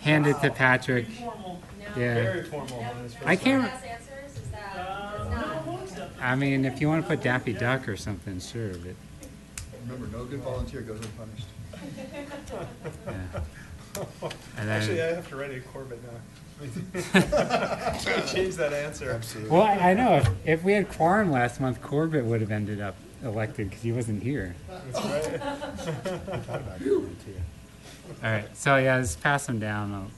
hand it to Patrick. Formal. No. Yeah. Very formal on this first I can't. Class answers? Is that not? I mean, if you want to put Daffy Duck or something, sure. But Remember, no good volunteer goes unpunished. yeah. And then, Actually, I have to write a Corbett now. Change that answer. Absolutely. well, I know if we had quorum last month, Corbett would have ended up elected because he wasn't here. That's right. All right. So yeah, just pass them down.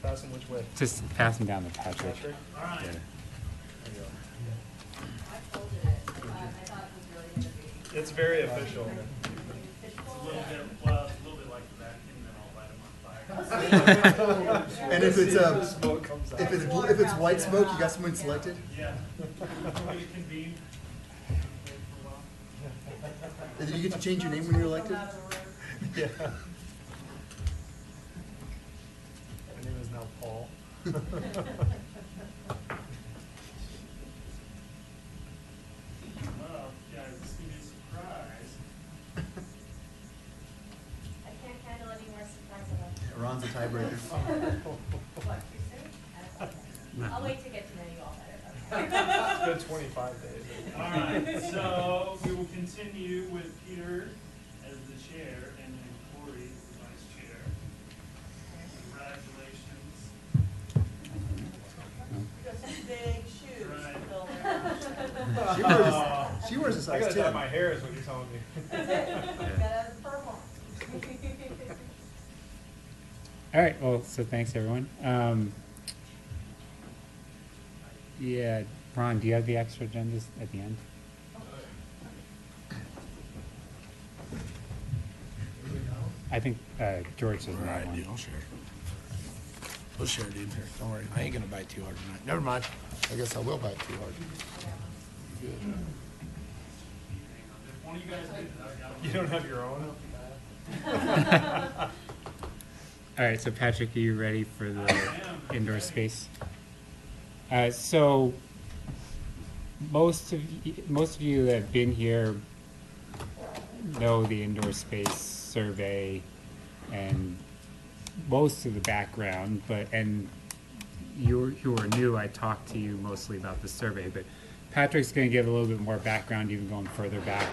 Pass them which way? Just pass them down to Patrick. Patrick? All right. Yeah. There you I folded it. I thought it was really going to be. go. It's very official. It's a little bit, well, it's a little bit like the vacuum, then I'll light them on fire. And if it's The smoke comes out. if it's white smoke, you got someone selected. Yeah. We're gonna convene. Wait for a while. And then you get to change your name when you're elected. Yeah. My name is now Paul. Well, guys, this is gonna be a surprise. I can't handle any more surprises. Ron's a tiebreaker. What, too soon? I'll wait to get to know you all better. It's been 25 days. All right, so we will continue with Peter as the chair and then Corey as the vice chair. Congratulations. Big shoes Right. to fill there. She wears a I size gotta dye 10. my hair is what you're telling me. Gotta have the purple. All right. Well, so thanks everyone. Yeah, Ron, do you have the extra agendas at the end? I think George doesn't All have right, one. dude, I'll share. We'll share, dude. Here, don't worry. I ain't gonna bite too hard tonight. Never mind. I guess I will bite too hard. Good. If one of you guys did it, I got You don't have your own? All right. So Patrick, are you ready for the am. indoor space? So most of you that have been here know the indoor space survey and most of the background, and you who are new, I talked to you mostly about the survey, but Patrick's going to give a little bit more background, even going further back,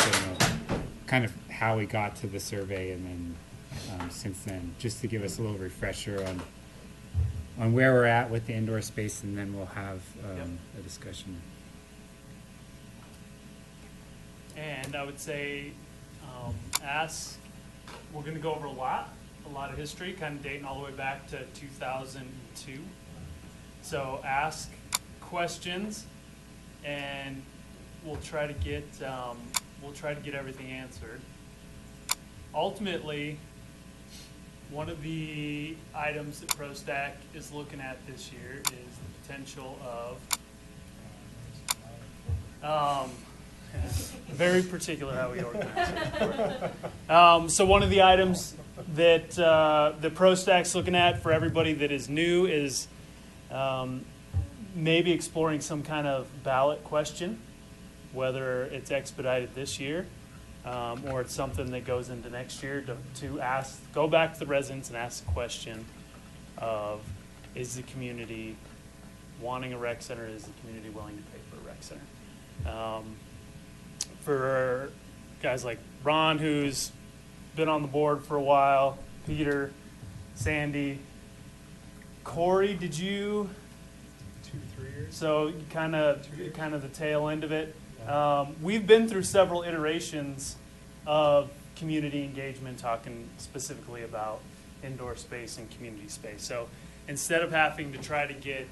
kind of how we got to the survey, and then since then, just to give us a little refresher on where we're at with the indoor space, and then we'll have a discussion. And I would say, we're going to go over a lot of history, kind of dating all the way back to 2002. So ask questions, and we'll try to get everything answered. Ultimately, one of the items that PROSTAC is looking at this year is the potential of very particular how we organize. So one of the items that the PROSTAC's looking at for everybody that is new is maybe exploring some kind of ballot question, whether it's expedited this year or it's something that goes into next year to go back to the residents and ask the question of, is the community wanting a rec center? Is the community willing to pay for a rec center? For guys like Ron, who's been on the board for a while, Peter, Sandy, Corey, did you? 2-3 years. So kind of the tail end of it. We've been through several iterations of community engagement, talking specifically about indoor space and community space. So instead of having to try to get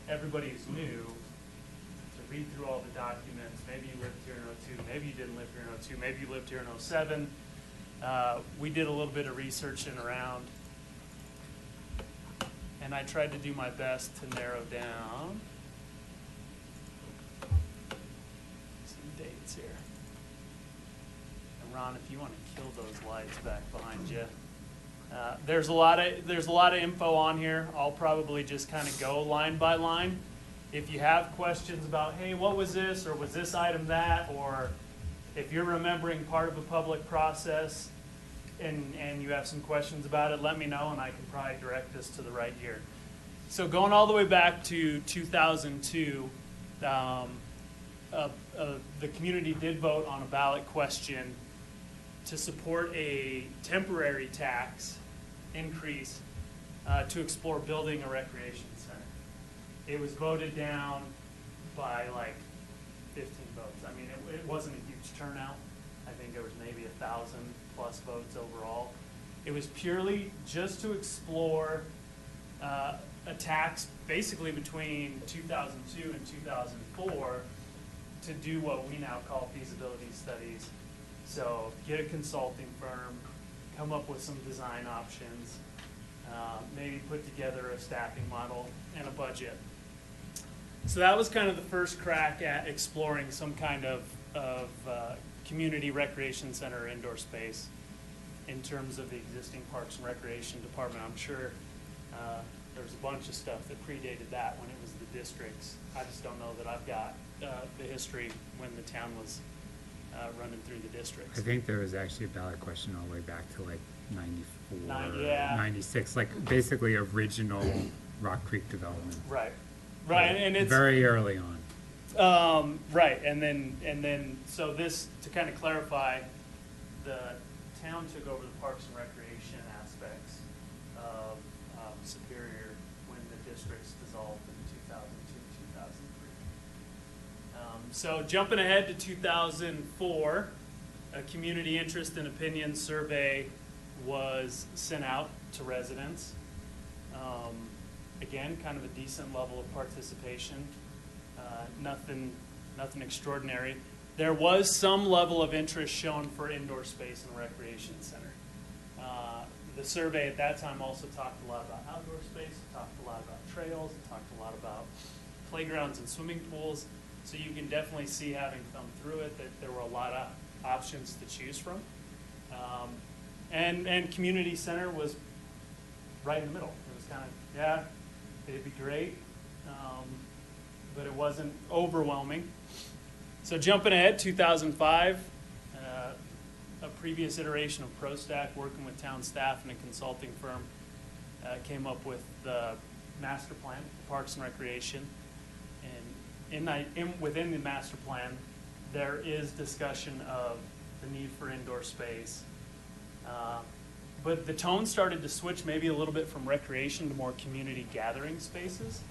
everybody who's new to read through all the documents, maybe you lived here in 02, maybe you didn't live here in 02, maybe you lived here in 07, we did a little bit of researching around, and I tried to do my best to narrow down some dates here. And Ron, if you want to kill those lights back behind you. There's a lot of info on here. I'll probably just kind of go line by line. If you have questions about, hey, what was this, or was this item that, or if you're remembering part of a public process, and you have some questions about it, let me know, and I can probably direct us to the right year. So going all the way back to 2002, the community did vote on a ballot question to support a temporary tax increase to explore building a recreation center. It was voted down by like 15 votes. I mean, it wasn't a huge turnout. I think there was maybe 1,000 plus votes overall. It was purely just to explore a tax basically between 2002 and 2004 to do what we now call feasibility studies. So get a consulting firm, come up with some design options, maybe put together a staffing model and a budget. So that was kind of the first crack at exploring some kind of community recreation center or indoor space in terms of the existing Parks and Recreation Department. I'm sure there's a bunch of stuff that predated that when it was the districts. I just don't know that I've got the history when the town was running through the districts. I think there was actually a ballot question all the way back to like 94, Yeah. 96, like basically original Rock Creek development. Right, right, and it's very early on. right, and then so this, to kind of clarify, the town took over the Parks and Recreation aspects of Superior when the districts dissolved in 2002, 2003. So jumping ahead to 2004, a community interest and opinion survey was sent out to residents. Again, kind of a decent level of participation. Nothing extraordinary. There was some level of interest shown for indoor space and recreation center. The survey at that time also talked a lot about outdoor space, it talked a lot about trails, it talked a lot about playgrounds and swimming pools. So you can definitely see, having thumbed through it, that there were a lot of options to choose from. And community center was right in the middle. It was kind of, yeah, it'd be great, but it wasn't overwhelming. So jumping ahead, 2005, a previous iteration of PROSTAC, working with town staff and a consulting firm, came up with the master plan, Parks and Recreation. And within the master plan, there is discussion of the need for indoor space. But the tone started to switch maybe a little bit from recreation to more community gathering spaces.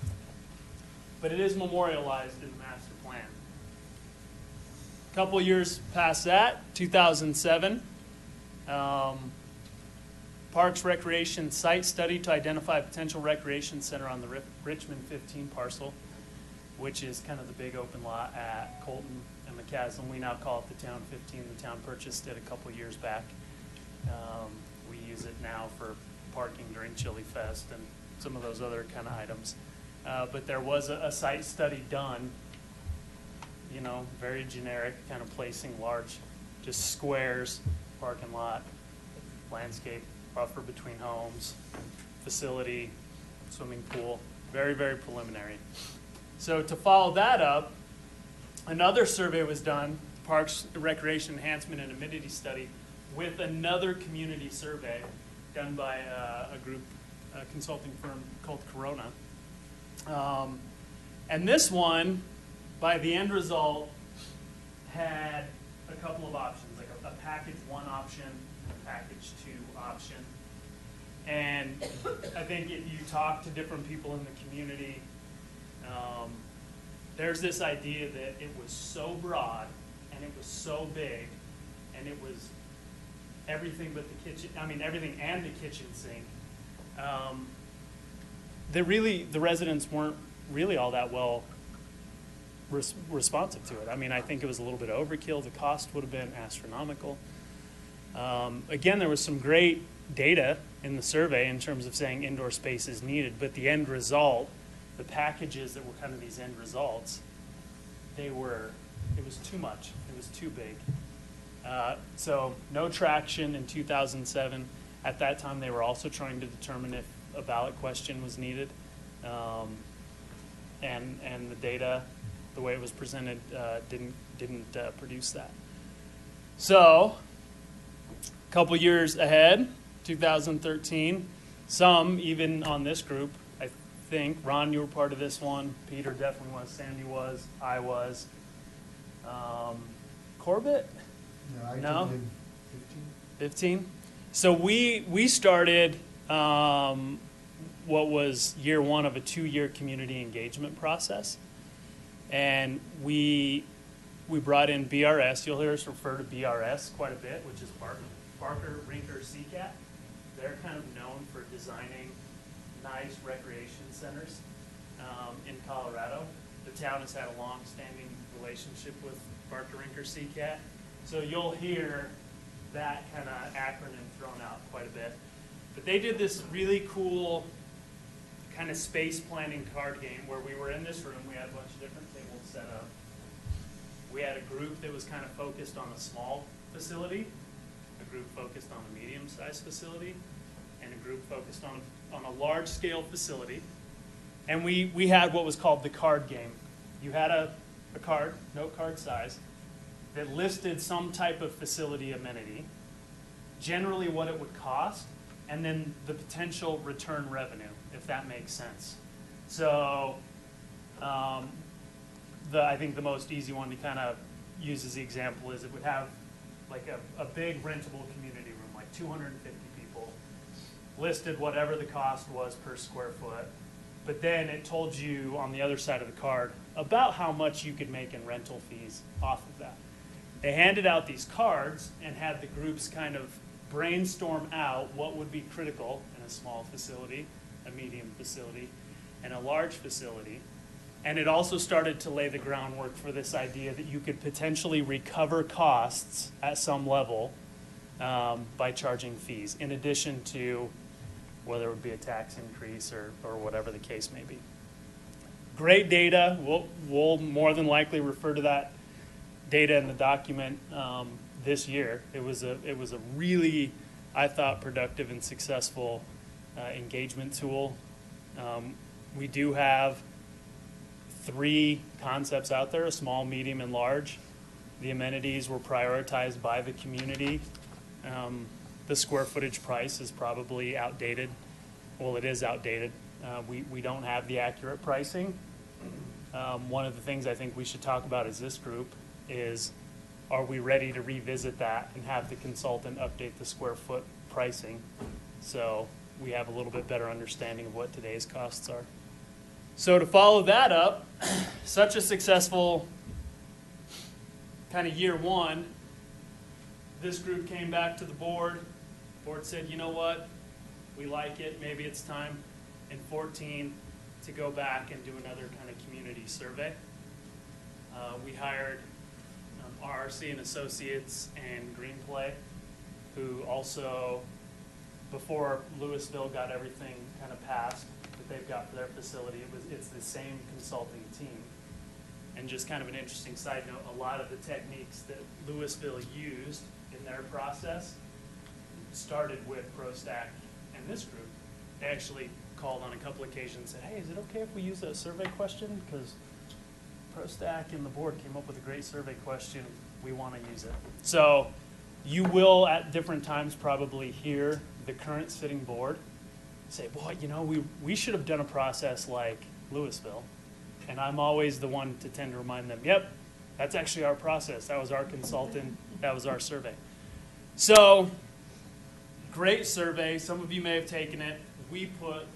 But it is memorialized in the master plan. A couple years past that, 2007, Parks Recreation Site Study to identify a potential recreation center on the Richmond 15 parcel, which is kind of the big open lot at Colton and McCaslin. We now call it the Town 15. The town purchased it a couple years back. We use it now for parking during Chili Fest and some of those other kind of items. But there was a site study done, you know, very generic, kind of placing large, just squares, parking lot, landscape, buffer between homes, facility, swimming pool, very, very preliminary. So to follow that up, another survey was done, Parks Recreation Enhancement and Amenity Study, with another community survey done by a group, a consulting firm called Corona. And this one, by the end result, had a couple of options, like a package 1 option, a package 2 option. And I think if you talk to different people in the community, there's this idea that it was so broad and it was so big and it was everything but the kitchen, I mean everything and the kitchen sink, that really the residents weren't really all that well responsive to it. I mean, I think it was a little bit overkill. The cost would have been astronomical. Again, there was some great data in the survey in terms of saying indoor space is needed, but the end result, the packages that were kind of these end results, it was too much. It was too big. So no traction in 2007. At that time, they were also trying to determine if a ballot question was needed. And the data, the way it was presented, didn't produce that. So, a couple years ahead, 2013. Some even on this group, I think. Ron, you were part of this one. Peter definitely was. Sandy was. I was. Corbett? No, I No? did 15? So we started what was year one of a 2-year community engagement process. And we brought in BRS. You'll hear us refer to BRS quite a bit, which is Barker Rinker CCAT. They're kind of known for designing nice recreation centers in Colorado. The town has had a long-standing relationship with Barker Rinker CCAT. So you'll hear that kind of acronym thrown out quite a bit. But they did this really cool kind of space planning card game where we were in this room. We had a bunch of different tables set up. We had a group that was kind of focused on a small facility, a group focused on a medium-sized facility, and a group focused on a large-scale facility. And we had what was called the card game. You had a card, note card size, that listed some type of facility amenity, generally what it would cost, and then the potential return revenue, if that makes sense. So I think the most easy one to kind of use as the example is it would have like a big rentable community room, like 250 people, listed whatever the cost was per square foot, but then it told you on the other side of the card about how much you could make in rental fees off of that. They handed out these cards and had the groups kind of brainstorm out what would be critical in a small facility, a medium facility, and a large facility. And it also started to lay the groundwork for this idea that you could potentially recover costs at some level by charging fees, in addition to whether it would be a tax increase or whatever the case may be. Great data. We'll more than likely refer to that data in the document this year. It was a really, I thought, productive and successful engagement tool. We do have 3 concepts out there, small, medium, and large. The amenities were prioritized by the community. The square footage price is probably outdated. Well, it is outdated. We don't have the accurate pricing. One of the things I think we should talk about as this group is, are we ready to revisit that and have the consultant update the square foot pricing so we have a little bit better understanding of what today's costs are. So to follow that up, such a successful kind of year one, this group came back to the board. Board said, you know what, we like it, maybe it's time in 14 to go back and do another kind of community survey. We hired RRC and Associates and Greenplay, who also, before Louisville got everything kind of passed that they've got for their facility, it's the same consulting team. And just kind of an interesting side note, a lot of the techniques that Louisville used in their process started with PROSTAC and this group. They actually called on a couple occasions and said, hey, is it okay if we use a survey question? Because PROSTAC and the board came up with a great survey question. We want to use it. So you will at different times probably hear the current sitting board say, boy, you know, we should have done a process like Louisville. And I'm always the one to tend to remind them, yep, that's actually our process. That was our consultant. That was our survey. So great survey. Some of you may have taken it. We put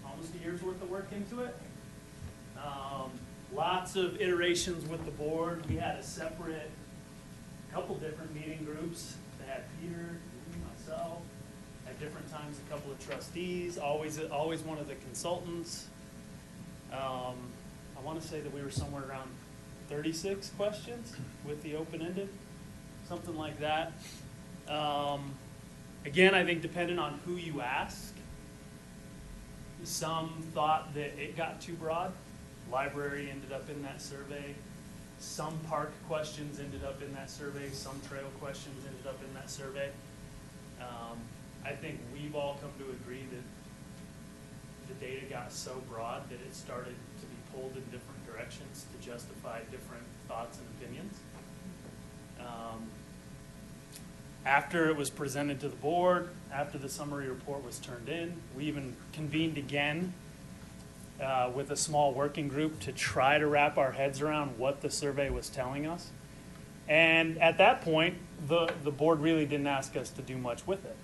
almost a year's worth of work into it. Lots of iterations with the board. We had a separate, couple different meeting groups. They had Peter, me, myself, at different times a couple of trustees, always one of the consultants. I want to say that we were somewhere around 36 questions with the open-ended, something like that. Again, I think depending on who you ask, some thought that it got too broad. Library ended up in that survey. Some park questions ended up in that survey. Some trail questions ended up in that survey. I think we've all come to agree that the data got so broad that it started to be pulled in different directions to justify different thoughts and opinions. After it was presented to the board, after the summary report was turned in, we even convened again with a small working group to try to wrap our heads around what the survey was telling us. And at that point, the board really didn't ask us to do much with it.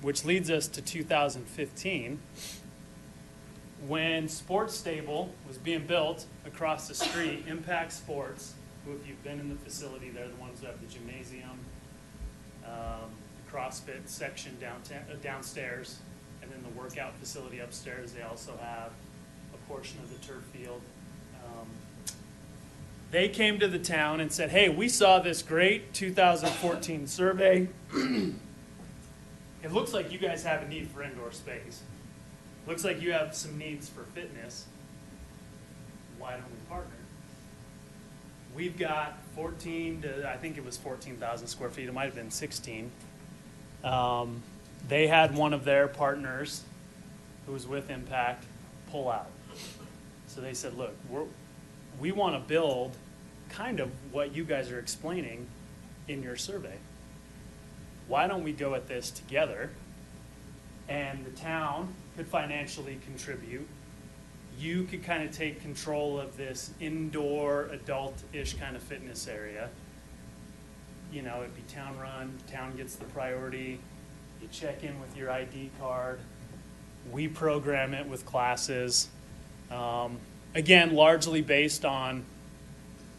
Which leads us to 2015, when Sports Stable was being built across the street. Impact Sports, who, if you've been in the facility, they're the ones who have the gymnasium, the CrossFit section downstairs, and then the workout facility upstairs. They also have a portion of the turf field. They came to the town and said, hey, we saw this great 2014 survey. It looks like you guys have a need for indoor space. Looks like you have some needs for fitness. Why don't we partner? We've got 14 to, I think it was 14,000 square feet. It might have been 16. They had one of their partners who was with Impact pull out. So they said, look, we want to build kind of what you guys are explaining in your survey. Why don't we go at this together? And the town could financially contribute. You could kind of take control of this indoor, adult-ish kind of fitness area. You know, it'd be town run, town gets the priority. You check in with your ID card. We program it with classes. Again, largely based on,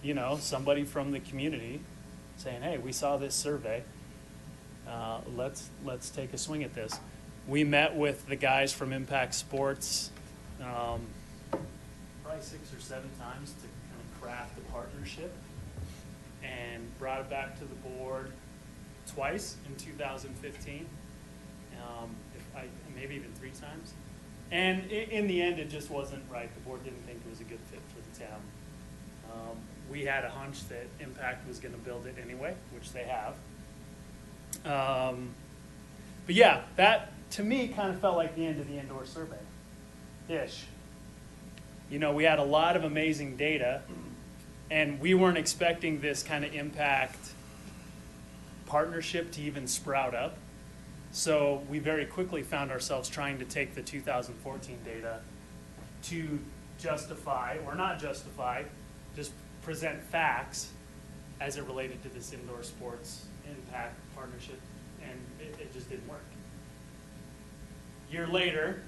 you know, somebody from the community saying, hey, we saw this survey. Let's take a swing at this. We met with the guys from Impact Sports probably 6 or 7 times to kind of craft a partnership, and brought it back to the board twice in 2015, maybe even 3 times. And in the end, it just wasn't right. The board didn't think it was a good fit for the town. We had a hunch that Impact was going to build it anyway, which they have. But yeah, that to me kind of felt like the end of the indoor survey-ish. You know, we had a lot of amazing data, and we weren't expecting this kind of Impact partnership to even sprout up. So we very quickly found ourselves trying to take the 2014 data to justify, or not justify, just present facts as it related to this indoor sports Impact partnership, and it just didn't work. A year later,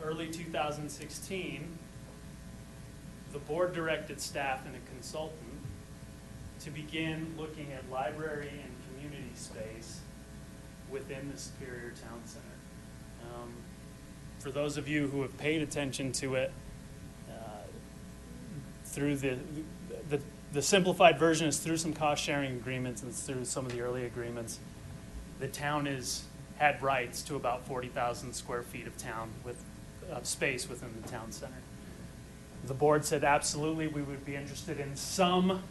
early 2016, the board directed staff and a consultant to begin looking at library and community space within the Superior Town Center. For those of you who have paid attention to it, through the simplified version is through some cost-sharing agreements and through some of the early agreements, the town had rights to about 40,000 square feet of town with space within the town center. The board said absolutely we would be interested in some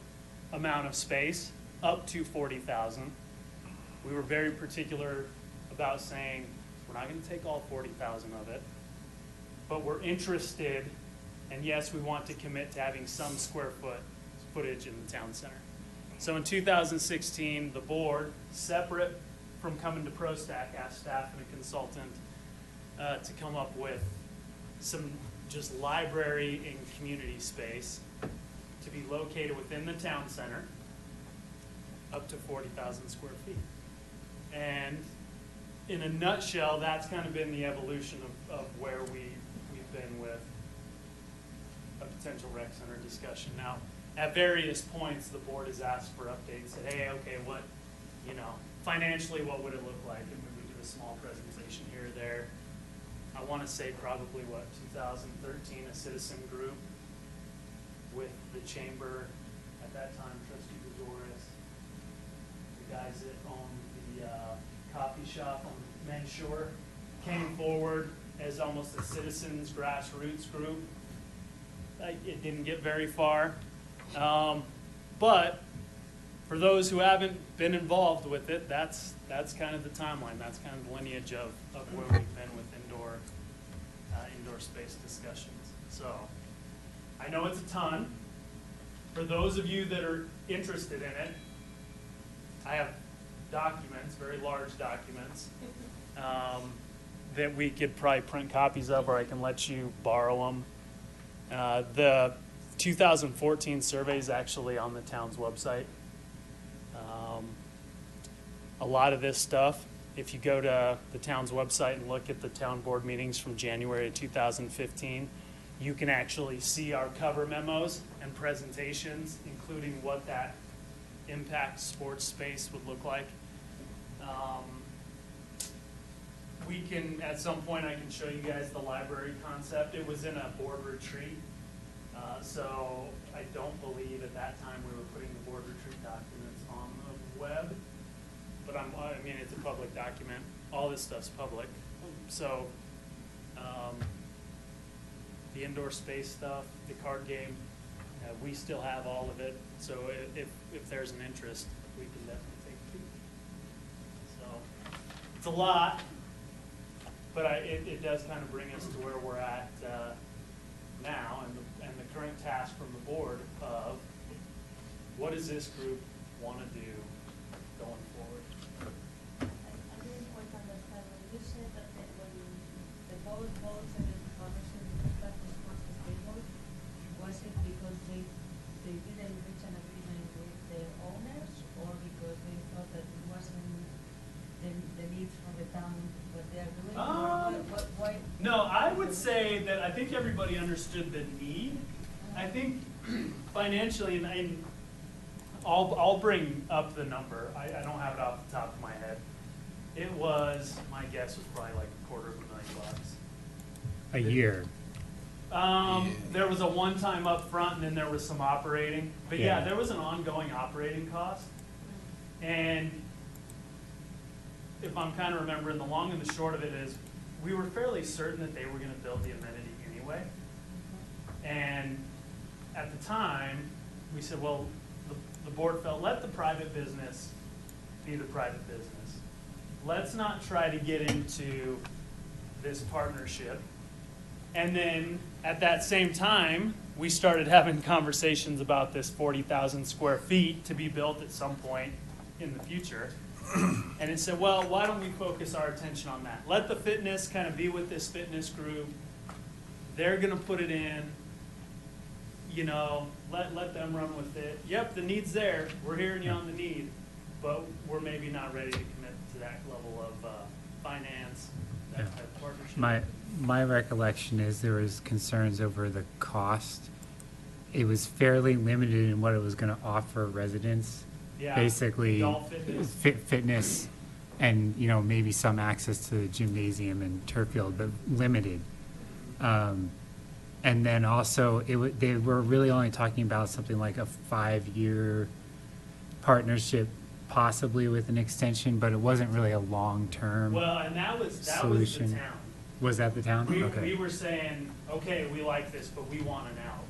amount of space, up to 40,000. We were very particular about saying we're not going to take all 40,000 of it, but we're interested, and yes, we want to commit to having some footage in the town center. So in 2016, the board, separate from coming to PROSTAC, asked staff and a consultant to come up with some just library and community space to be located within the town center, up to 40,000 square feet. And in a nutshell, that's kind of been the evolution of where we've been with a potential rec center discussion. Now, at various points, the board has asked for updates, said, hey, okay, what, you know, financially, what would it look like? And we would do a small presentation here or there. I want to say probably, 2013, a citizen group with the chamber, at that time, Trustee Bedoris, the guys that owned the coffee shop on Men's Shore, came forward as almost a citizens grassroots group. It didn't get very far. But for those who haven't been involved with it, that's kind of the timeline. That's kind of the lineage of where we've been with indoor space discussions. So I know it's a ton. For those of you that are interested in it, I have documents, very large documents, that we could probably print copies of, or I can let you borrow them. The 2014 survey is actually on the town's website. A lot of this stuff, if you go to the town's website and look at the town board meetings from January of 2015, you can actually see our cover memos and presentations, including what that impact sports space would look like. We can, at some point, I can show you guys the library concept. It was in a board retreat. So I don't believe at that time we were putting the board retreat documents on the web. But I mean, it's a public document. All this stuff's public. So the indoor space stuff, the card game, we still have all of it. So if there's an interest, we can definitely take a peek. So it's a lot, but it does kind of bring us to where we're at now, and the current task from the board of what does this group want to do going forward? I didn't quite understand, when you said that when the board votes and the partnership that was not stable, was it because they didn't reach an agreement with the owners, or because they thought that it wasn't the needs from the town, what they are doing? Why? No, I would say that I think everybody understood the need. I think financially, and I'll bring up the number. I don't have it off the top of my head. It was, my guess was probably like $250,000. A year. There was a one-time upfront, and then there was some operating. But yeah, Yeah. there was an ongoing operating cost. And if I'm kind of remembering, the long and the short of it is, we were fairly certain that they were going to build the amenity anyway. And at the time, we said, well, the board felt, let the private business be the private business. Let's not try to get into this partnership. And then at that same time, we started having conversations about this 40,000 square feet to be built at some point in the future. And it said, well, why don't we focus our attention on that? Let the fitness kind of be with this fitness group. They're going to put it in. You know, let them run with it. Yep, the need's there. We're hearing you on the need, but we're maybe not ready to commit to that level of finance, that Yeah. type of partnership. My recollection is there was concerns over the cost. It was fairly limited in what it was going to offer residents. Yeah, Basically, adult fitness. fitness, and maybe some access to the gymnasium and turf field, but limited. And then also, they were really only talking about something like a 5-year partnership, possibly with an extension, but it wasn't really a long-term Well, and that was the solution. town. Was that the town? We Okay. were saying, okay, we like this, but we want an out.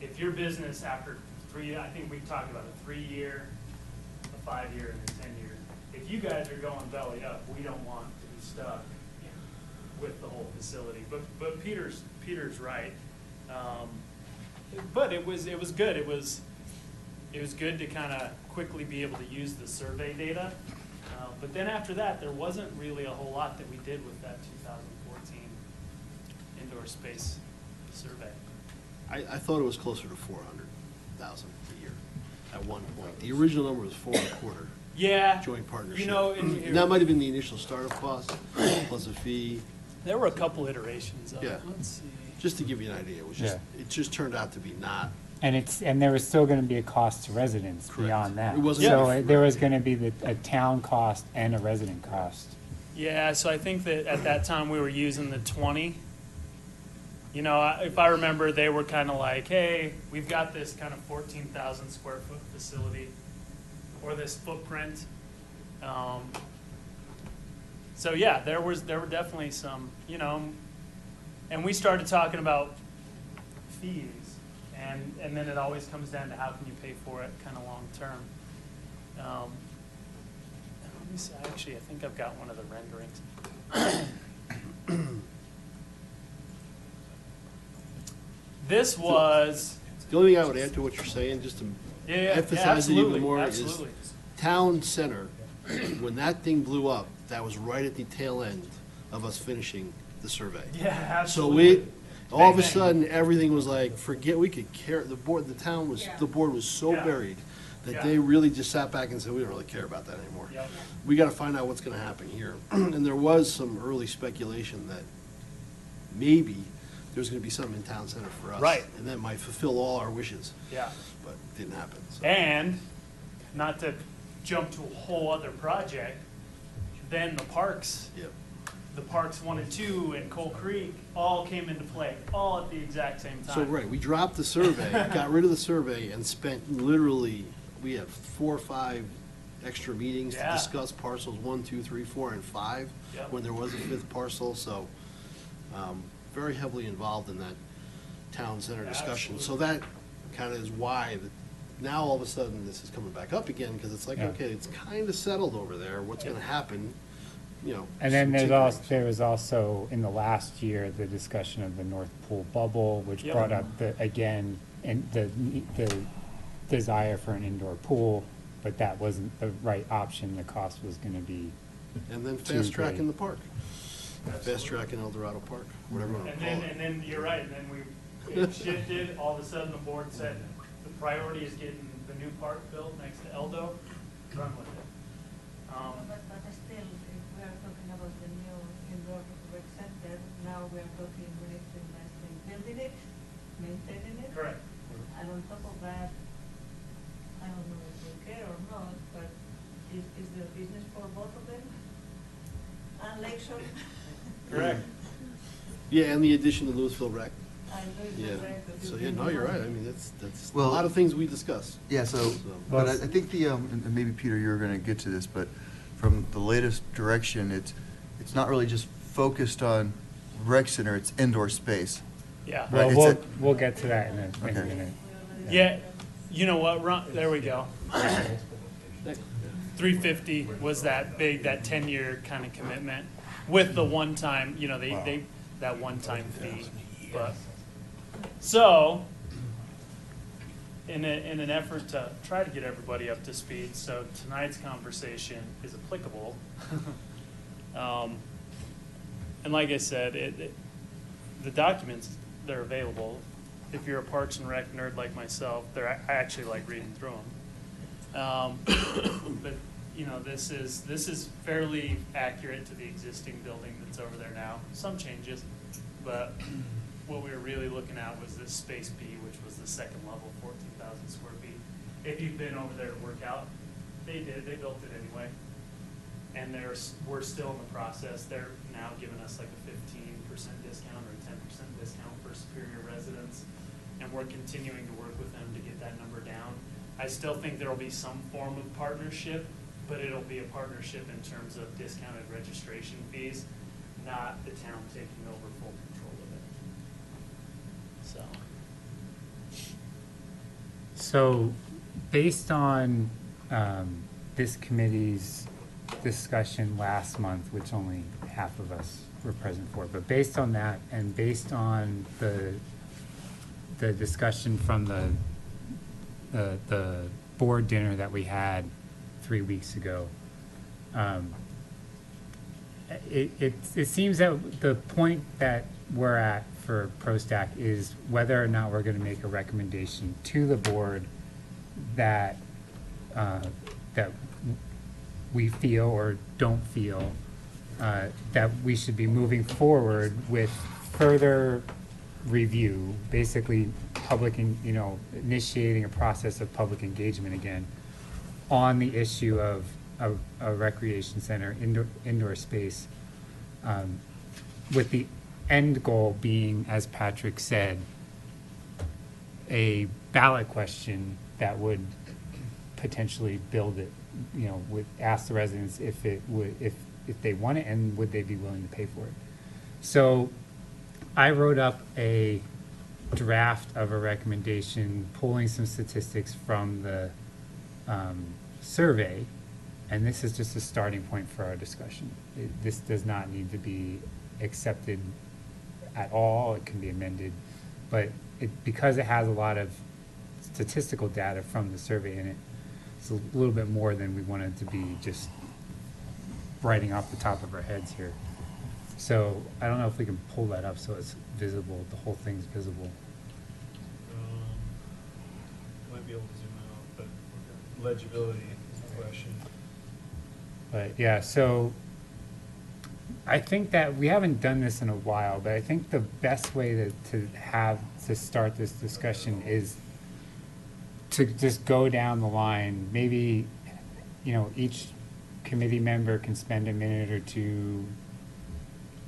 If your business after 3, I think we talked about a 3-year, a 5-year, and a 10-year. If you guys are going belly up, we don't want to be stuck with the whole facility. But Peter's right. But it was good. It was good to kind of quickly be able to use the survey data. But then after that, there wasn't really a whole lot that we did with that 2014 indoor space survey. I thought it was closer to 400,000 a year at one point. The original number was 4.25. Yeah. Joint partnership. You know, And that might have been the initial startup cost, plus a fee, there were a couple iterations of Yeah. it. Let's see. just to give you an idea. It just turned out to be not. And there was still going to be a cost to residents Correct. beyond that. It wasn't So gonna be there free. was going to be a town cost and a resident cost. Yeah, so I think that at that time we were using the 20. You know, if I remember, they were kind of like, hey, we've got this kind of 14,000 square foot facility, or this footprint. So yeah, there were definitely some, and we started talking about fees, and then it always comes down to how can you pay for it kind of long term. Let me see, actually, I think I've got one of the renderings. This was, The only thing I would add to what you're saying, just to emphasize it even more, is absolutely. town center, when that thing blew up, that was right at the tail end of us finishing the survey. Yeah, So absolutely. all of a Bang, bang. sudden, everything was like, forget, we could care, the board was so Yeah. buried that Yeah. they really just sat back and said, we don't really care about that anymore. Yep. We gotta find out what's gonna happen here. And there was some early speculation that maybe there's gonna be something in town center for us. Right. And that might fulfill all our wishes, Yeah. but it didn't happen, so. And, not to jump to a whole other project, then the parks, Yep. the Parks 1 and 2 and Coal Creek all came into play, all at the exact same time. So, right, we dropped the survey, got rid of the survey, and spent literally, we had 4 or 5 extra meetings to Yeah. discuss parcels 1, 2, 3, 4, and 5, Yep. when there was a 5th parcel, so, very heavily involved in that town center discussion. So that kind of is why, now all of a sudden, this is coming back up again, because it's like, Yeah. okay, it's kind of settled over there, what's gonna happen, you know. And then some there was also, in the last year, the discussion of the North Pool bubble, which Yep. brought up again, and the desire for an indoor pool, but that wasn't the right option, the cost was gonna be, And then Too fast track in great. the park, fast track in El Dorado Park, whatever you wanna And call then, it. and then, you're right, and then it shifted, all of a sudden the board said, the priority is getting the new park built next to Eldo, run with it. But still, if we are talking about the new indoor rec center, now we are talking, we need to invest in building it, maintaining it. Correct. And on top of that, I don't know if we care or not, but is there business for both of them? And Lakeshore? Correct. Yeah, and the addition to Louisville Rec. I know it's Yeah, correct, but so, you yeah, can no, do you're that. right, I mean, that's a Well- lot of things we discuss. Yeah, so, So- but I think the, and maybe Peter, you're gonna get to this, but from the latest direction, it's not really just focused on rec center, it's indoor space. Yeah. well, it's we'll, a- we'll get to that in a Okay. minute. Yeah, you know what, Ron, there we go. 350 was that big, that 10-year kind of commitment with the one-time, you know, they, that one-time fee. But, so, in an effort to try to get everybody up to speed, so tonight's conversation is applicable. And like I said, the documents, they're available. If you're a Parks and Rec nerd like myself, I actually like reading through them. But, you know, this is fairly accurate to the existing building that's over there now. Some changes, but what we were really looking at was this space B, which was the second level, 14,000 square feet. If you've been over there to work out, they built it anyway. And we're still in the process. They're now giving us like a 15% discount or a 10% discount for Superior residents. And we're continuing to work with them to get that number down. I still think there will be some form of partnership, but it'll be a partnership in terms of discounted registration fees, not the town taking over full control of it. So, So, based on this committee's discussion last month, which only half of us were present for, but based on that and based on the discussion from the board dinner that we had 3 weeks ago, it seems that the point that we're at for PROSTAC is whether or not we're going to make a recommendation to the board that that we feel or don't feel that we should be moving forward with further review, basically initiating a process of public engagement again on the issue of a recreation center, indoor space, with the end goal being, as Patrick said, a ballot question that would potentially build it, would ask the residents if they want it and would they be willing to pay for it. So I wrote up a draft of a recommendation, pulling some statistics from the survey, and this is just a starting point for our discussion. This does not need to be accepted at all. It can be amended, but because it has a lot of statistical data from the survey in it. it's a little bit more than we wanted to be just writing off the top of our heads here. So I don't know if we can pull that up so it's visible, the whole thing's visible. Might be able to zoom out, but legibility is the question. But yeah, so I think that we haven't done this in a while, but I think the best way to start this discussion is to just go down the line. Maybe, each committee member can spend a minute or two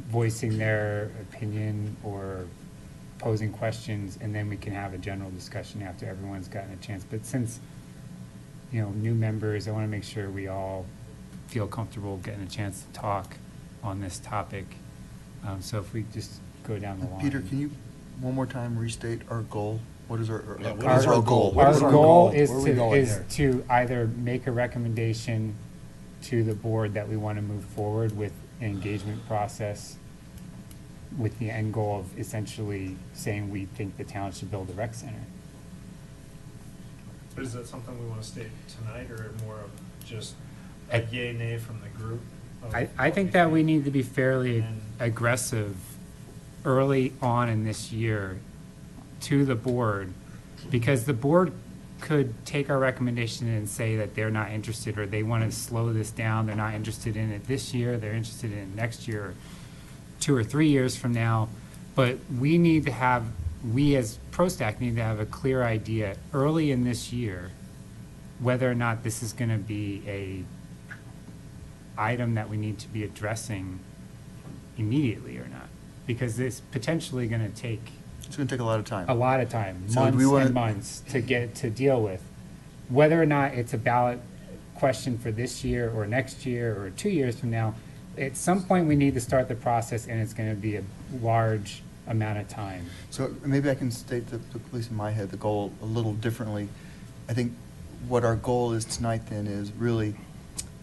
voicing their opinion or posing questions, and then we can have a general discussion after everyone's gotten a chance. But since, new members, I want to make sure we all feel comfortable getting a chance to talk on this topic. So if we just go down the line. Peter, can you one more time restate our goal? What is our goal? Our goal is Where are we going here? to either make a recommendation to the board that we want to move forward with an engagement process with the end goal of essentially saying we think the town should build a rec center. But is that something we want to state tonight, or more of just a yay, nay from the group? I think that we need to be fairly And- aggressive early on in this year to the board, because the board could take our recommendation and say that they're not interested, or they want to slow this down, they're not interested in it this year, they're interested in it next year, 2 or 3 years from now. But we as PROSTAC need to have a clear idea early in this year whether or not this is going to be a item that we need to be addressing immediately or not, because it's potentially going to take It's going to take a lot of time. a lot of time, So do months we wanna- and months to deal with. Whether or not it's a ballot question for this year or next year or 2 years from now, at some point we need to start the process, and it's going to be a large amount of time. So maybe I can state, at least in my head, the goal a little differently. I think what our goal is tonight then is really,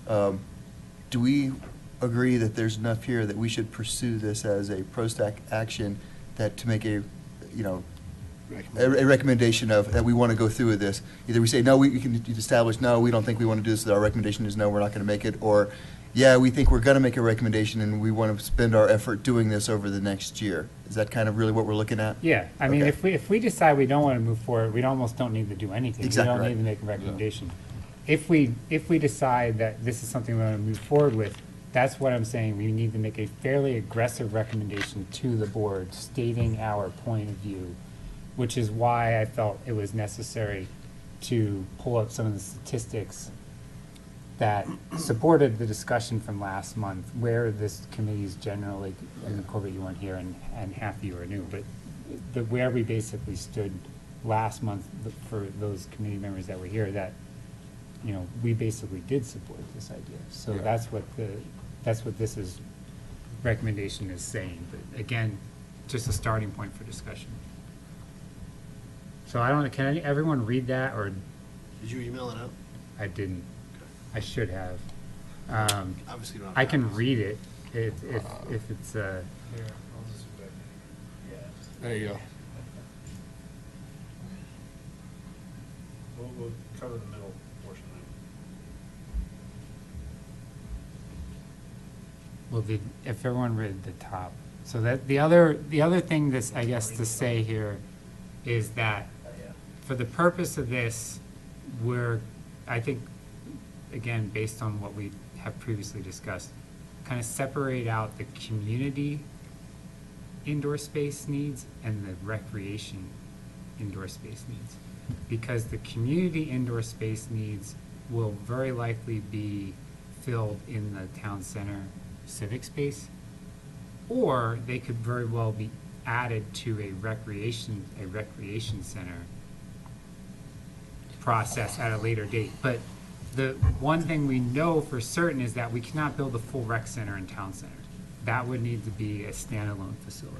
do we agree that there's enough here that we should pursue this as a PROSTAC action, that to make a recommendation of, that we want to go through with this? Either we say, no, we can establish, no, we don't think we want to do this, our recommendation is no, we're not going to make it, or, yeah, we think we're going to make a recommendation and we want to spend our effort doing this over the next year. Is that kind of really what we're looking at? Yeah, I mean, Okay. if we decide we don't want to move forward, we almost don't need to do anything. Exactly We don't right. need to make a recommendation. If we decide that this is something we want to move forward with, that's what I'm saying. We need to make a fairly aggressive recommendation to the board stating our point of view, which is why I felt it was necessary to pull up some of the statistics that supported the discussion from last month, where this committee is generally, and Corbett, you weren't here, and half of you are new, but where we basically stood last month for those committee members that were here, that, we basically did support this idea. So Yeah. that's what this is, recommendation is saying. But again, just a starting point for discussion. So can everyone read that, or Did you email it out? I didn't? I should have. Obviously, you don't have. I can copies. read it if it's, Here, I'll just do that. Yeah. There you go. We'll cover the middle portion well, if everyone read the top. So that the other thing this, I guess, to say here is that for the purpose of this, I think, again, based on what we have previously discussed, kind of separate out the community indoor space needs and the recreation indoor space needs. Because the community indoor space needs will very likely be filled in the town center civic space, or they could very well be added to a recreation center process at a later date. But the one thing we know for certain is that we cannot build a full rec center in town centers. That would need to be a standalone facility.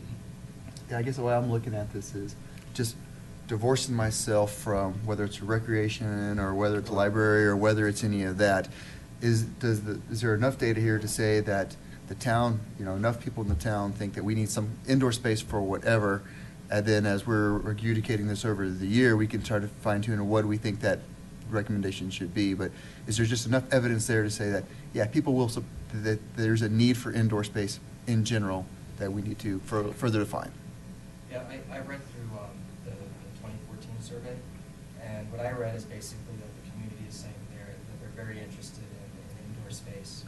Yeah, I guess the way I'm looking at this is just divorcing myself from whether it's a recreation or whether it's a library or whether it's any of that. Is there enough data here to say that the town, enough people in the town think that we need some indoor space for whatever, and then as we're adjudicating this over the year, we can try to fine tune what we think that recommendation should be, but is there just enough evidence there to say that, yeah, people will, that there's a need for indoor space in general that we need to further define? Yeah, I read through the 2014 survey, and what I read is basically that the community is saying that they're very interested in indoor space.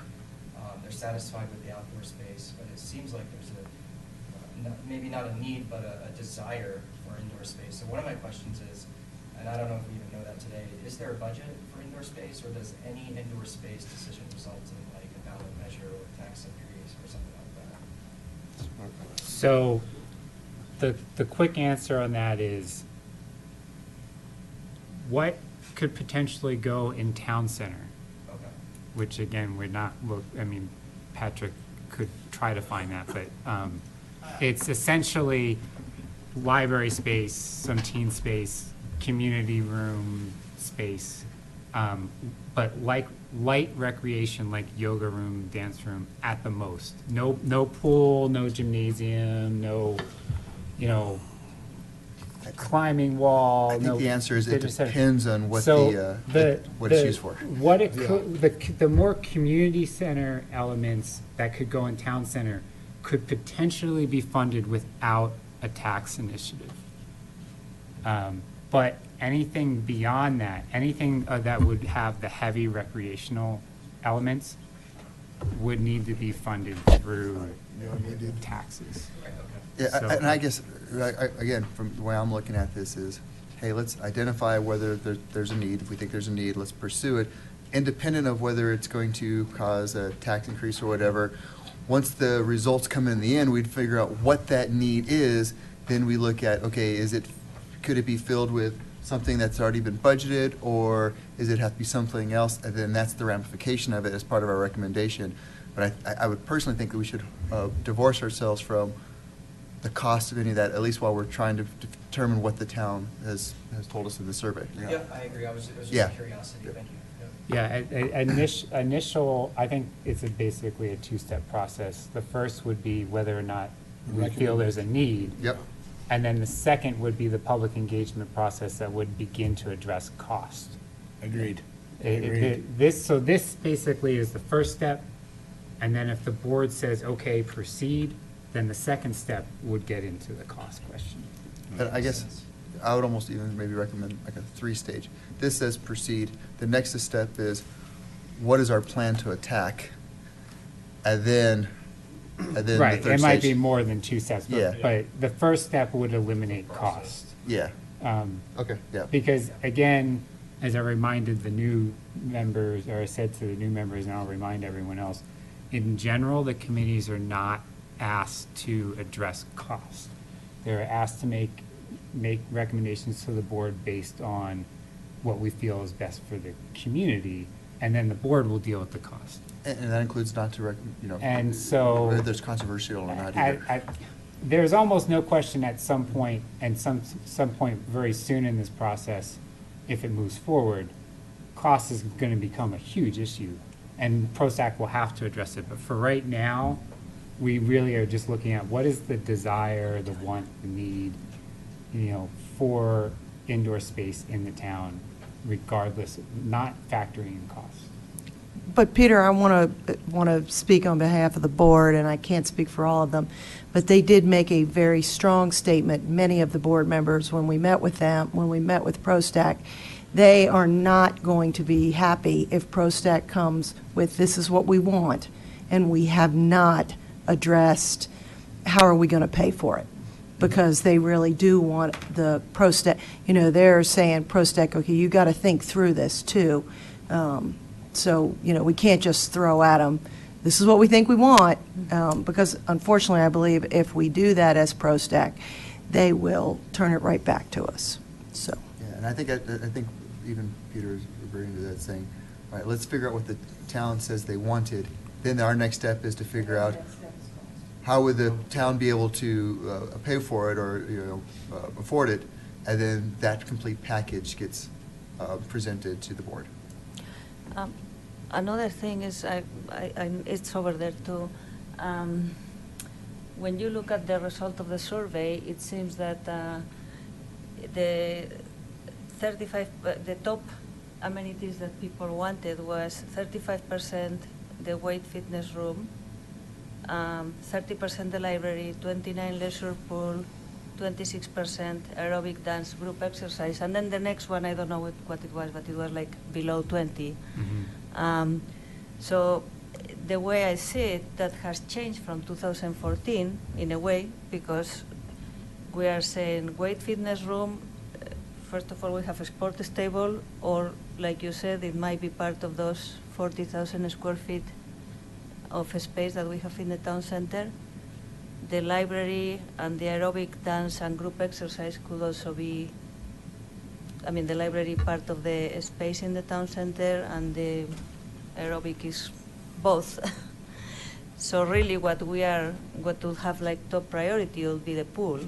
They're satisfied with the outdoor space, but it seems like there's maybe not a need, but a desire for indoor space. So one of my questions is, and I don't know if we even know that today, is there a budget for indoor space, or does any indoor space decision result in like a ballot measure or tax increase or something like that? So the quick answer on that is, what could potentially go in town center? Okay. Which again, we're not, I mean, Patrick could try to find that, but it's essentially library space, some teen space, community room space, but like light recreation, like yoga room, dance room at the most. No pool, no gymnasium, no, climbing wall. I think the answer is it fitness center. depends on what So what it's used for. What it could, the more community center elements that could go in town center could potentially be funded without a tax initiative. But anything beyond that, anything that would have the heavy recreational elements would need to be funded through taxes. Yeah, So- and I guess, again, from the way I'm looking at this is, hey, let's identify whether there's a need. If we think there's a need, let's pursue it, independent of whether it's going to cause a tax increase or whatever. Once the results come in the end, we'd figure out what that need is. Then we look at, okay, could it be filled with something that's already been budgeted, or does it have to be something else? And then that's the ramification of it as part of our recommendation. But I would personally think that we should divorce ourselves from the cost of any of that, at least while we're trying to determine what the town has told us in the survey. Yeah, I agree. It was just Yeah. a curiosity. Yeah. Thank you. Yeah, initial, I think it's basically a two-step process. The first would be whether or not we feel there's a need. Yep. And then the second would be the public engagement process that would begin to address cost. Agreed. So this basically is the first step, and then if the board says, okay, proceed, then the second step would get into the cost question. But I guess I would almost even maybe recommend like a 3-stage. This says proceed. The next step is, what is our plan to attack? And then the Right, third it might stage. be more than 2 steps, Yeah. but the first step would eliminate cost. Yeah. Okay, yeah. Because again, as I reminded the new members, or I said to the new members, and I'll remind everyone else, in general, the committees are not asked to address cost. They're asked to make recommendations to the board based on what we feel is best for the community, and then the board will deal with the cost. And that includes not to, And so. whether there's controversial or not either. There's almost no question at some point, and some point very soon in this process, if it moves forward, cost is going to become a huge issue, and PROSTAC will have to address it. But for right now, we really are just looking at what is the desire, the want, the need, for indoor space in the town, regardless, not factoring in cost. But Peter, I want to speak on behalf of the board, and I can't speak for all of them, but they did make a very strong statement, many of the board members, when we met with them, when we met with PROSTAC. They are not going to be happy if PROSTAC comes with, this is what we want, and we have not addressed how are we going to pay for it, because they really do want the PROSTAC, they're saying, PROSTAC, okay, you got to think through this too. So, we can't just throw at them, this is what we think we want, because unfortunately, I believe if we do that as PROSTAC, they will turn it right back to us, so. Yeah, and I think even Peter is agreeing to that, saying, all right, let's figure out what the town says they wanted. Then our next step is to figure out how would the town be able to pay for it or afford it, and then that complete package gets presented to the board. Another thing is, it's over there too. When you look at the result of the survey, it seems that the top amenities that people wanted was 35% the weight fitness room, 30% the library, 29 leisure pool, 26% aerobic dance group exercise, and then the next one, I don't know what it was, but it was like below 20. So the way I see it, that has changed from 2014 in a way, because we are saying weight fitness room, first of all, we have a sports table, or like you said, it might be part of those 40,000 square feet of space that we have in the town center. The library and the aerobic dance and group exercise could also be, I mean, the library part of the space in the town center, and the aerobic is both. So really what will have like top priority will be the pool.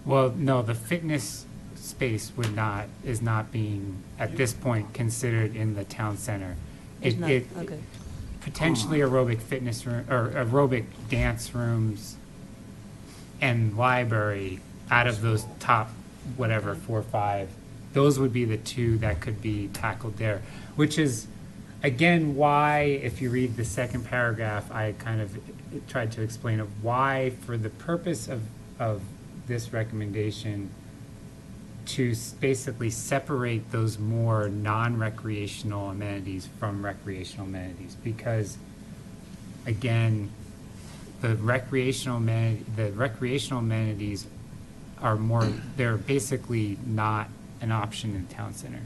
Well, no, the fitness space is not being, at this point, considered in the town center. It's not, okay. Potentially aerobic fitness room, or aerobic dance rooms and library, out of those top, whatever, 4 or 5, those would be the 2 that could be tackled there, which is, again, why, if you read the second paragraph, I kind of tried to explain of why, for the purpose of this recommendation, to basically separate those more non-recreational amenities from recreational amenities, because, again, the recreational amenities are more, they're basically not an option in the town center.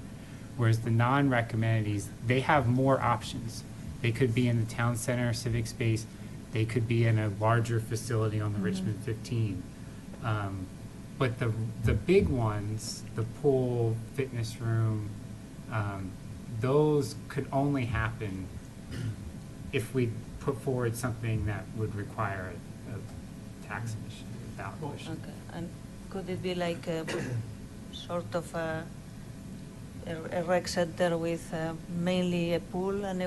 Whereas the non-rec amenities, they have more options. They could be in the town center civic space. They could be in a larger facility on the Richmond 15. But the big ones, the pool, fitness room, those could only happen if we put forward something that would require a tax emission, a ballot question. Okay, and could it be like a sort of a rec center with mainly a pool and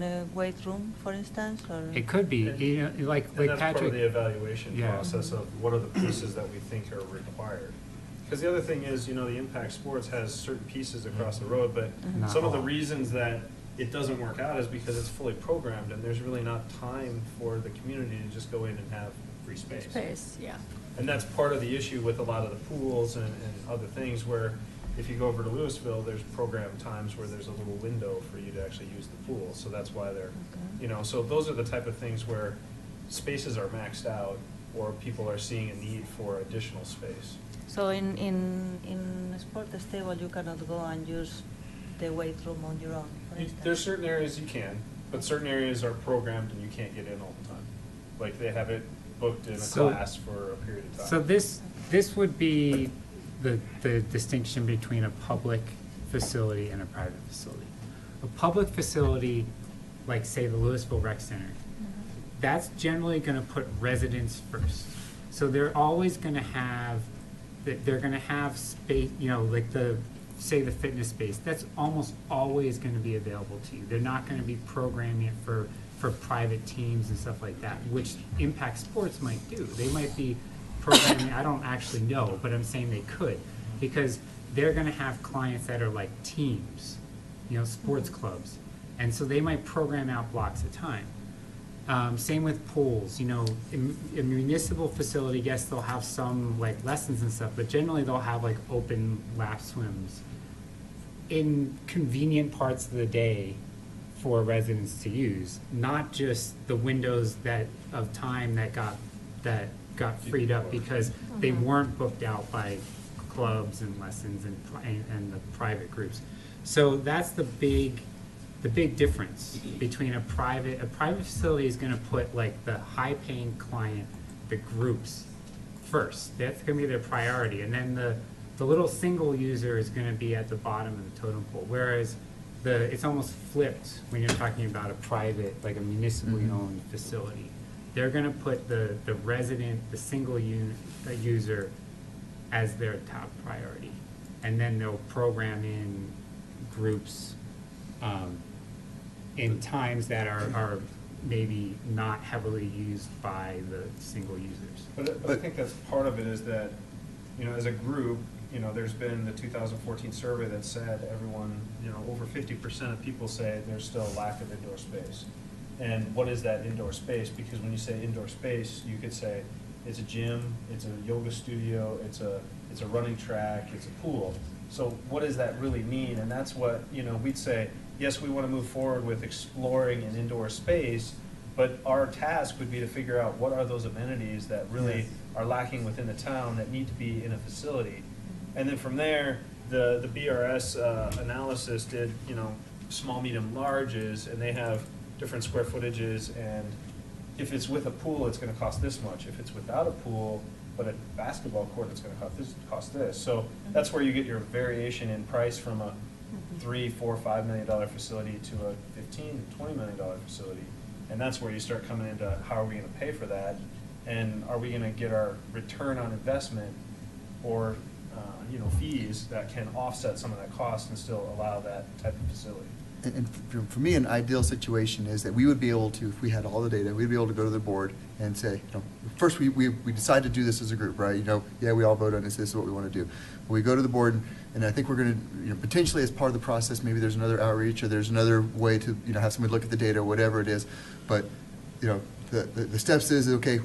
a weight room, for instance, or? It could be, like And that's part of Patrick. the evaluation Yeah. process of what are the pieces that we think are required. Because the other thing is, the Impact Sports has certain pieces across the road, but Not some of the all. reasons that it doesn't work out is because it's fully programmed, and there's really not time for the community to just go in and have free space. Space, yeah. And that's part of the issue with a lot of the pools and other things, where if you go over to Louisville, there's program times where there's a little window for you to actually use the pool. So that's why they're, so those are the type of things where spaces are maxed out, or people are seeing a need for additional space. So in a sports table, you cannot go and use the weight room on your own, for instance? There's certain areas you can, but certain areas are programmed and you can't get in all the time. Like they have it booked in a class for a period of time. So this would be the distinction between a public facility and a private facility. A public facility, like say the Louisville Rec Center, that's generally going to put residents first. So they're always going to have, they're going to have space, like say the fitness space, that's almost always going to be available to you. They're not going to be programming it for private teams and stuff like that, which Impact Sports might do. They might be programming, I don't actually know, but I'm saying they could, because they're going to have clients that are like teams, sports clubs, and so they might program out blocks of time. Same with pools, in a municipal facility, yes, they'll have some like lessons and stuff, but generally they'll have like open lap swims in convenient parts of the day for residents to use, not just the windows of time that got freed up because they weren't booked out by clubs and lessons and the private groups. So that's the big difference between a private facility is going to put like the high-paying client, the groups first. That's going to be their priority, and then the little single user is going to be at the bottom of the totem pole. Whereas it's almost flipped when you're talking about a private, like a municipally owned facility. They're going to put the resident, the single user, as their top priority, and then they'll program in groups in times that are maybe not heavily used by the single users. But I think that's part of it, is that, as a group, you know, there's been the 2014 survey that said everyone, you know, over 50% of people say there's still a lack of indoor space. And what is that indoor space? Because when you say indoor space, you could say it's a gym, it's a yoga studio, it's a running track, it's a pool. So what does that really mean? And that's what, you know, we'd say, yes, we want to move forward with exploring an indoor space, but our task would be to figure out what are those amenities that really are lacking within the town that need to be in a facility. And then from there, the BRS analysis did, you know, small, medium, larges, and they have different square footages, and if it's with a pool, it's gonna cost this much. If it's without a pool, but a basketball court, it's gonna cost this. So that's where you get your variation in price from a $3, $4, $5 million facility to a $15, $20 million facility. And that's where you start coming into how are we gonna pay for that? And are we gonna get our return on investment or you know, fees that can offset some of that cost and still allow that type of facility? And for me, an ideal situation is that we would be able to, if we had all the data, we'd be able to go to the board and say, you know, first we decide to do this as a group, right? You know, yeah, we all vote on this, this is what we want to do. We go to the board, and I think we're going to, you know, potentially as part of the process, maybe there's another outreach or there's another way to, you know, have somebody look at the data or whatever it is. But, you know, the steps is, okay,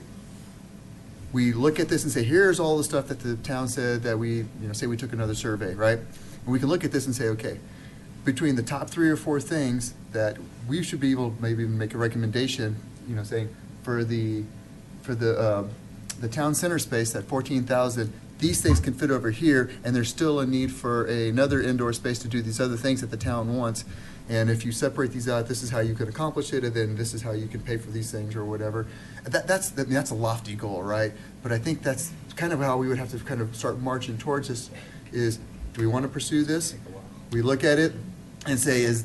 we look at this and say, here's all the stuff that the town said that we, you know, say we took another survey, right? And we can look at this and say, okay, between the top 3 or 4 things that we should be able to maybe make a recommendation, you know, saying for the town center space, that 14,000, these things can fit over here, and there's still a need for another indoor space to do these other things that the town wants. And if you separate these out, this is how you can accomplish it, and then this is how you can pay for these things or whatever. That's a lofty goal, right? But I think that's kind of how we would have to kind of start marching towards this, is do we want to pursue this? We look at it and say, is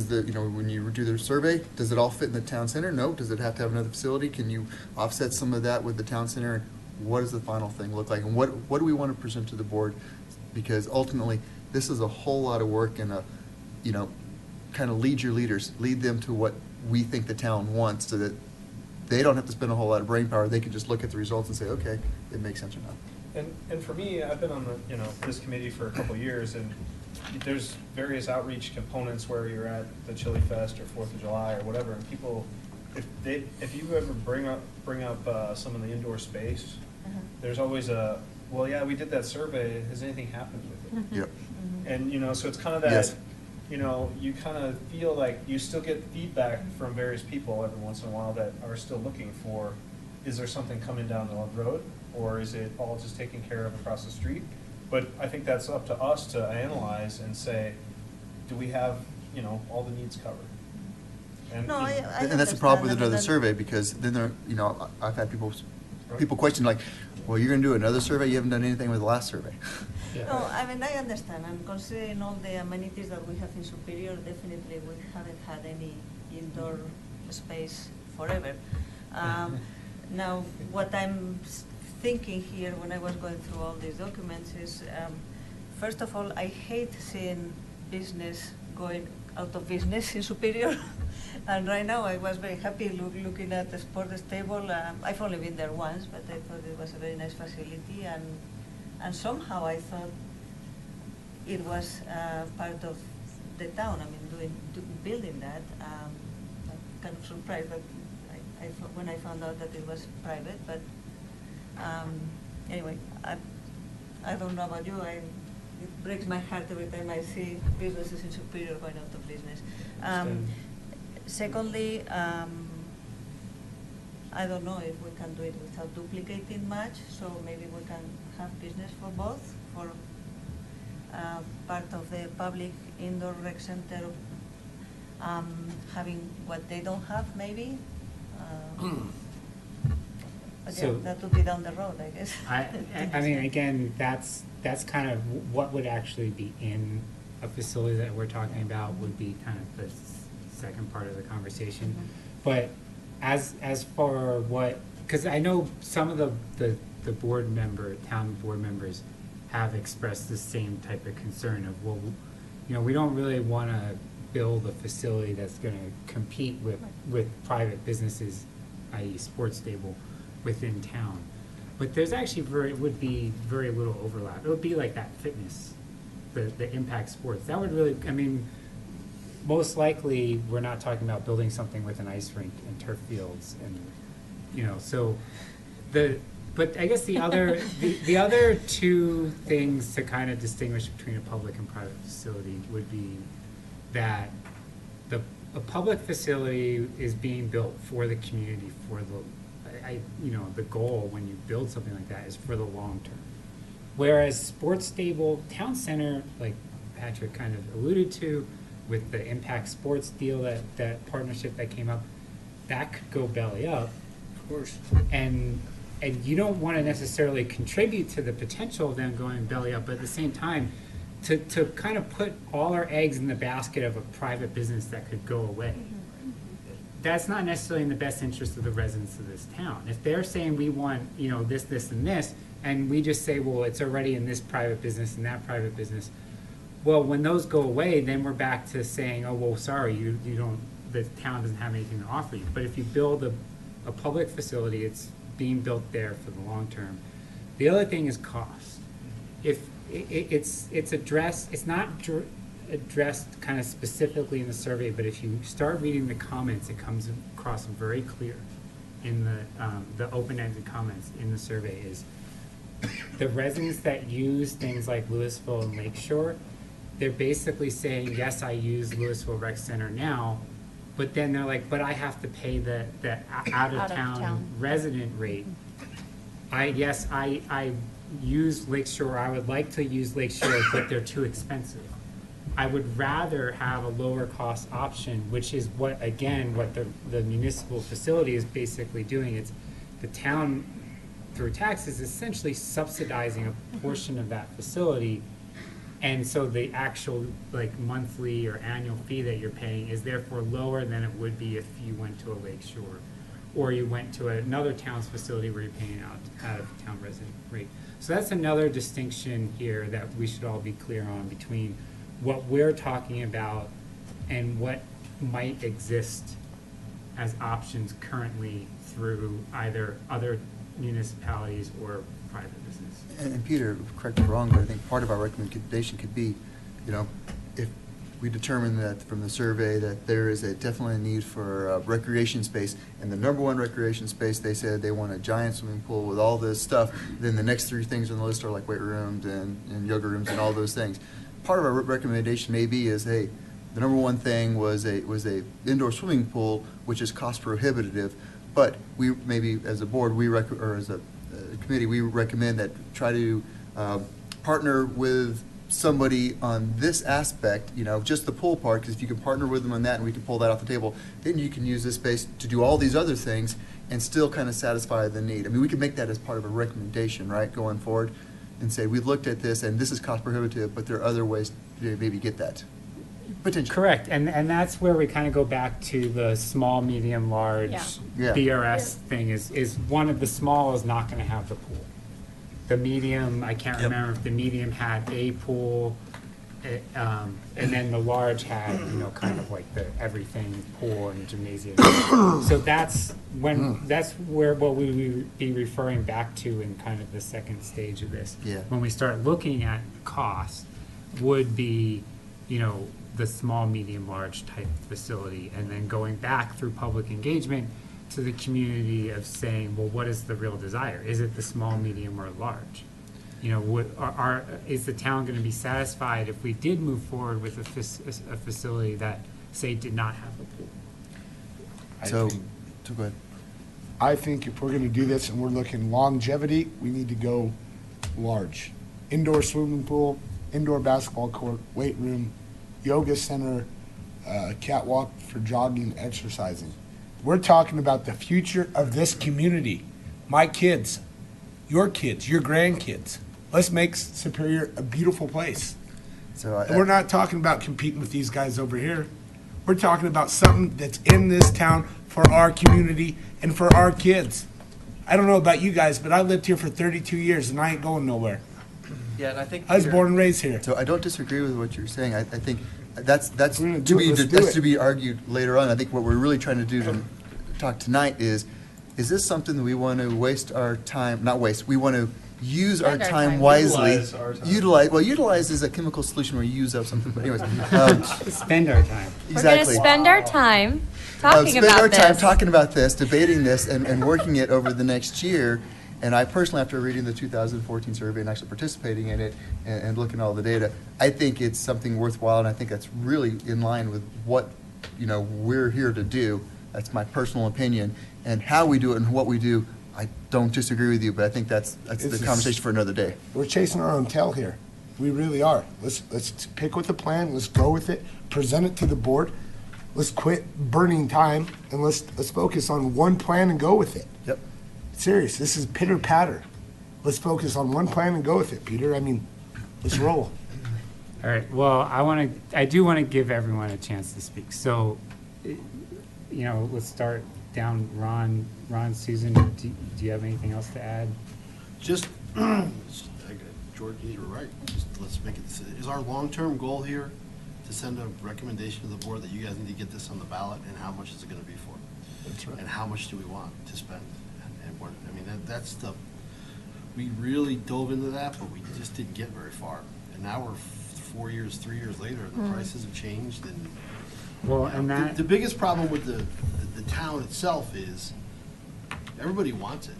the, you know, when you do the survey, does it all fit in the town center? No. Does it have to have another facility? Can you offset some of that with the town center? And what does the final thing look like? And what do we want to present to the board? Because ultimately, this is a whole lot of work, and you know, kind of lead your leaders, lead them to what we think the town wants, so that they don't have to spend a whole lot of brain power. They can just look at the results and say, okay, it makes sense or not. And for me, I've been on the, you know, this committee for a couple of years, and there's various outreach components where you're at the Chili Fest or 4th of July or whatever, and people, if you ever bring up some of the indoor space, there's always a, well, yeah, we did that survey, has anything happened with it? Yep. And, you know, so it's kind of that, Yes. you know, you kind of feel like you still get feedback from various people every once in a while that are still looking for, is there something coming down the road, or is it all just taken care of across the street? But I think that's up to us to analyze and say, do we have, you know, all the needs covered? And, No, you know, And that's the problem with another survey, because then there, you know, I've had people question like, well, you're going to do another survey, you haven't done anything with the last survey. No, I mean, I understand, and considering all the amenities that we have in Superior, definitely we haven't had any indoor space forever. Now, what I'm thinking here when I was going through all these documents is, first of all, I hate seeing business going out of business in Superior. And right now, I was very happy looking at the sports table. I've only been there once, but I thought it was a very nice facility, and somehow I thought it was part of the town. I mean, building that. I'm kind of surprised that when I found out that it was private, but anyway, I don't know about you. It breaks my heart every time I see businesses in Superior going out of business. Secondly, I don't know if we can do it without duplicating much, so maybe we can have business for both, for part of the public indoor rec center, having what they don't have maybe. But yeah, So- that would be down the road, I guess. I mean, again, that's kind of what would actually be in a facility that we're talking about would be kind of the second part of the conversation. But as for what, because I know some of the town board members have expressed the same type of concern of, well, you know, we don't really want to build a facility that's going to compete with private businesses, i.e. sports stable, within town. but there's actually would be very little overlap. It would be like that fitness, the impact sports. That would really, I mean, most likely, we're not talking about building something with an ice rink and turf fields and, you know, so but I guess the other two things to kind of distinguish between a public and private facility would be that a public facility is being built for the community, for the goal when you build something like that is for the long term. Whereas sports stable town center, like Patrick kind of alluded to, with the Impact Sports deal, that partnership that came up, that could go belly up. Of course. And you don't want to necessarily contribute to the potential of them going belly up, but at the same time, to kind of put all our eggs in the basket of a private business that could go away. That's not necessarily in the best interest of the residents of this town. If they're saying we want, you know, this, and this, and we just say, well, it's already in this private business and that private business, well, when those go away, then we're back to saying, oh, well, sorry, you don't, the town doesn't have anything to offer you. But if you build a public facility, it's being built there for the long term. The other thing is cost. If it's addressed, it's not addressed kind of specifically in the survey, but if you start reading the comments, it comes across very clear in the open-ended comments in the survey is the residents that use things like Louisville and Lakeshore, they're basically saying, yes, I use Louisville Rec Center now, but then they're like, but I have to pay the out-of-town resident rate. I use Lakeshore, I would like to use Lakeshore, but they're too expensive. I would rather have a lower cost option, which is what the municipal facility is basically doing. It's the town, through taxes, essentially subsidizing a portion of that facility. And so the actual like monthly or annual fee that you're paying is therefore lower than it would be if you went to a Lakeshore or you went to another town's facility where you're paying out of town resident rate. So that's another distinction here that we should all be clear on between what we're talking about and what might exist as options currently through either other municipalities or private business. And Peter, correct me if I'm wrong, but I think part of our recommendation could be, you know, if we determine that from the survey that there is definitely a need for recreation space, and the number one recreation space, they said they want a giant swimming pool with all this stuff, then the next three things on the list are like weight rooms and yoga rooms and all those things. Part of our recommendation maybe is, hey, the number one thing was a indoor swimming pool, which is cost prohibitive, but we maybe as a board, or as a committee, we recommend that try to partner with somebody on this aspect, you know, just the pool part, because if you can partner with them on that and we can pull that off the table, then you can use this space to do all these other things and still kind of satisfy the need. I mean, we can make that as part of a recommendation, right, going forward, and say, we've looked at this and this is cost prohibitive, but there are other ways to maybe get that. Potentially. Correct, and that's where we kind of go back to the small, medium, large Yeah. BRS thing is one of the small is not going to have the pool. The medium, I can't remember if the medium had a pool, and then the large had, you know, kind of like the everything pool and gymnasium. So that's where what we would be referring back to in kind of the second stage of this. Yeah. When we start looking at cost, would be, you know, the small, medium, large type facility, and then going back through public engagement to the community of saying, well, what is the real desire? Is it the small, medium, or large? You know, is the town going to be satisfied if we did move forward with a facility that, say, did not have a pool? So go ahead. I think if we're going to do this and we're looking longevity, we need to go large. Indoor swimming pool, indoor basketball court, weight room, yoga center, catwalk for jogging, exercising. We're talking about the future of this community. My kids, your grandkids. Let's make Superior a beautiful place. And we're not talking about competing with these guys over here. We're talking about something that's in this town for our community and for our kids. I don't know about you guys, but I lived here for 32 years and I ain't going nowhere. Yeah, and I think I was born and raised here. So I don't disagree with what you're saying. I think that's to be argued later on. I think what we're really trying to do to talk tonight is is this something that we want to waste our time, not waste, we want to use our Spend our time time. wisely? Utilize our time. Utilize is a chemical solution where you use up something, but anyways. Spend our time. We're going to Exactly. spend our time talking Spend about our time this. talking about this, debating this, and working it over the next year. And I personally, after reading the 2014 survey and actually participating in it and looking at all the data, I think it's something worthwhile, and I think that's really in line with what, we're here to do. That's my personal opinion. And how we do it and what we do, I don't disagree with you, but I think that's This the is- conversation for another day. We're chasing our own tail here. We really are. Let's pick with the plan, let's go with it, present it to the board. Let's quit burning time, and let's focus on one plan and go with it. Yep. Serious, this is pitter patter. Let's focus on one plan and go with it, Peter. I mean, let's roll. All right, well, I do want to give everyone a chance to speak. So, let's start down. Ron, Susan, do you have anything else to add? Just, George, you were right. Just let's make it, is our long-term goal here to send a recommendation to the board that you guys need to get this on the ballot, and how much is it gonna be for? That's right. And how much do we want to spend? And what, that's the, we really dove into that, but we just didn't get very far. And now we're 3 years later, and the prices have changed, and Well, and that, the biggest problem with the town itself is everybody wants it,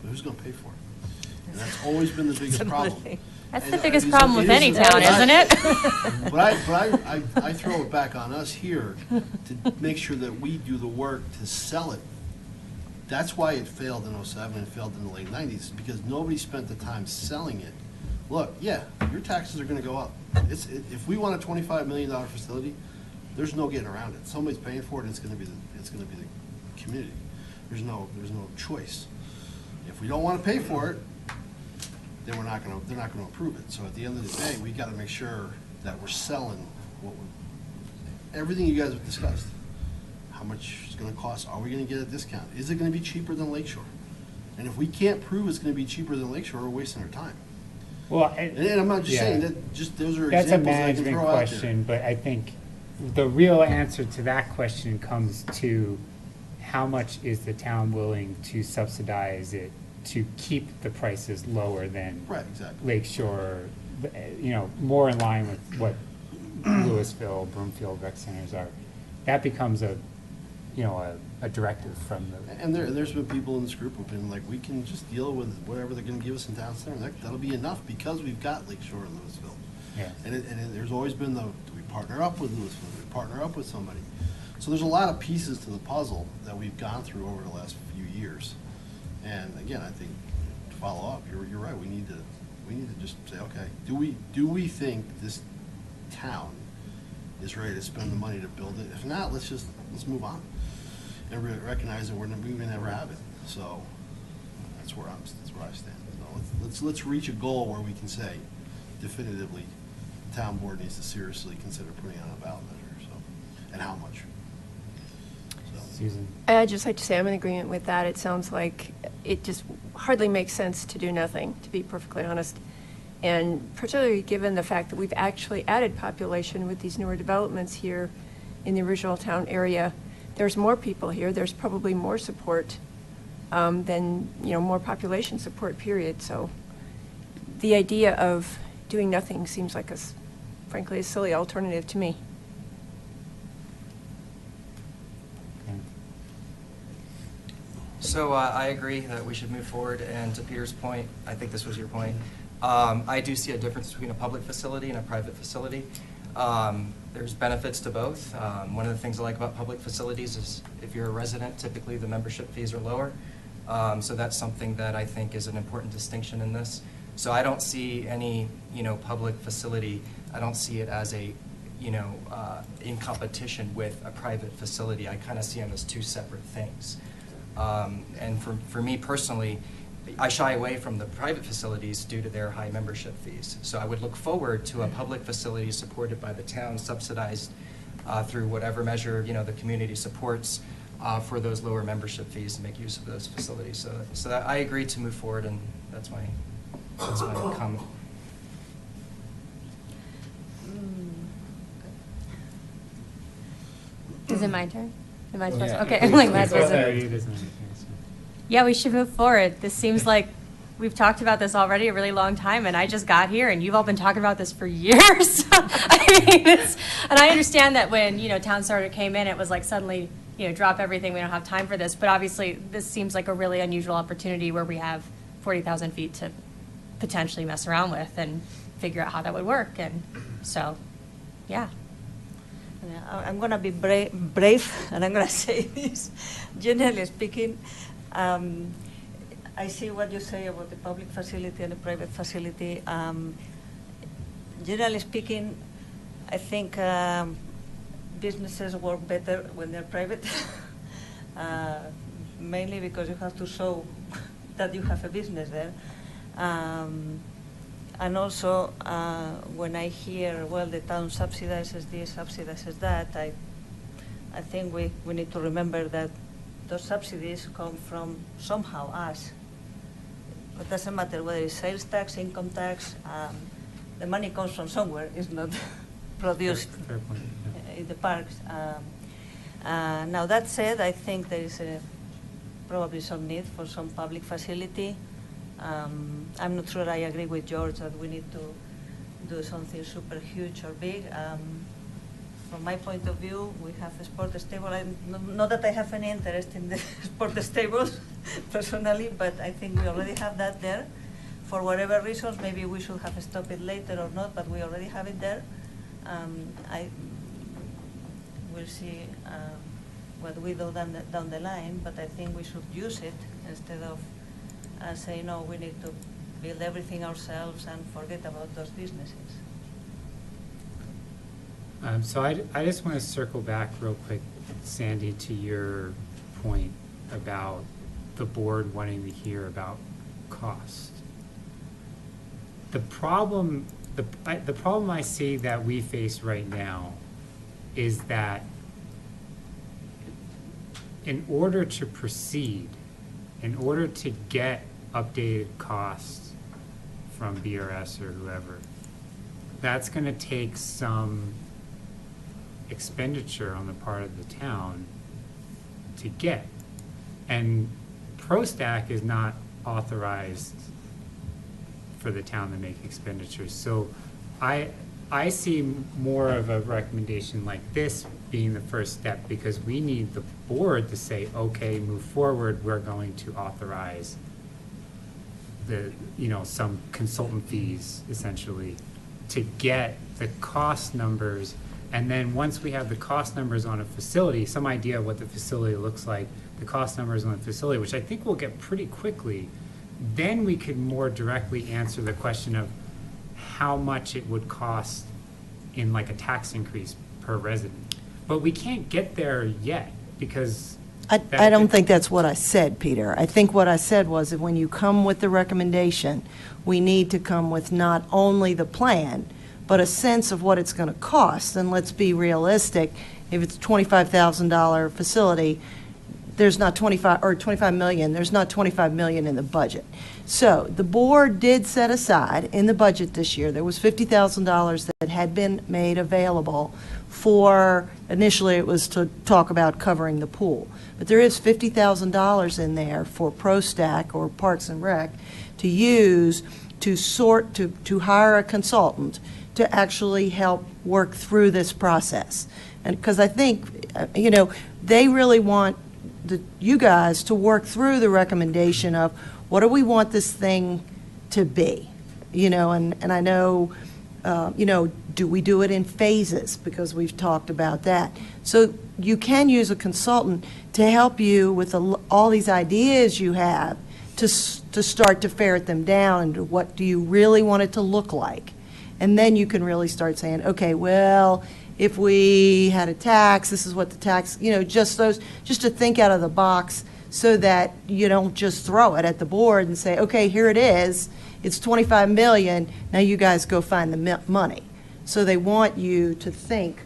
but who's gonna pay for it? And that's always been the biggest problem. That's And the biggest it is- problem with it any is- town, isn't it? But I throw it back on us here to make sure that we do the work to sell it. That's why it failed in '07 and failed in the late '90s, because nobody spent the time selling it. Look, yeah, your taxes are gonna go up. If we want a $25 million facility, there's no getting around it. Somebody's paying for it, and it's gonna be the community. There's no choice. If we don't wanna pay for it, then they're not gonna approve it. So at the end of the day, we gotta make sure that we're selling everything you guys have discussed. How much it's gonna cost? Are we gonna get a discount? Is it gonna be cheaper than Lakeshore? And if we can't prove it's gonna be cheaper than Lakeshore, we're wasting our time. well, And I'm not just yeah. saying that, just those are That's a examples that I can management throw out there. question, but I think the real answer to that question comes to how much is the town willing to subsidize it to keep the prices lower than Right, exactly. Lakeshore, more in line with what Louisville, Broomfield rec centers are. That becomes a directive from the. And there's been people in this group who've been like, we can just deal with whatever they're gonna give us in town center, and that'll be enough, because we've got Lakeshore and Louisville. Yeah. And there's always been do we partner up with Louisville, do we partner up with somebody? So there's a lot of pieces to the puzzle that we've gone through over the last few years. And again, I think, to follow up, you're right, we need to just say, okay, do we think this town is ready to spend the money to build it? If not, let's move on. And recognize that we may never have it. So that's where I stand. So let's reach a goal where we can say definitively, the town board needs to seriously consider putting on a ballot measure, so, and how much. So, Susan. I'd just like to say I'm in agreement with that. It sounds like it just hardly makes sense to do nothing, to be perfectly honest. And particularly given the fact that we've actually added population with these newer developments here in the original town area. There's more people here. There's probably more support than, more population support, period. So the idea of doing nothing seems like frankly, a silly alternative to me. Okay. So I agree that we should move forward, and to Peter's point, I think this was your point, I do see a difference between a public facility and a private facility. There's benefits to both. One of the things I like about public facilities is if you're a resident, typically the membership fees are lower. So that's something that I think is an important distinction in this. So I don't see any, public facility, I don't see it as a, in competition with a private facility. I kind of see them as two separate things. And for me personally, I shy away from the private facilities due to their high membership fees. So I would look forward to a public facility supported by the town, subsidized through whatever measure, the community supports for those lower membership fees, and make use of those facilities. So that I agree to move forward, and that's my comment. Is it my turn? The vice Yeah. president? Okay, I'm like vice Sorry, president. it isn't anything, so. Yeah, we should move forward. This seems like we've talked about this already a really long time, and I just got here, and you've all been talking about this for years. I mean, and I understand that when, Town Starter came in, it was like suddenly, drop everything, we don't have time for this. But obviously, this seems like a really unusual opportunity where we have 40,000 feet to potentially mess around with and figure out how that would work. And so, yeah. I'm going to be brave, and I'm going to say this. Generally speaking, I see what you say about the public facility and the private facility. Generally speaking, I think businesses work better when they're private, mainly because you have to show that you have a business there. And also, when I hear, well, the town subsidizes this, subsidizes that, I think we need to remember that those subsidies come from somehow us. It doesn't matter whether it's sales tax, income tax, the money comes from somewhere. It's not produced Fair point, yeah. in the parks. Now that said, I think there is probably some need for some public facility. I'm not sure I agree with George that we need to do something super huge or big. From my point of view, we have a sports stable. Not that I have any interest in the sports stables personally, but I think we already have that there. For whatever reasons, maybe we should have stopped it later or not, but we already have it there. We'll see what we do down the line, but I think we should use it instead of say, no, we need to build everything ourselves and forget about those businesses. So I just want to circle back real quick, Sandy, to your point about the board wanting to hear about cost. The problem I see that we face right now is that in order to proceed, in order to get updated costs from BRS or whoever, that's going to take some expenditure on the part of the town to get. And PROSTAC is not authorized for the town to make expenditures. So I see more of a recommendation like this being the first step, because we need the board to say, okay, move forward, we're going to authorize the, some consultant fees essentially to get the cost numbers. And then once we have the cost numbers on a facility, some idea of what the facility looks like, the cost numbers on the facility, which I think we'll get pretty quickly, then we could more directly answer the question of how much it would cost in like a tax increase per resident. But we can't get there yet because I don't think that's what I said, Peter. I think what I said was that when you come with the recommendation, we need to come with not only the plan, but a sense of what it's going to cost. And let's be realistic. If it's a $25,000 facility, there's not 25 million, there's not 25 million in the budget. So the board did set aside in the budget this year, there was $50,000 that had been made available for, initially it was to talk about covering the pool. But there is $50,000 in there for PROSTAC or Parks and Rec to use to hire a consultant to actually help work through this process. And because I think, they really want you guys to work through the recommendation of what do we want this thing to be, and I know, do we do it in phases, because we've talked about that. So you can use a consultant to help you with all these ideas you have to start to ferret them down into what do you really want it to look like. And then you can really start saying, okay, well, if we had a tax, this is what the tax, just to think out of the box so that you don't just throw it at the board and say, okay, here it is, it's 25 million, now you guys go find the money. So they want you to think,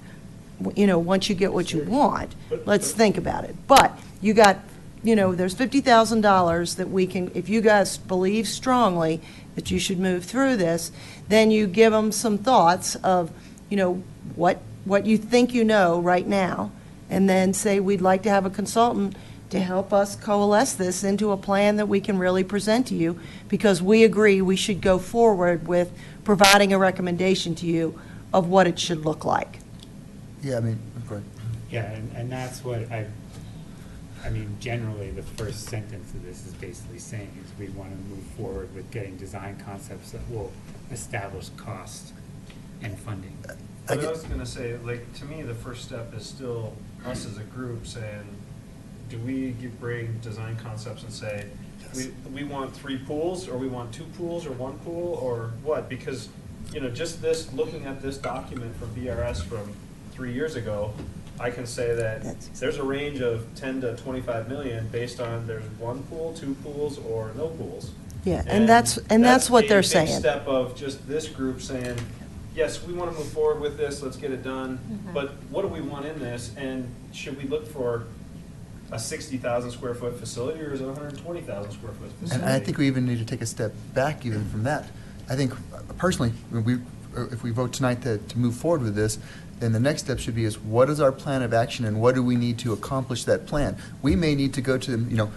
once you get what you want, let's think about it. But you got, there's $50,000 that we can, if you guys believe strongly that you should move through this, then you give them some thoughts of, what you think right now, and then say, we'd like to have a consultant to help us coalesce this into a plan that we can really present to you, because we agree we should go forward with providing a recommendation to you of what it should look like. Yeah, I mean, go ahead. Yeah, and that's what I mean, generally, the first sentence of this is basically saying is we want to move forward with getting design concepts that will establish cost and funding. But I was gonna say, like, to me, the first step is still us as a group saying, do we bring design concepts and say, we want 3 pools, or we want 2 pools, or 1 pool, or what? Because, you know, just this, looking at this document from BRS from 3 years ago, I can say that there's a range of 10 to 25 million based on there's 1 pool, 2 pools, or no pools. Yeah, and that's what they're a saying. big step of just this group saying, yes, we want to move forward with this, let's get it done, but what do we want in this, and should we look for a 60,000 square foot facility, or is it a 120,000 square foot facility? And I think we even need to take a step back even from that. I think personally, if we vote tonight to move forward with this, then the next step should be is what is our plan of action and what do we need to accomplish that plan? We may need to go to them, you know,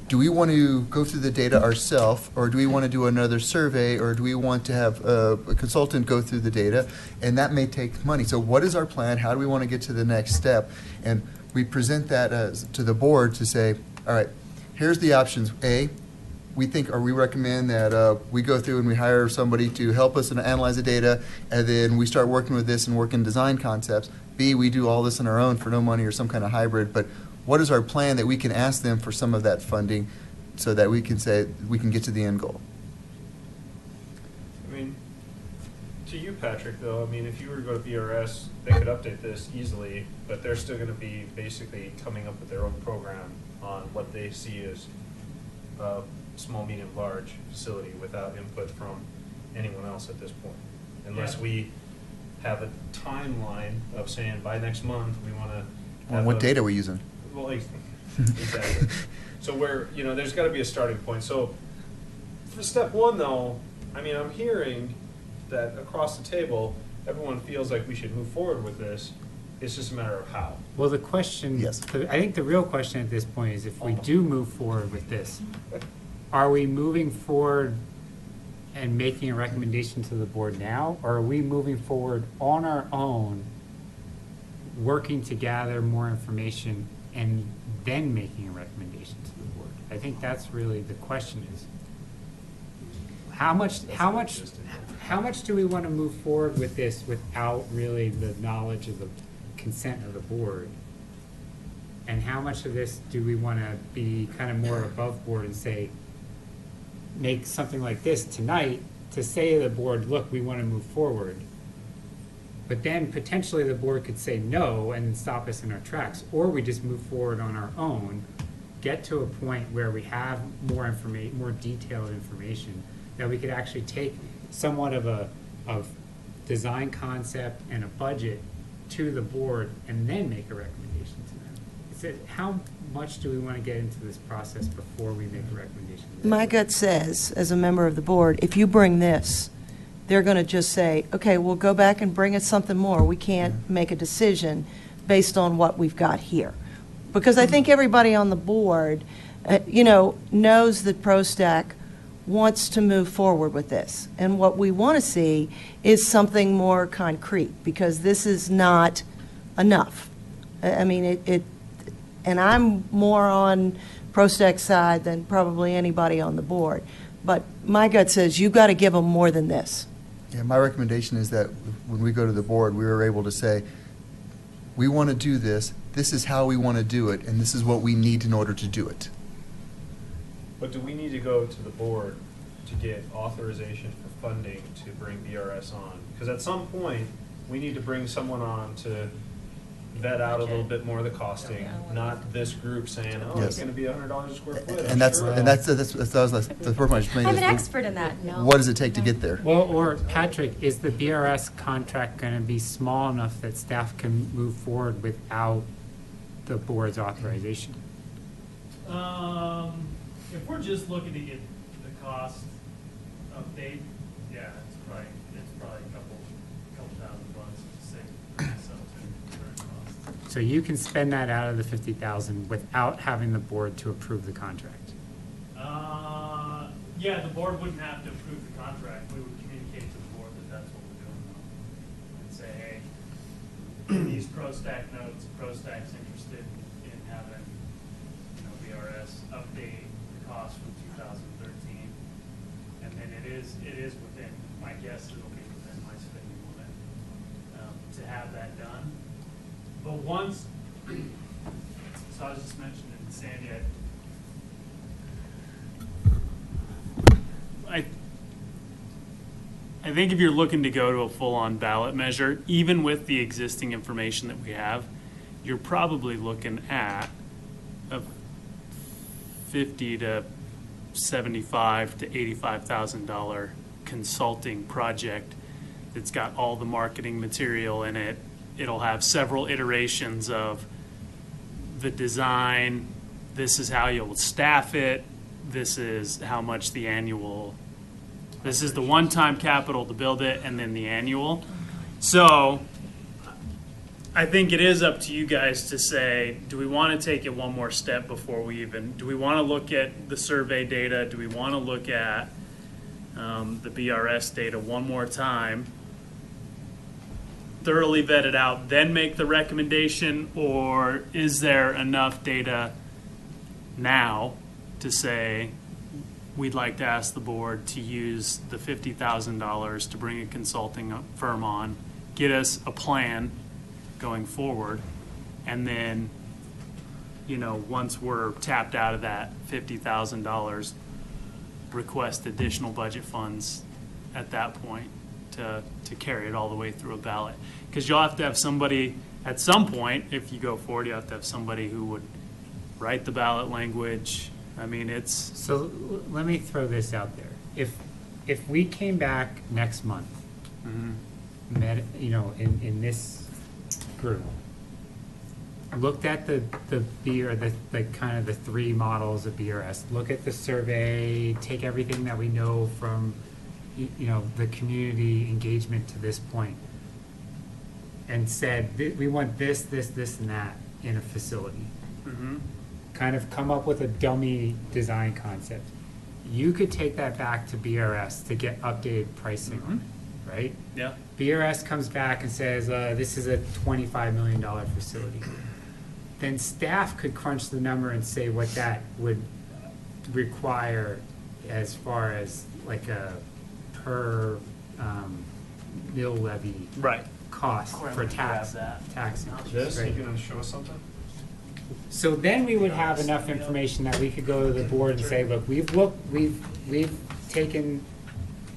do we want to go through the data ourselves, or do we want to do another survey, or do we want to have a consultant go through the data? And that may take money. So what is our plan? How do we want to get to the next step? And we present that to the board to say, all right, here's the options. A, we think, or we recommend that we go through and we hire somebody to help us and analyze the data, and then we start working with this and work in design concepts. B, we do all this on our own for no money or some kind of hybrid. But what is our plan that we can ask them for some of that funding so that we can say we can get to the end goal? I mean, to you, Patrick, though, I mean, if you were to go to BRS, they could update this easily, but they're still going to be basically coming up with their own program on what they see as small, medium, large facility without input from anyone else at this point. Unless we have a timeline of saying by next month we want to. Well, what data are we using? Well, exactly. So there's got to be a starting point. So for step 1, though, I mean, I'm hearing that across the table, everyone feels like we should move forward with this. It's just a matter of how. Well, the question, Yes. I think the real question at this point is if we do move forward with this, are we moving forward and making a recommendation to the board now, or are we moving forward on our own, working to gather more information and then making a recommendation to the board? I think that's really the question is, how much do we want to move forward with this without really the knowledge of the consent of the board? And how much of this do we want to be kind of more above board and say, make something like this tonight to say to the board, look, we want to move forward. But then potentially the board could say no and stop us in our tracks, or we just move forward on our own, get to a point where we have more information, more detailed information, that we could actually take somewhat of design concept and a budget to the board and then make a recommendation to them. How much do we want to get into this process before we make a recommendation? My gut says, as a member of the board, if you bring this, they're going to just say, okay, we'll go back and bring us something more. We can't make a decision based on what we've got here. Because I think everybody on the board, knows that PROSTAC wants to move forward with this. And what we want to see is something more concrete, because this is not enough. I mean, and I'm more on PROSTAC's side than probably anybody on the board. But my gut says you've got to give them more than this. Yeah, my recommendation is that when we go to the board, we were able to say, we want to do this, this is how we want to do it, and this is what we need in order to do it. But do we need to go to the board to get authorization for funding to bring BRS on? Because at some point, we need to bring someone on to vet out a little bit more of the costing, not this group saying, oh, it's going to be $100 a square foot. And that's the first one. I'm an expert in that. No. What does it take to get there? Well, or Patrick, is the BRS contract going to be small enough that staff can move forward without the board's authorization? If we're just looking to get the cost update, yeah, it's probably a couple $1,000 to save something. So you can spend that out of the 50,000 without having the board to approve the contract. Yeah, the board wouldn't have to approve the contract. We would communicate to the board that that's what we're doing now. And say, hey, these PROSTAC notes, PROSTAC's interested in having, BRS update the cost from 2013. And then it is within, my guess it'll be within my spending limit, to have that done. But once, so I was just mentioning Sandy, I think if you're looking to go to a full-on ballot measure, even with the existing information that we have, you're probably looking at a $50,000 to $75,000 to $85,000 consulting project that's got all the marketing material in it. It'll have several iterations of the design. This is how you'll staff it. This is how much the annual. This is the one-time capital to build it, and then the annual. So I think it is up to you guys to say, do we want to take it one more step before we even, do we want to look at the survey data? Do we want to look at the BRS data one more time, thoroughly vet it out, then make the recommendation? Or is there enough data now to say, we'd like to ask the board to use the $50,000 to bring a consulting firm on, get us a plan going forward, and then, once we're tapped out of that $50,000, request additional budget funds at that point to carry it all the way through a ballot. Because you'll have to have somebody, at some point, if you go forward, you have to have somebody who would write the ballot language. I mean, it's... So let me throw this out there. If we came back next month, in this group, looked at the kind of the three models of BRS, look at the survey, take everything that we know from the community engagement to this point, and said we want this, and that in a facility. Kind of come up with a dummy design concept. You could take that back to BRS to get updated pricing on it, right? Yeah. BRS comes back and says, this is a $25 million facility. Then staff could crunch the number and say what that would require as far as like a per mill levy cost for tax increase. You gonna show us something? So then we would have enough information that we could go to the board and say, look, we've taken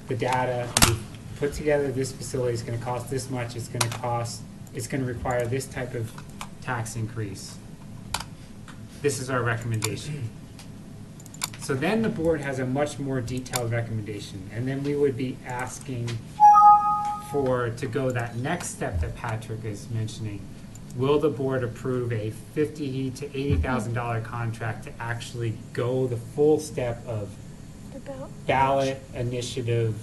the data, we've put together this facility, it's gonna cost this much, it's gonna require this type of tax increase. This is our recommendation. So then the board has a much more detailed recommendation, and then we would be asking to go that next step that Patrick is mentioning. Will the board approve a $50,000 to $80,000 contract to actually go the full step of ballot initiative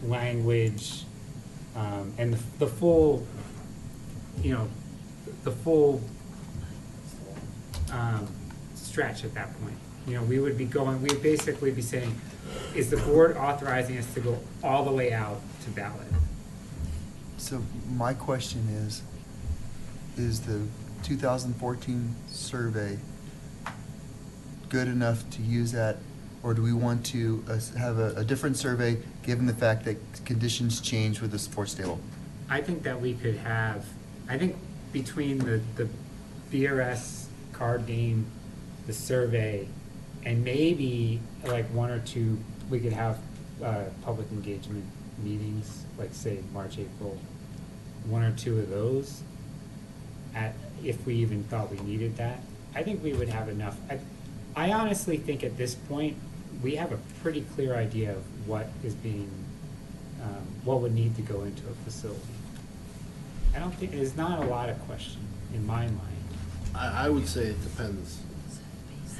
language, and the full, stretch at that point? We would basically be saying, is the board authorizing us to go all the way out to ballot? So my question is the 2014 survey good enough to use that, or do we want to have a different survey given the fact that conditions change with the sports table? I think that we could have, between the BRS card game, the survey, and maybe like one or two, we could have public engagement meetings, like say March, April, one or two of those. If we even thought we needed that, I think we would have enough. I honestly think at this point, we have a pretty clear idea of what is being, what would need to go into a facility. I don't think, there's not a lot of question in my mind. I would say it depends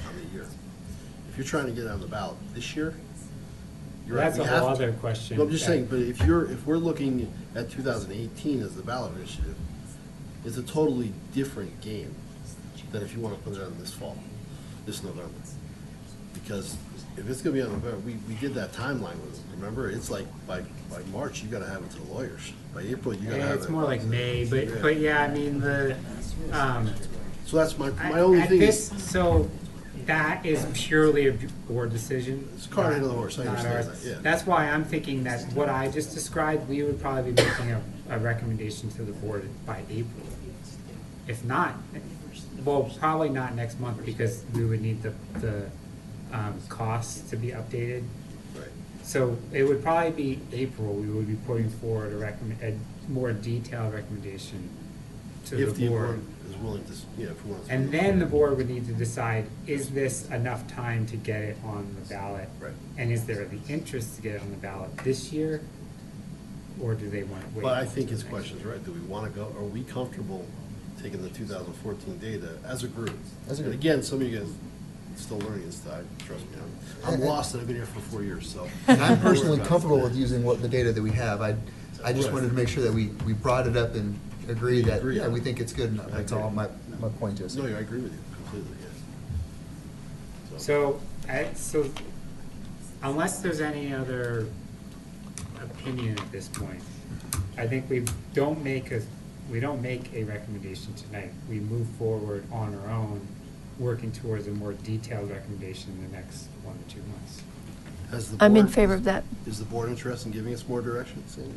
on the year. If you're trying to get on the ballot this year, you're right, That's a whole other question. No, I'm just saying, but if we're looking at 2018 as the ballot initiative, It's a totally different game than if you want to put it on this fall, this November. Because if it's gonna be on November, we did that timeline with them, remember? It's like by March, you gotta have it to the lawyers. By April, you gotta have it. It's more like May, but yeah, I mean, So that's my only at thing this, is, so that is purely a board decision. it's a cart ahead of the horse, I not understand ours. that, yeah. That's why I'm thinking that what I just described, we would probably be making a recommendation to the board by April. If not, well, probably not next month, because we would need the costs to be updated. Right. So it would probably be April, we would be putting forward a more detailed recommendation to If the the board. board is willing to, yeah, if we want to. And then the board would need to decide, is this enough time to get it on the ballot? Right. And is there the interest to get it on the ballot this year? Or do they want to wait? But I think until his next question's year? right. Do we want to go, are we comfortable taking the 2014 data as a group? As a And group. again, some of you guys still learning this, trust me. I'm lost and I've been here for 4 years, so. And I'm personally comfortable with using the data that we have. I just Right. wanted to make sure that we brought it up and agree that, Agree. yeah, we think it's good enough. I That's agree. all my point is. No, I agree with you completely, yes. So unless there's any other opinion at this point, I think we don't make a recommendation tonight. We move forward on our own, working towards a more detailed recommendation in the next 1 to 2 months. Has the I'm in board- favor of that. Is the board interested in giving us more direction, Sandy?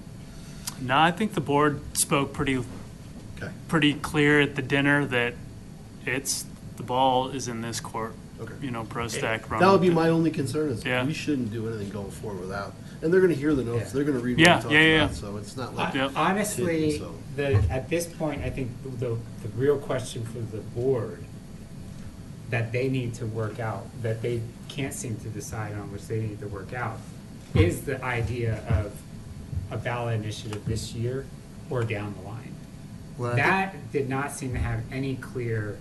No, I think the board spoke Okay. pretty clear at the dinner that the ball is in this court. Okay. PROSTAC. run That would with be it. my only concern is Yeah. we shouldn't do anything going forward without, and they're gonna hear the notes, Yeah. they're gonna read what we Yeah, talked yeah, yeah. about, so it's not like. Yeah. Honestly, So- at this point, I think the real question for the board that they need to work out, that they can't seem to decide on, which they need to work out, is the idea of a ballot initiative this year or down the line. Well, I think- That did not seem to have any clear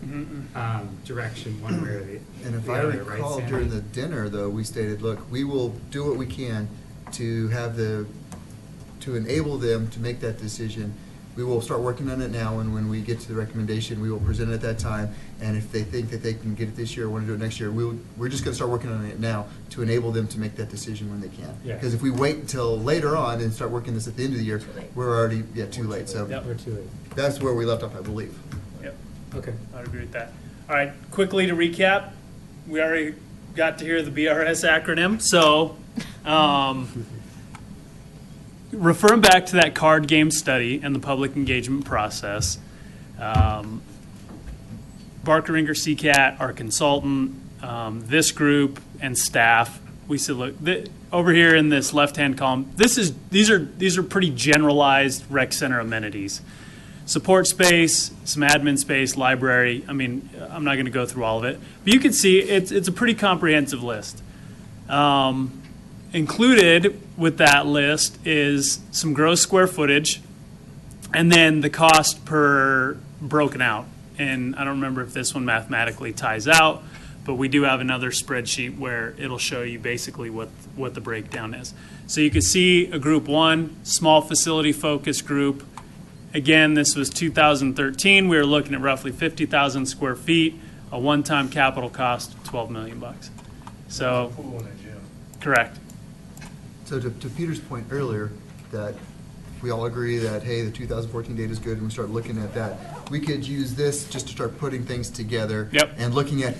direction one way or the And if the I other, right, recall Sandy? during the dinner, though, we stated, look, we will do what we can to enable them to make that decision. We will start working on it now, and when we get to the recommendation, we will present it at that time. And if they think that they can get it this year or want to do it next year, we're just going to start working on it now to enable them to make that decision when they can. Yeah. Because if we wait until later on and start working this at the end of the year, we're already, too late. So Yep. We're too late. that's where we left off, I believe. Yep. Okay. I'd agree with that. All right, quickly to recap, we already got to hear the BRS acronym, so referring back to that card game study and the public engagement process, Barker Ringer CCAT, our consultant, this group and staff, we said, look, over here in this left-hand column, these are pretty generalized rec center amenities. Support space, some admin space, library. I mean, I'm not going to go through all of it, but you can see it's a pretty comprehensive list. Included with that list is some gross square footage, and then the cost per broken out. And I don't remember if this one mathematically ties out, but we do have another spreadsheet where it'll show you basically what the breakdown is. So you can see a group one, small facility focus group. Again, this was 2013. We were looking at roughly 50,000 square feet, a one-time capital cost of $12 million. So, Pool and a gym. correct. So to Peter's point earlier, that we all agree that, hey, the 2014 data is good, and we start looking at that, we could use this just to start putting things together. Yep. And looking at,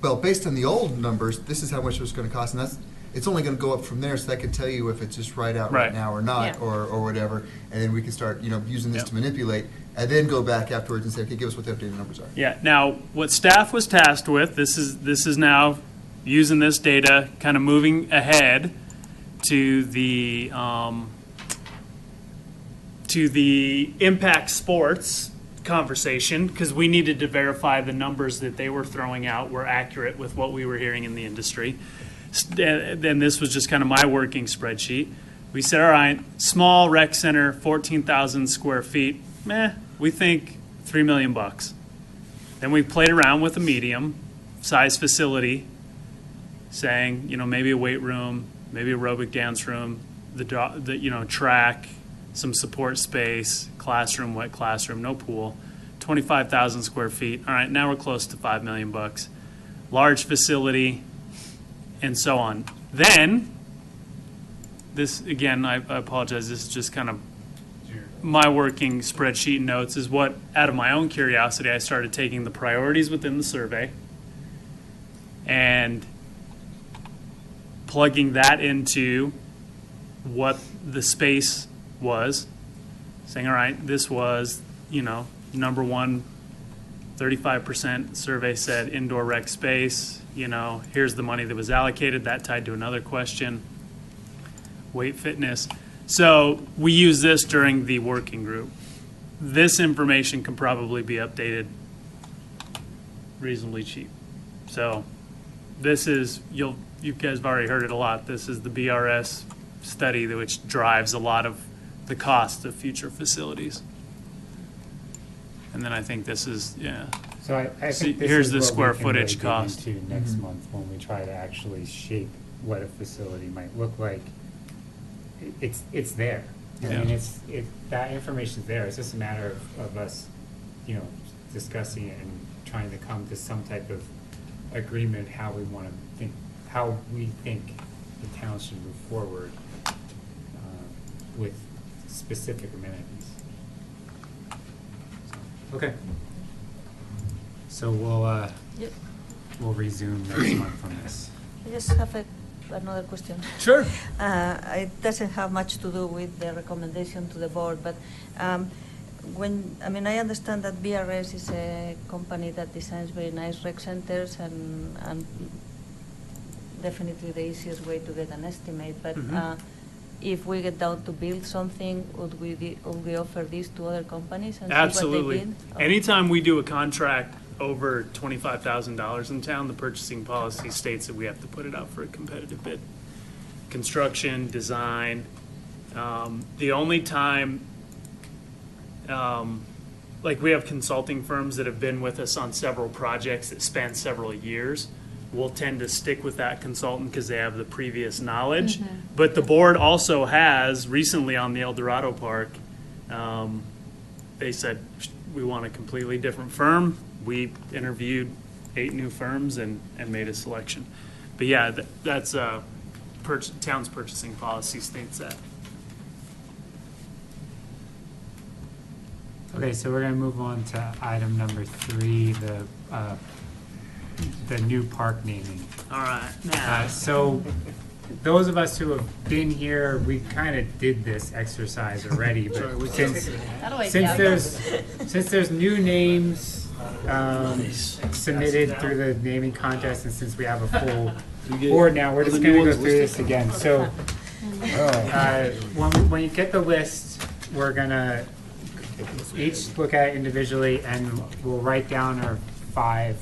well, based on the old numbers, this is how much it's going to cost, and it's only going to go up from there, so that can tell you if it's just right out right Right. now or not, Yeah. or whatever, and then we can start, using this Yep. to manipulate, and then go back afterwards and say, okay, give us what the updated numbers are. Yeah. Now, what staff was tasked with, this is now using this data, kind of moving ahead to the impact sports conversation, because we needed to verify the numbers that they were throwing out were accurate with what we were hearing in the industry. Then this was just kind of my working spreadsheet. We said, all right, small rec center, 14,000 square feet, we think $3 million. Then we played around with a medium size facility, saying, maybe a weight room, maybe aerobic dance room, the track, some support space, classroom, wet classroom, no pool. 25,000 square feet. All right, now we're close to 5 million bucks. Large facility, and so on. Then, this, again, I apologize, this is just kind of my working spreadsheet notes, is what, out of my own curiosity, I started taking the priorities within the survey and plugging that into what the space was, saying, all right, this was, number one, 35% survey said indoor rec space, here's the money that was allocated, that tied to another question, weight fitness. So we use this during the working group. This information can probably be updated reasonably cheap. So this is, you guys have already heard it a lot. This is the BRS study which drives a lot of the cost of future facilities. And then I think this is, So I think this here's is the what square we can footage really cost. dig into next month when we try to actually shape what a facility might look like. It's there. I Yeah. mean, that information's there. It's just a matter of us, discussing it and trying to come to some type of agreement how we think the town should move forward with specific amenities. Okay. So Yep. we'll resume next month on this. I just have another question. Sure. It doesn't have much to do with the recommendation to the board, but I understand that BRS is a company that designs very nice rec centers and definitely the easiest way to get an estimate, but if we get down to build something, would we offer this to other companies and Absolutely. see what they bid? Anytime we do a contract over $25,000 in town, the purchasing policy states that we have to put it out for a competitive bid. Construction, design. The only time, we have consulting firms that have been with us on several projects that span several years. We'll tend to stick with that consultant because they have the previous knowledge. But the board also has, recently on the El Dorado Park, they said, we want a completely different firm. We interviewed 8 new firms and made a selection. But yeah, that's town's purchasing policy states that. Okay, so we're gonna move on to item number 3, the new park naming. All right. Now, So those of us who have been here, we kind of did this exercise already, but since there's new names submitted through the naming contest, and since we have a full board now, we're just gonna go through this again. So when you get the list, we're gonna each look at it individually, and we'll write down our 5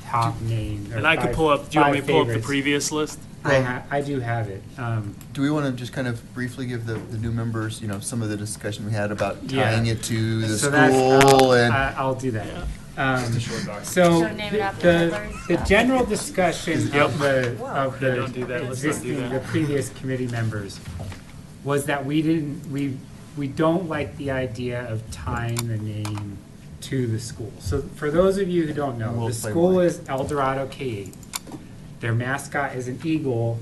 top names. and I could pull up, do you want me to pull up the favorites. previous list? I do have it. Do we want to just kind of briefly give the new members, some of the discussion we had about Yeah. tying it to the So school and? I'll do that. So name it after The general discussion of the Don't do that. Let's not do that. the previous committee members was that we don't like the idea of tying the name to the school. So for those of you who don't know, We'll the play school Mike. is El Dorado K-8. Their mascot is an eagle.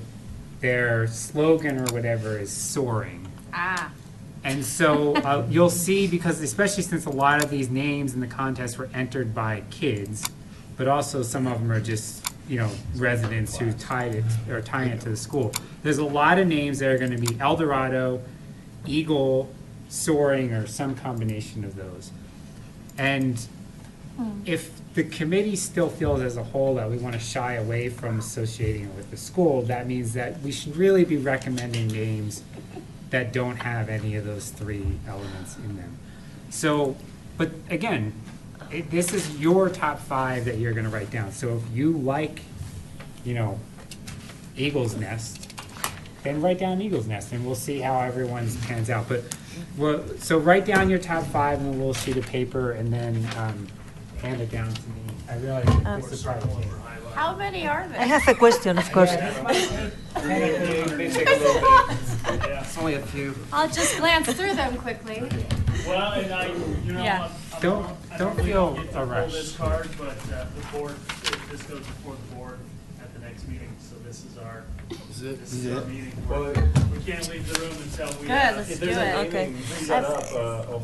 Their slogan or whatever is soaring. And so you'll see, because especially since a lot of these names in the contest were entered by kids, but also some of them are just, residents who tied it or tying it to the school. There's a lot of names that are going to be El Dorado, Eagle, Soaring, or some combination of those. And if the committee still feels as a whole that we want to shy away from associating it with the school, that means that we should really be recommending names that don't have any of those 3 elements in them. So, but again, this is your top 5 that you're going to write down. So if you like, Eagle's Nest, then write down Eagle's Nest, and we'll see how everyone's pans out. But so write down your top 5 on a little sheet of paper, and then hand it down to me. I realize this is probably. How many are there? I have a question, of course. It's only a few. I'll just glance through them quickly. Well, and Yeah. I'm don't We feel get to a pull rush. this card, but the board, this goes before the board at the next meeting, so this is our, Is it? this is our meeting. Well, We can't leave the room until we. Good, let's If do there's it. a Okay. naming set up, a whole,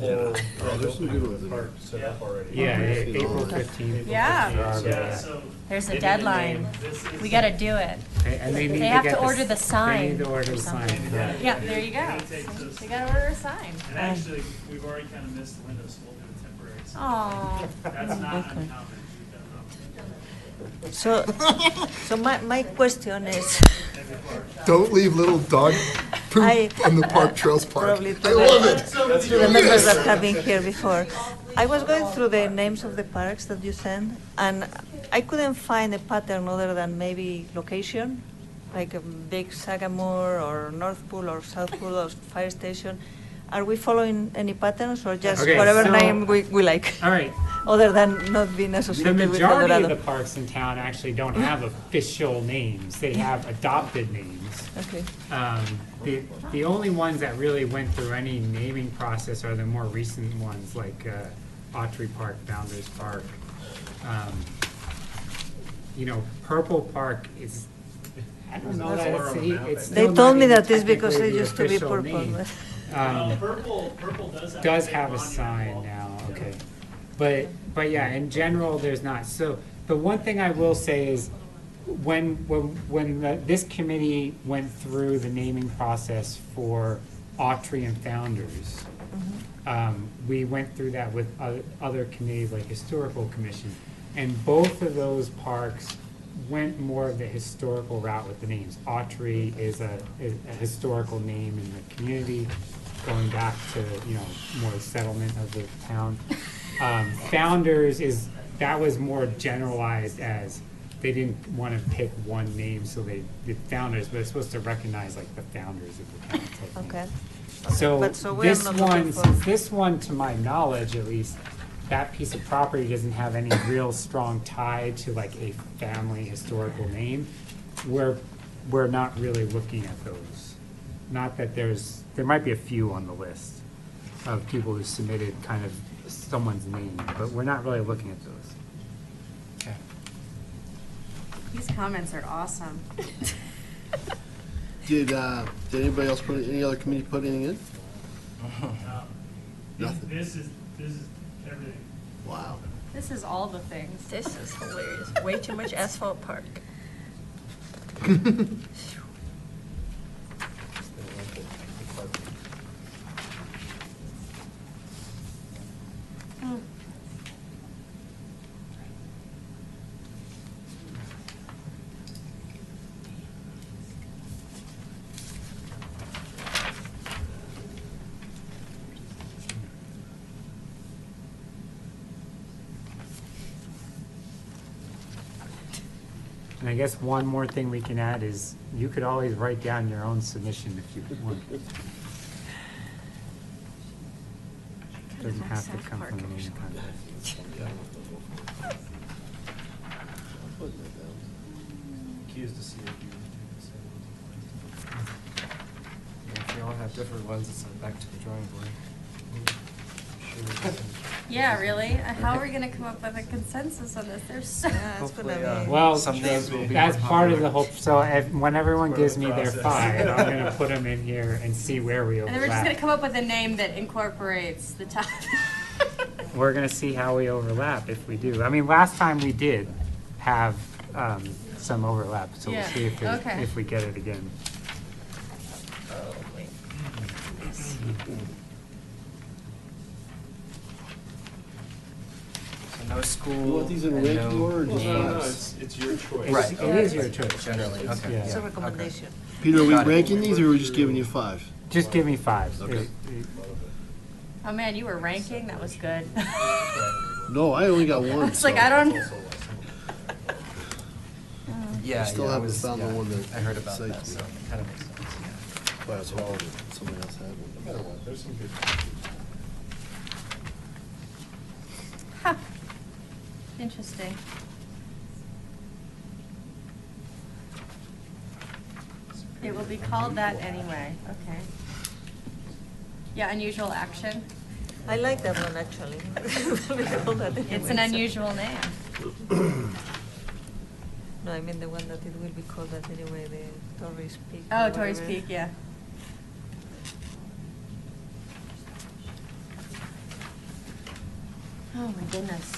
there's some good ones in park set up already. Yeah, Okay. April 15th. Yeah. Yeah, so. There's They a need a deadline. name. This is. We gotta do it. And they need They to have get to order the They sign need to order or the sign, something. correct. Yeah, there you go. And it takes us- They gotta order a sign. And actually, we've already kind of missed the window, so we'll do a temporary sign. Aw. That's not Okay. uncommon. We've done that. So my question is, Don't leave little dog poop I- on the park trails park. probably I love it. to the members that have been here before, I was going through the names of the parks that you sent, and I couldn't find a pattern other than maybe location, like a Big Sagamore or North Pool or South Pool or Fire Station. Are we following any patterns or just Okay, whatever so- name we like, All right, other than not being the associated with majority of Colorado? the parks in town actually don't have official names. They have adopted names. Okay. The only ones that really went through any naming process are the more recent ones, like Autry Park, Founders Park. You know, Purple Park is, I don't know that it's They still told not me even that it's because technically they the used to be official purple. name. but- Purple does Does big have a monument sign wall. now, okay. But yeah, in general, there's not. So the one thing I will say is, when this committee went through the naming process for Autry and Founders, we went through that with other committees like Historical Commission, and both of those parks went more of the historical route with the names. Autry is a historical name in the community, going back to, you know, more settlement of the town. Founders that was more generalized, as they didn't want to pick one name, so they did Founders, but it's supposed to recognize like the founders of the town type thing. Okay. So But so we're this not one, looking for- since this one, to my knowledge at least, that piece of property doesn't have any real strong tie to like a family historical name, we're not really looking at those. Not that there might be a few on the list of people who submitted kind of someone's name, but we're not really looking at those. Okay. These comments are awesome. Did anybody else any other committee put anything in? Nothing. This is everything. Wow. This is all the things. This is hilarious. Way too much asphalt park. And I guess one more thing we can add is, you could always write down your own submission if you want. Doesn't have to come from the naming contest. Key is to see if you. If we all have different ones, it's back to the drawing board. Yeah, really? How are we gonna come up with a consensus on this? There's so. Hopefully, Well, some names will be that's more part of the popular. whole, so when everyone Part of gives the me their process. 5, I'm gonna put them in here and see where we And then we're just gonna overlap. come up with a name that incorporates the top. We're gonna see how we overlap if we do. I mean, last time we did have some overlap, so we'll Yeah, see okay. if we get it again. So no school. You want these in and ranking no order or just names. fives? It's your choice. Right. It is your choice. Generally, okay. Yeah. It's a yeah, recommendation. Peter, are we Got it. ranking these, or are we just giving you 5? Just give me 5. Okay. Oh man, you were ranking? That was good. No, I only got one. I was like, so- I don't. Yeah, I still yeah, haven't found the yeah, one that I heard about that, excites so me. it kind of makes sense, yeah. Well, that's all of it. Somebody else had one. No matter what, there's some good. Huh. Interesting. It will be called that anyway, okay. Yeah, unusual action. I like that one, actually. We call that It's an anyway, so- unusual name. No, I mean the one that it will be called that anyway, the Torres Peak. or Oh, Torrey's whatever. Peak, yeah. Oh, my goodness.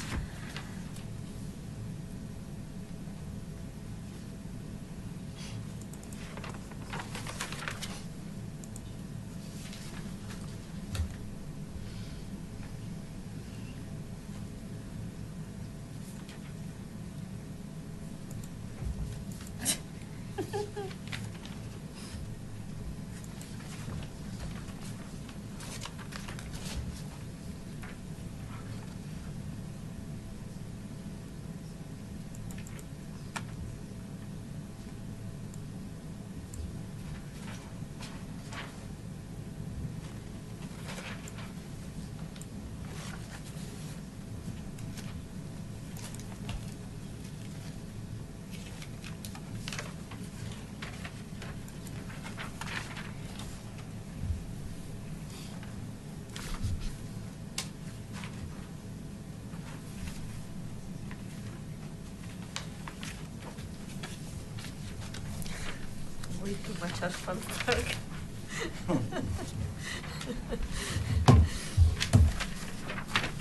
Way too much asphalt park.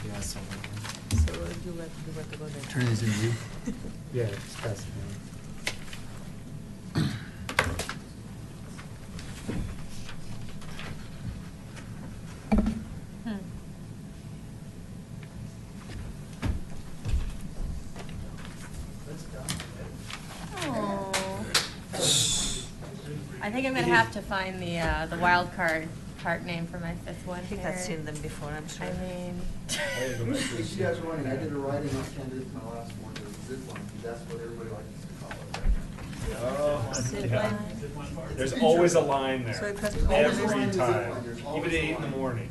Yeah, so. So you got to go there. Turn these in view. Yeah, it's fast enough. Hmm. Oh. I think I'm gonna have to find the wild card name for my fifth one. I think here. I've seen them before, I'm sure. I mean, If you guys are running, I did a write-in on candidates my last one, it was zip line, that's what everybody likes to call it. Oh, Zip yeah. line. There's always a line So there, it has to be every always- time, even at 8 in the morning.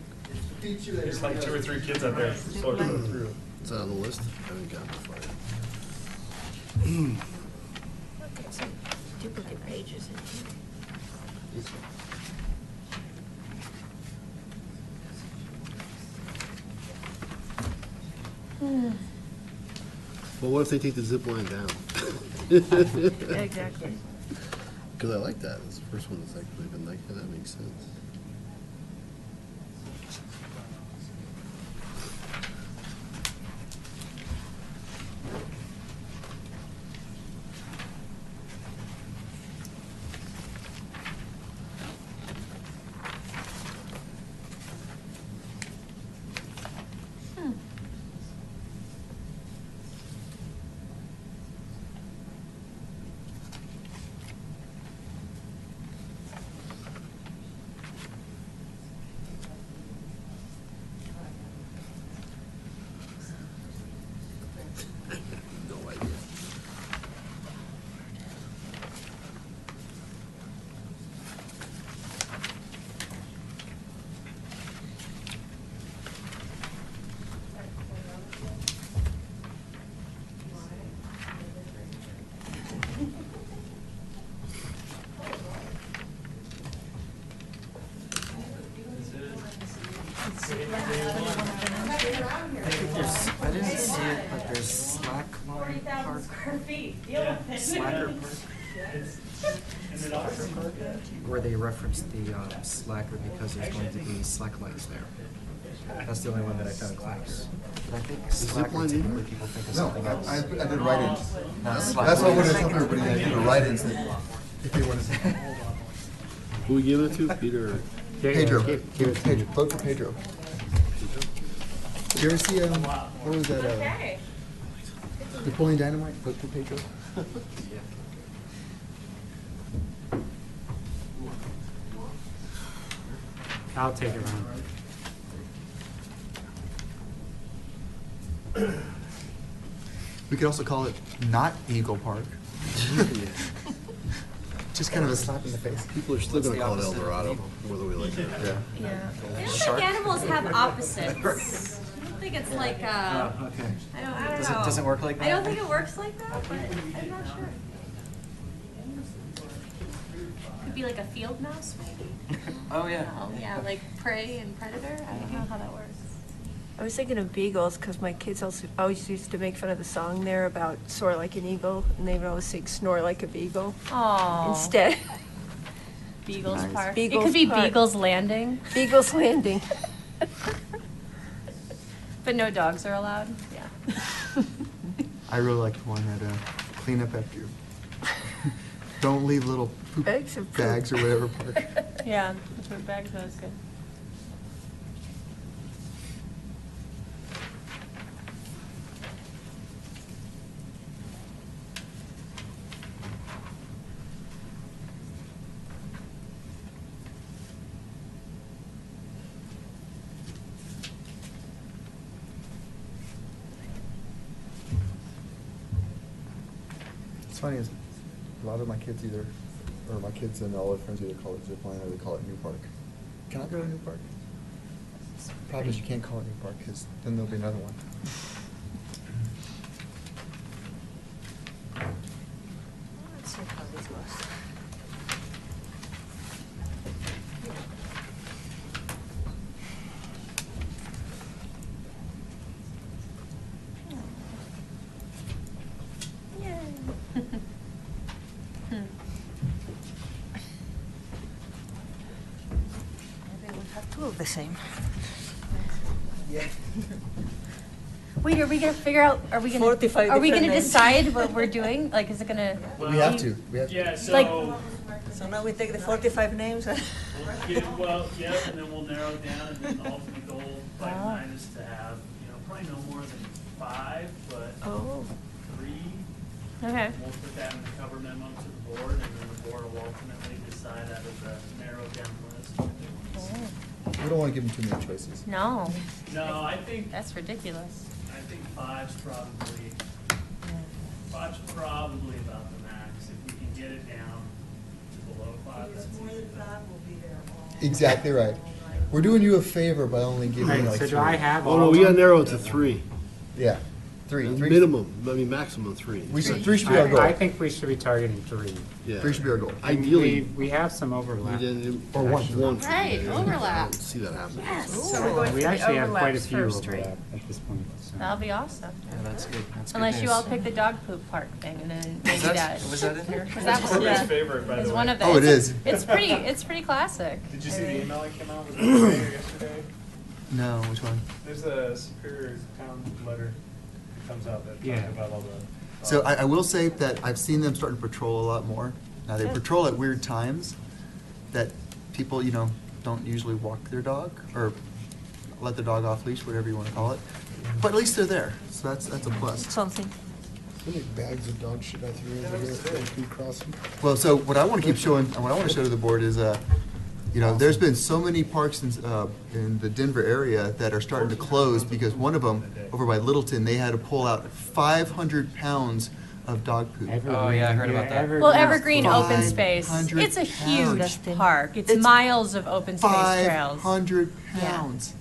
There's like 2 or 3 kids out there sorting through. Is that on the list? I haven't gotten that far yet. Look at some duplicate pages in here. Well, what if they take the zip line down? Exactly. Because I like that. It's the first one that's actually been like that. That makes sense. No idea. I didn't see it, but there's Slackline Park. Slacker Park. Where they referenced the Slacker because there's going to be slack lines there. That's the only one that I found close. But I think Slacker line in typically here? people think of No, something else. I did write-ins. That's Slack what I wanted to lines. tell everybody, I did a write-ins that, if they want to. Who we giving it to? Peter or? Pedro, Pedro, vote for Pedro. Did you ever see, what was that, okay. Napoleon Dynamite, vote for Pedro? I'll take it around. We could also call it not Eagle Park. Just kind of a slap in the face. People are still What's gonna the call it El opposite of Dorado, evil? whether we like it. Yeah. I don't Shark? think animals have opposites. I don't think it's like, Okay. I don't Does it- know. does it work like I don't that? think it works like that, but I'm not sure. Could be like a field mouse, maybe? Oh, yeah. Oh, yeah, like prey and predator. I don't know how that works. I was thinking of beagles, because my kids also always used to make fun of the song there about soar like an eagle, and they would always sing snore like a beagle Aw. instead. Beagles Nice. Park. Beagles It could be Park. Beagles Landing, Beagles Landing. but no dogs are allowed. Yeah. I really like the one that clean up after you. Don't leave little poop Bags of poop. bags or whatever park. Yeah, the poop bag, that was good. It's funny, is a lot of my kids either, or my kids and all their friends either call it zip line or they call it New Park. Can I go to New Park? Problem is you can't call it New Park because then there'll be another one. Let's see how this goes. Maybe we have two of the same. Yeah. Wait, are we gonna figure out, are we gonna, 45 are we different gonna names. decide what we're doing? Like, is it gonna? We have to. We have to. Yeah, so, Like- So now we take the 45 names. and then we'll narrow it down, and then the ultimate goal by Wow. tonight is to have, probably no more than 5, but Oh. 3. Okay. We'll put that in the cover memo to the board, and then the board will ultimately decide out of the narrowed down list. We don't want to give them too many choices. No, No, I think that's ridiculous. 5's probably about the max. If we can get it down to below 5, If that's it's more than even better. 5, we'll be there all. Exactly right. We're doing you a favor by only giving you Right, like so three. do I have Oh, all no, of we gotta them? narrow it to 3. Yeah, three. Minimum, maximum 3. Three should be our goal. I think we should be targeting 3. Yeah. Three should be our goal. Ideally, We have some overlap. we didn't, Or one. actually. one. for Right, you. overlap. I don't see that happening. So we're going We for the actually have quite a overlaps few first, right? overlap at this point. so. That'll be awesome. Yeah, that's good. That's good Unless you news. all pick the dog poop park thing, and then maybe that. Was that in here? Because that That's was Corbin's the, favorite, by the is way. one of the. Oh, it it's- is. It's pretty classic. Did you I see the mean- email that came out? Was it today or yesterday? No, which one? There's a Superior Town letter that comes out that Yeah. talks about all the. So I will say that I've seen them starting to patrol a lot more. Now, they patrol at weird times that people, don't usually walk their dog or let their dog off leash, whatever you want to call it. But at least they're there, so that's a plus. Something. How many bags of dog shit I threw over here as we cross them? Well, so what I want to keep showing, what I want to show to the board is, there's been so many parks in the Denver area that are starting to close because one of them, over by Littleton, they had to pull out 500 pounds of dog poop. Oh, yeah, I heard about that. Well, Evergreen Open 500 Space, it's a huge pounds. park. It's It's miles of open space trails. 500 Yeah. pounds.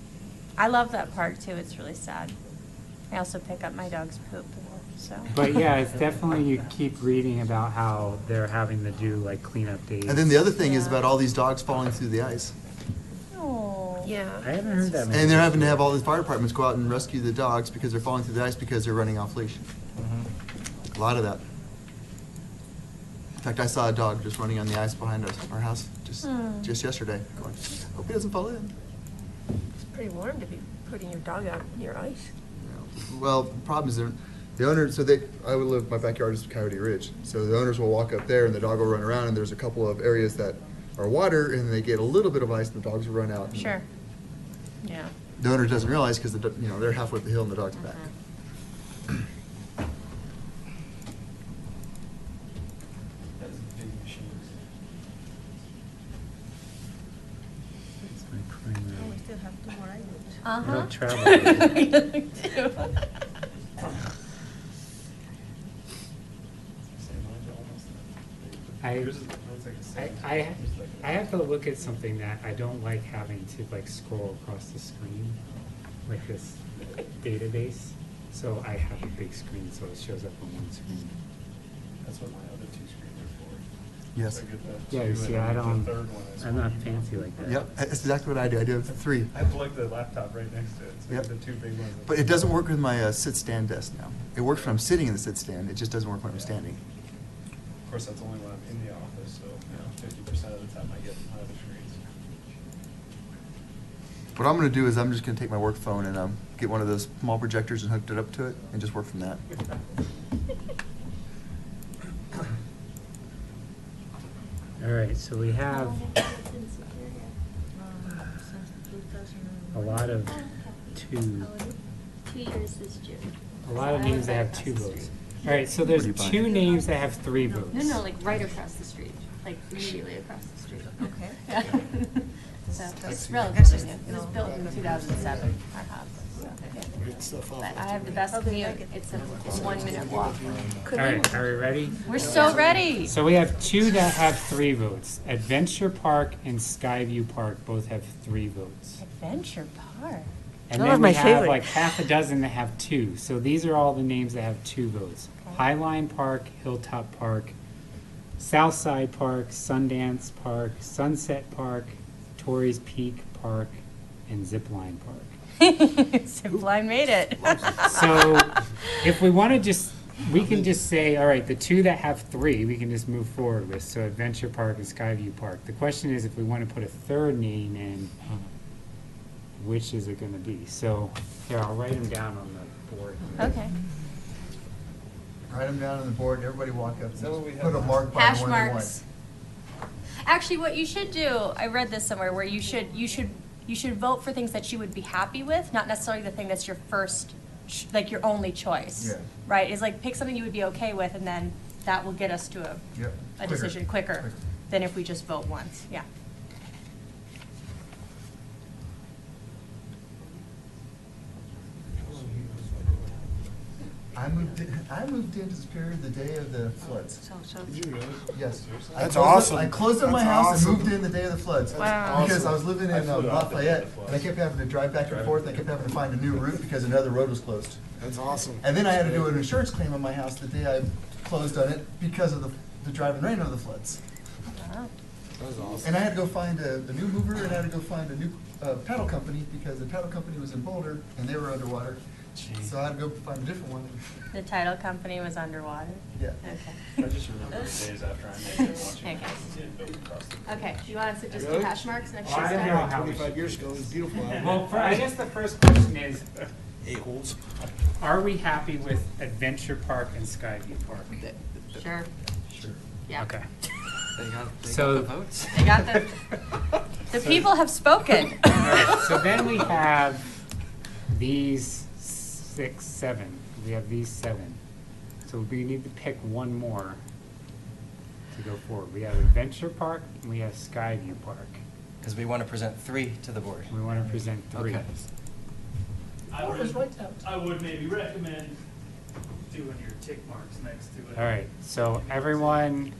I love that park too. It's really sad. I also pick up my dog's poop, so. But yeah, it's definitely, you keep reading about how they're having to do like cleanup days. And then the other thing is Yeah. about all these dogs falling through the ice. Oh. Yeah. I haven't heard that many. And they're having to have all the fire departments go out and rescue the dogs because they're falling through the ice because they're running off leash. A lot of that. In fact, I saw a dog just running on the ice behind our house just yesterday. Going, hope he doesn't fall in. It's pretty warm to be putting your dog out near ice. Well, the problem is the owner, my backyard is Coyote Ridge. So the owners will walk up there and the dog will run around and there's a couple of areas that are water and they get a little bit of ice and the dogs will run out. Sure. Yeah. The owner doesn't realize because they're halfway up the hill and the dog's back. That's big machines. It's my primary. Oh, we still have 2 more items. Uh-huh. I don't travel. Yours is- mine's like a seven. I have to look at something that I don't like having to like scroll across the screen, like this database. So I have a big screen, so it shows up on one screen. That's what my other 2 screens are for. Yes. I get that Yeah, too, you see, and I the don't, third one is I'm not working. fancy like that. Yep, that's exactly what I do. I do have 3. I have like the laptop right next to it, so Yep. the two big ones. But it doesn't work with my sit-stand desk now. It works when I'm sitting in the sit-stand. It just doesn't work when I'm standing. Of course, that's only when I'm in the office, so, 50% of the time I get out of the screens. What I'm going to do is I'm just going to take my work phone and get one of those small projectors and hook it up to it and just work from that. All right, so we have a lot of 2, 2 years this June. a lot of names that have 2 votes. All right, so there's 2 names that have 3 votes. No, like right across the street, like immediately across the street. Okay. Yeah. So it's relatively new. It was built in 2007, our house. So, Great stuff. but I have the best commute. It's a 1-minute walk. All right, are we ready? We're so ready. So we have 2 that have 3 votes. Adventure Park and Skyview Park both have 3 votes. Adventure Park. And Those then are my we have favorite. like half a dozen that have 2. So these are all the names that have 2 votes. Highline Park, Hilltop Park, Southside Park, Sundance Park, Sunset Park, Torrey's Peak Park, and Zipline Park. Zipline made it. So if we want to just, we can just say, all right, the 2 that have 3, we can just move forward with. So Adventure Park and Skyview Park. The question is if we want to put a 3rd name in, which is it going to be? So here, I'll write them down on the board. Okay. Write them down on the board. Everybody walk up. Is that what we Put a have? mark by Hash the one they want. marks. Actually, what you should do, I read this somewhere, where you should vote for things that you would be happy with, not necessarily the thing that's your first, like your only choice. Yeah. Right? Is like pick something you would be okay with, and then that will get us to Yep. a Quicker. decision quicker than if we just vote once. Yeah. I moved into Superior the day of the floods. Did you really? Yes. That's I closed awesome. I closed up my That's house awesome. and moved in the day of the floods. Wow. Because I was living I in flew out the day of Lafayette, the floods. and I kept having to drive back and forth, and I kept having to find a new route because another road was closed. That's awesome. And then I had to do an insurance claim on my house the day I closed on it because of the driving rain of the floods. Wow. That was awesome. And I had to go find a new mover, and I had to go find a new paddle company because the paddle company was in Boulder, and they were underwater. So I had to go find a different one. The title company was underwater. Yeah. Okay. I just remember the days after I made it, watching Okay. it build across the. Okay. Do you want us to just do Really? hash marks next Oh, I year? don't know how we 25 should years do ago, it was this. beautiful. Well, I guess the first question is, A-holes. are we happy with Adventure Park and Skyview Park? Sure. Sure. Yeah. Okay. They got So- the votes. They got the people have spoken. All right, so then we have these 6, 7. We have these 7. So we need to pick one more to go forward. We have Adventure Park and we have Skyview Park. Because we want to present 3 to the board. We want to present 3. Okay. I would maybe recommend doing your tick marks next to it. All right, so everyone,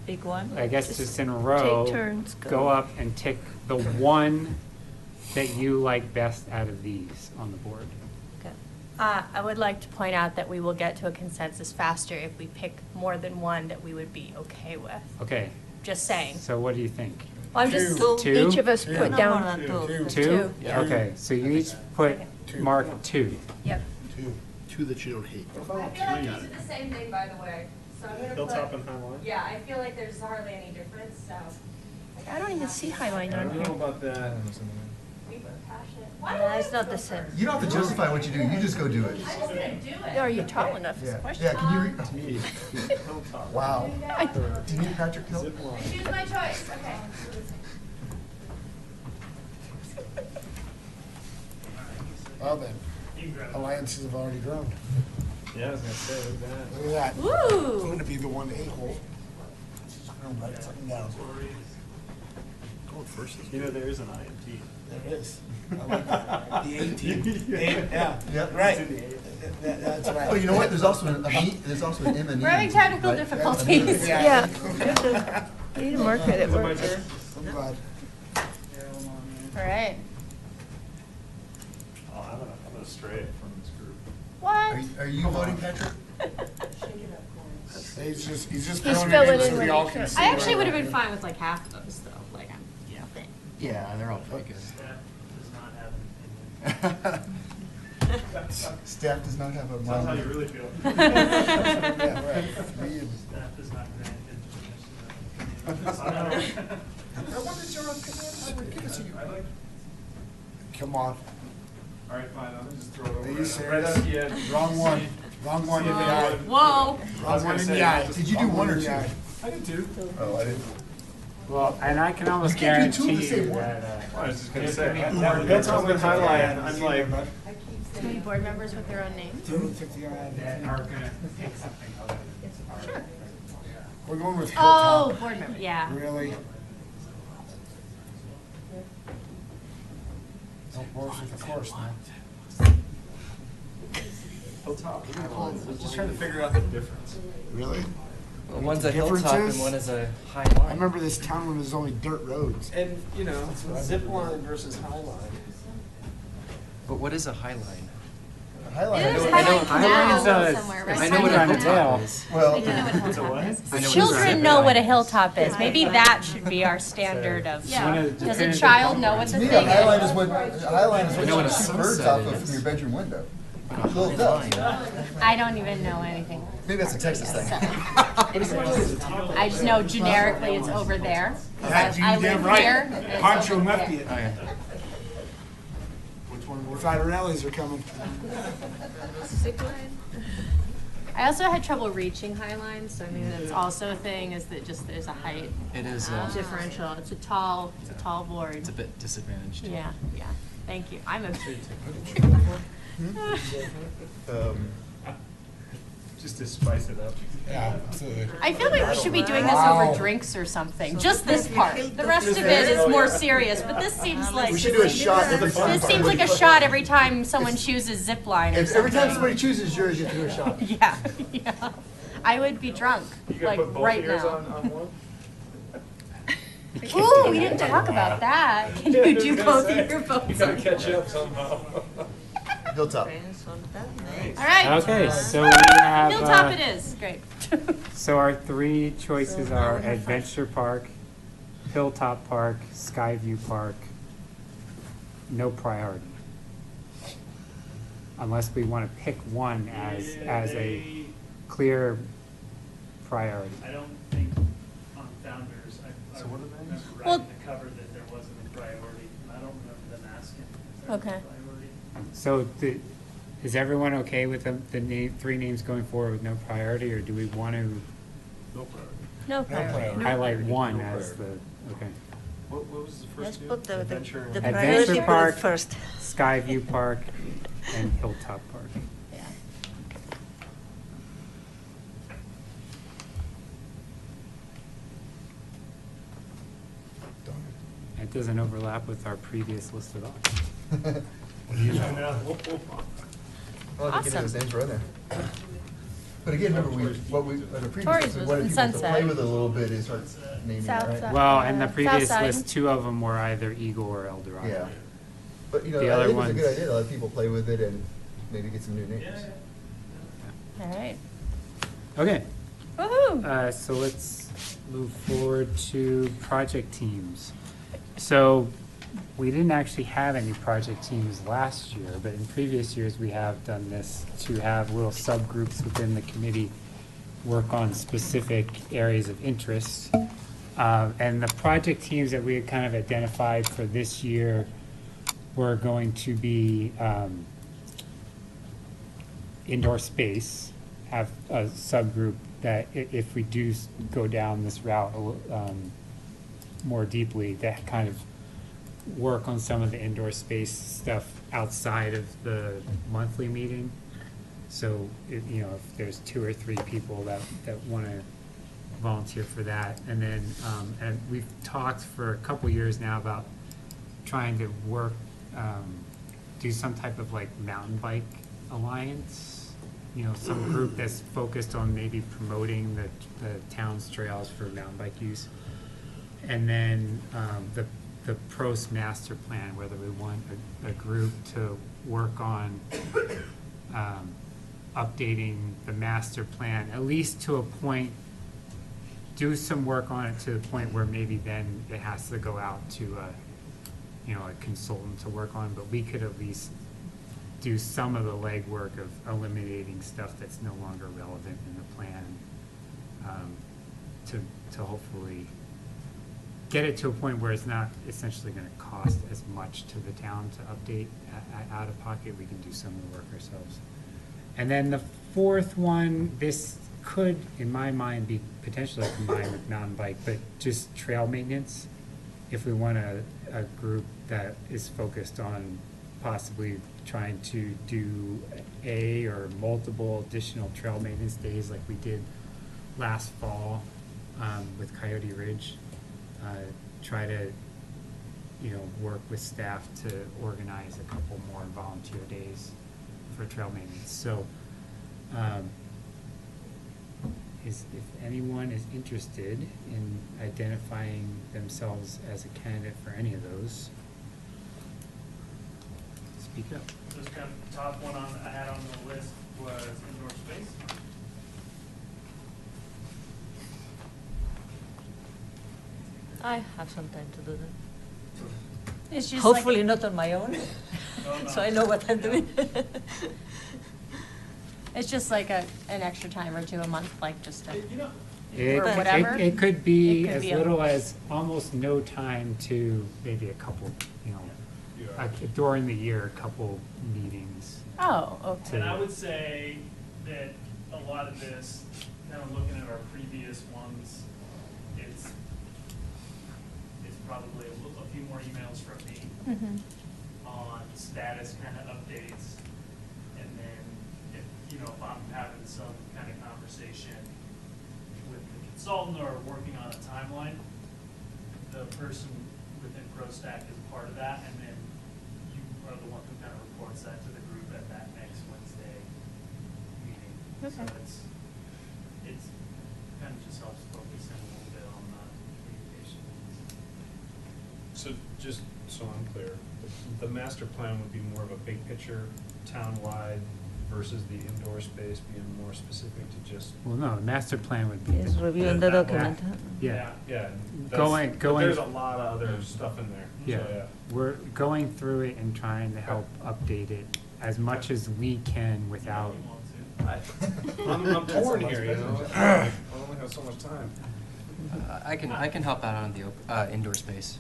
Big one. I guess just in a row, take turns, go up and tick the one that you like best out of these on the board. I would like to point out that we will get to a consensus faster if we pick more than one that we would be okay with. Okay, Just saying. so what do you think? Well, I'm just, Two? Each of us put No down. more than 2. 2? Yeah. Okay, so you each put mark 2. yep. Two that you don't hate. I feel like these are the same thing, by the way. So I'm gonna Hilltop and Highline? yeah, I feel like there's hardly any difference, so. I don't even see Highline I on don't here. know about that. We were passionate. Why No, it's not the same. You don't have to justify what you do. You just go do it. I'm just gonna do it. Are you tall enough is the Yeah. question. Yeah. Can you read? Hilltop. Wow. Do you need Patrick Hill? Zip line. Choose my choice, okay. Well then, alliances have already grown. Yeah, I was gonna say, look at that. Look at that. I'm Woo! gonna be the one A-hole. I'm gonna write something down. Going first is You know, there is an IMT. There it is. I like that. The A-team. Yeah, Yep. right. That's right. Oh, you know what? There's also there's also an M and E. We're having technical right? difficulties. Yeah. You need a marker that Is it my works. turn? I'm glad. All right. Oh, I'm gonna stray it from this group. What? Are you voting, Patrick? He's just He's throwing filling it in in so when we all he can can. see. I actually where would have we're been at. fine with like half of those though, like I'm, Yeah, they're all pretty good. Staff does not have an opinion. Staff does not have a Tell us how mind. you really feel. Yeah, we're at 3 and- Staff does not grant information. I wanted your opinion, I would give it to you. Come on. All right, fine, I'll just throw it over. Are you right serious? at the end. Wrong one. Wrong one in the eye. whoa. I Wrong was one gonna in say, the eye. just- Did you do one or in the two? eye. I did two. Oh, I didn't. Well, and I can almost You can't do two guarantee at the same you one. that, I was just gonna there's say, gonna be that- more that's what's been members highlighted, I'm like, Too many board members with their own names? that are gonna pick something other. We're going with Oh, Hilltop. board member, yeah. Really? Don't horse with the course now. Hilltop, we're just trying to figure out the difference. Really? Well, one's a hilltop Differences? and one is a high I line. remember this town when there's only dirt roads. And, you know, zip line versus high line. But what is a high line? Highlight. It is I know- highlight I know canal it's- somewhere, it's right? I know what a on a hilltop hill. is. Well, I do know what a hilltop is. I know what Children zip know line what a is. hilltop is. Maybe that should be our standard of, One of the does a definitive child know what to the me, a thing highlight is? is what, a highlight is I what know you what a shoot birds sunset off of is. from your bedroom window. But a Little high doves. line. I don't even know anything. Maybe that's a Texas thing. I just know generically it's over there. 'cause I live here. and it's Poncho over left there. it. Okay. The Fidarellis are coming. I also had trouble reaching high lines, so I mean, that's also a thing, is that just there's a height It is, differential. It's a tall board. it's a bit disadvantaged. Yeah, yeah. Thank you. I'm a. Just to spice it up. Yeah, absolutely. I feel like we should be doing this Wow. over drinks or something. Just this part. The rest of it is more serious, but this seems like. We should do a shot every time. This seems like a shot every time someone chooses zip line or If every time something. somebody chooses yours, you have to do a shot. Yeah, yeah. I would be drunk, You gotta like put both right ears now. on one? Ooh, we didn't talk about that. Can Yeah, I you was do gonna both say, of your votes? You gotta catch up somehow. Hilltop. All right. Okay, so we have, Hilltop it is. Great. so our three choices are Adventure Park, Hilltop Park, Skyview Park, no priority. Unless we want to pick one as a clear priority. I don't think on Founders, I So what are they? remember Well- writing the cover that there wasn't a priority, and I don't remember them asking. if there was a Okay. priority. So is everyone okay with the three names going forward with no priority, or do we want to No priority. No priority. highlight one as the, okay. What was the Let's first two? put the Adventure and- Adventure priority Park. first. Skyview Park and Hilltop Park. Yeah. It doesn't overlap with our previous list at all. Well, I think Awesome. those names were in there. But again, remember, on the previous Torrey's list, we was wanted in people to Sunset. play with it a little bit, is start naming it, South right? side. Well, in the South previous side. list, two of them were either Eagle or El Dorado. Yeah. But, you know, The I other think it's a good ones- idea to let people play with it and maybe get some new names. All right. Okay, Woohoo! so let's move forward to project teams. So we didn't actually have any project teams last year, but in previous years, we have done this to have little subgroups within the committee work on specific areas of interest. And the project teams that we had kind of identified for this year were going to be indoor space, have a subgroup that if we do go down this route more deeply, that kind of work on some of the indoor space stuff outside of the monthly meeting. So, you know, if there's 2 or 3 people that want to volunteer for that. And then, and we've talked for a couple years now about trying to work, do some type of like mountain bike alliance. You know, some group that's focused on maybe promoting the town's trails for mountain bike use. And then the PROST master plan, whether we want a group to work on updating the master plan, at least to a point, do some work on it to the point where maybe then it has to go out to a consultant to work on, but we could at least do some of the legwork of eliminating stuff that's no longer relevant in the plan, to hopefully get it to a point where it's not essentially gonna cost as much to the town to update out of pocket. We can do some of the work ourselves. And then the fourth one, this could, in my mind, be potentially combined with mountain bike, but just trail maintenance. If we want a group that is focused on possibly trying to do a or multiple additional trail maintenance days like we did last fall with Coyote Ridge. Try to, work with staff to organize a couple more volunteer days for trail maintenance. So, if anyone is interested in identifying themselves as a candidate for any of those, speak up. Just kind of the top one I had on the list was indoor space. I have some time to do that. It's just Hopefully like, not on my own, No. so I know what I'm doing. it's just like an extra time or two a month, like just to, It, or whatever. it could be It could as be a- little as almost no time to maybe a couple, during the year, a couple meetings. Oh, okay. And I would say that a lot of this, kind of looking at our previous ones, it's probably a few more emails from me Mhm. on status kind of updates. And then if I'm having some kind of conversation with the consultant or working on a timeline, the person within PROSTAC is part of that, and then you are the one who kind of reports that to the group at that next Wednesday meeting. So Okay. it's kind of just helps focus in a little bit on the communication. So just so I'm clear, the master plan would be more of a big picture, town-wide, versus the indoor space being more specific to just. Well, no, the master plan would be. Yes, reviewing the document. Yeah. Yeah. Going- But there's a lot of other stuff in there. Yeah, So, we're going through it and trying to help update it as much as we can without. You want to. I'm torn here, I only have so much time. I can help out on the indoor space.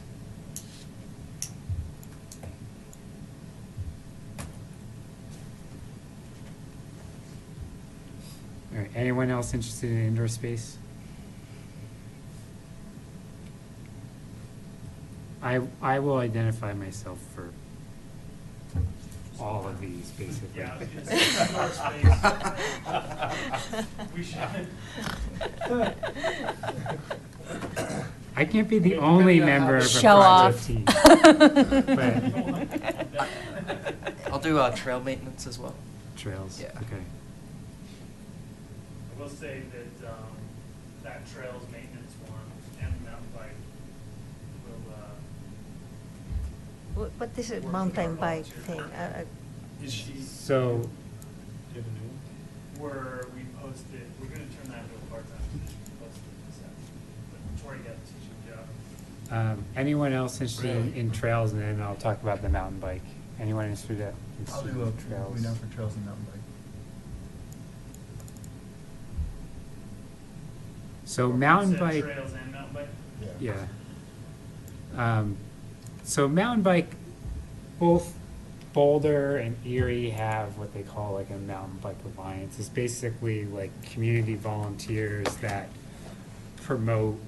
All right, anyone else interested in indoor space? I will identify myself for all of these, basically. Yeah, I was gonna say indoor space. We should. I can't be the only member of a Show project off. team. But I'll do trail maintenance as well. trails, Yeah. okay. I will say that, that trails maintenance one and the mountain bike will, What is a Working mountain our bike volunteer. thing? Is she, So, do you have a new one? where we posted, we're gonna turn that into a part-time position, posted this out. But Tori got a teaching job. anyone else interested in trails, and then I'll talk about the mountain bike. Anyone interested in I'll do trails? we down for trails and mountain bike. So Or mountain said bike. Trails and mountain bike? Yeah. So mountain bike, both Boulder and Erie have what they call like a mountain bike alliance. It's basically like community volunteers that promote,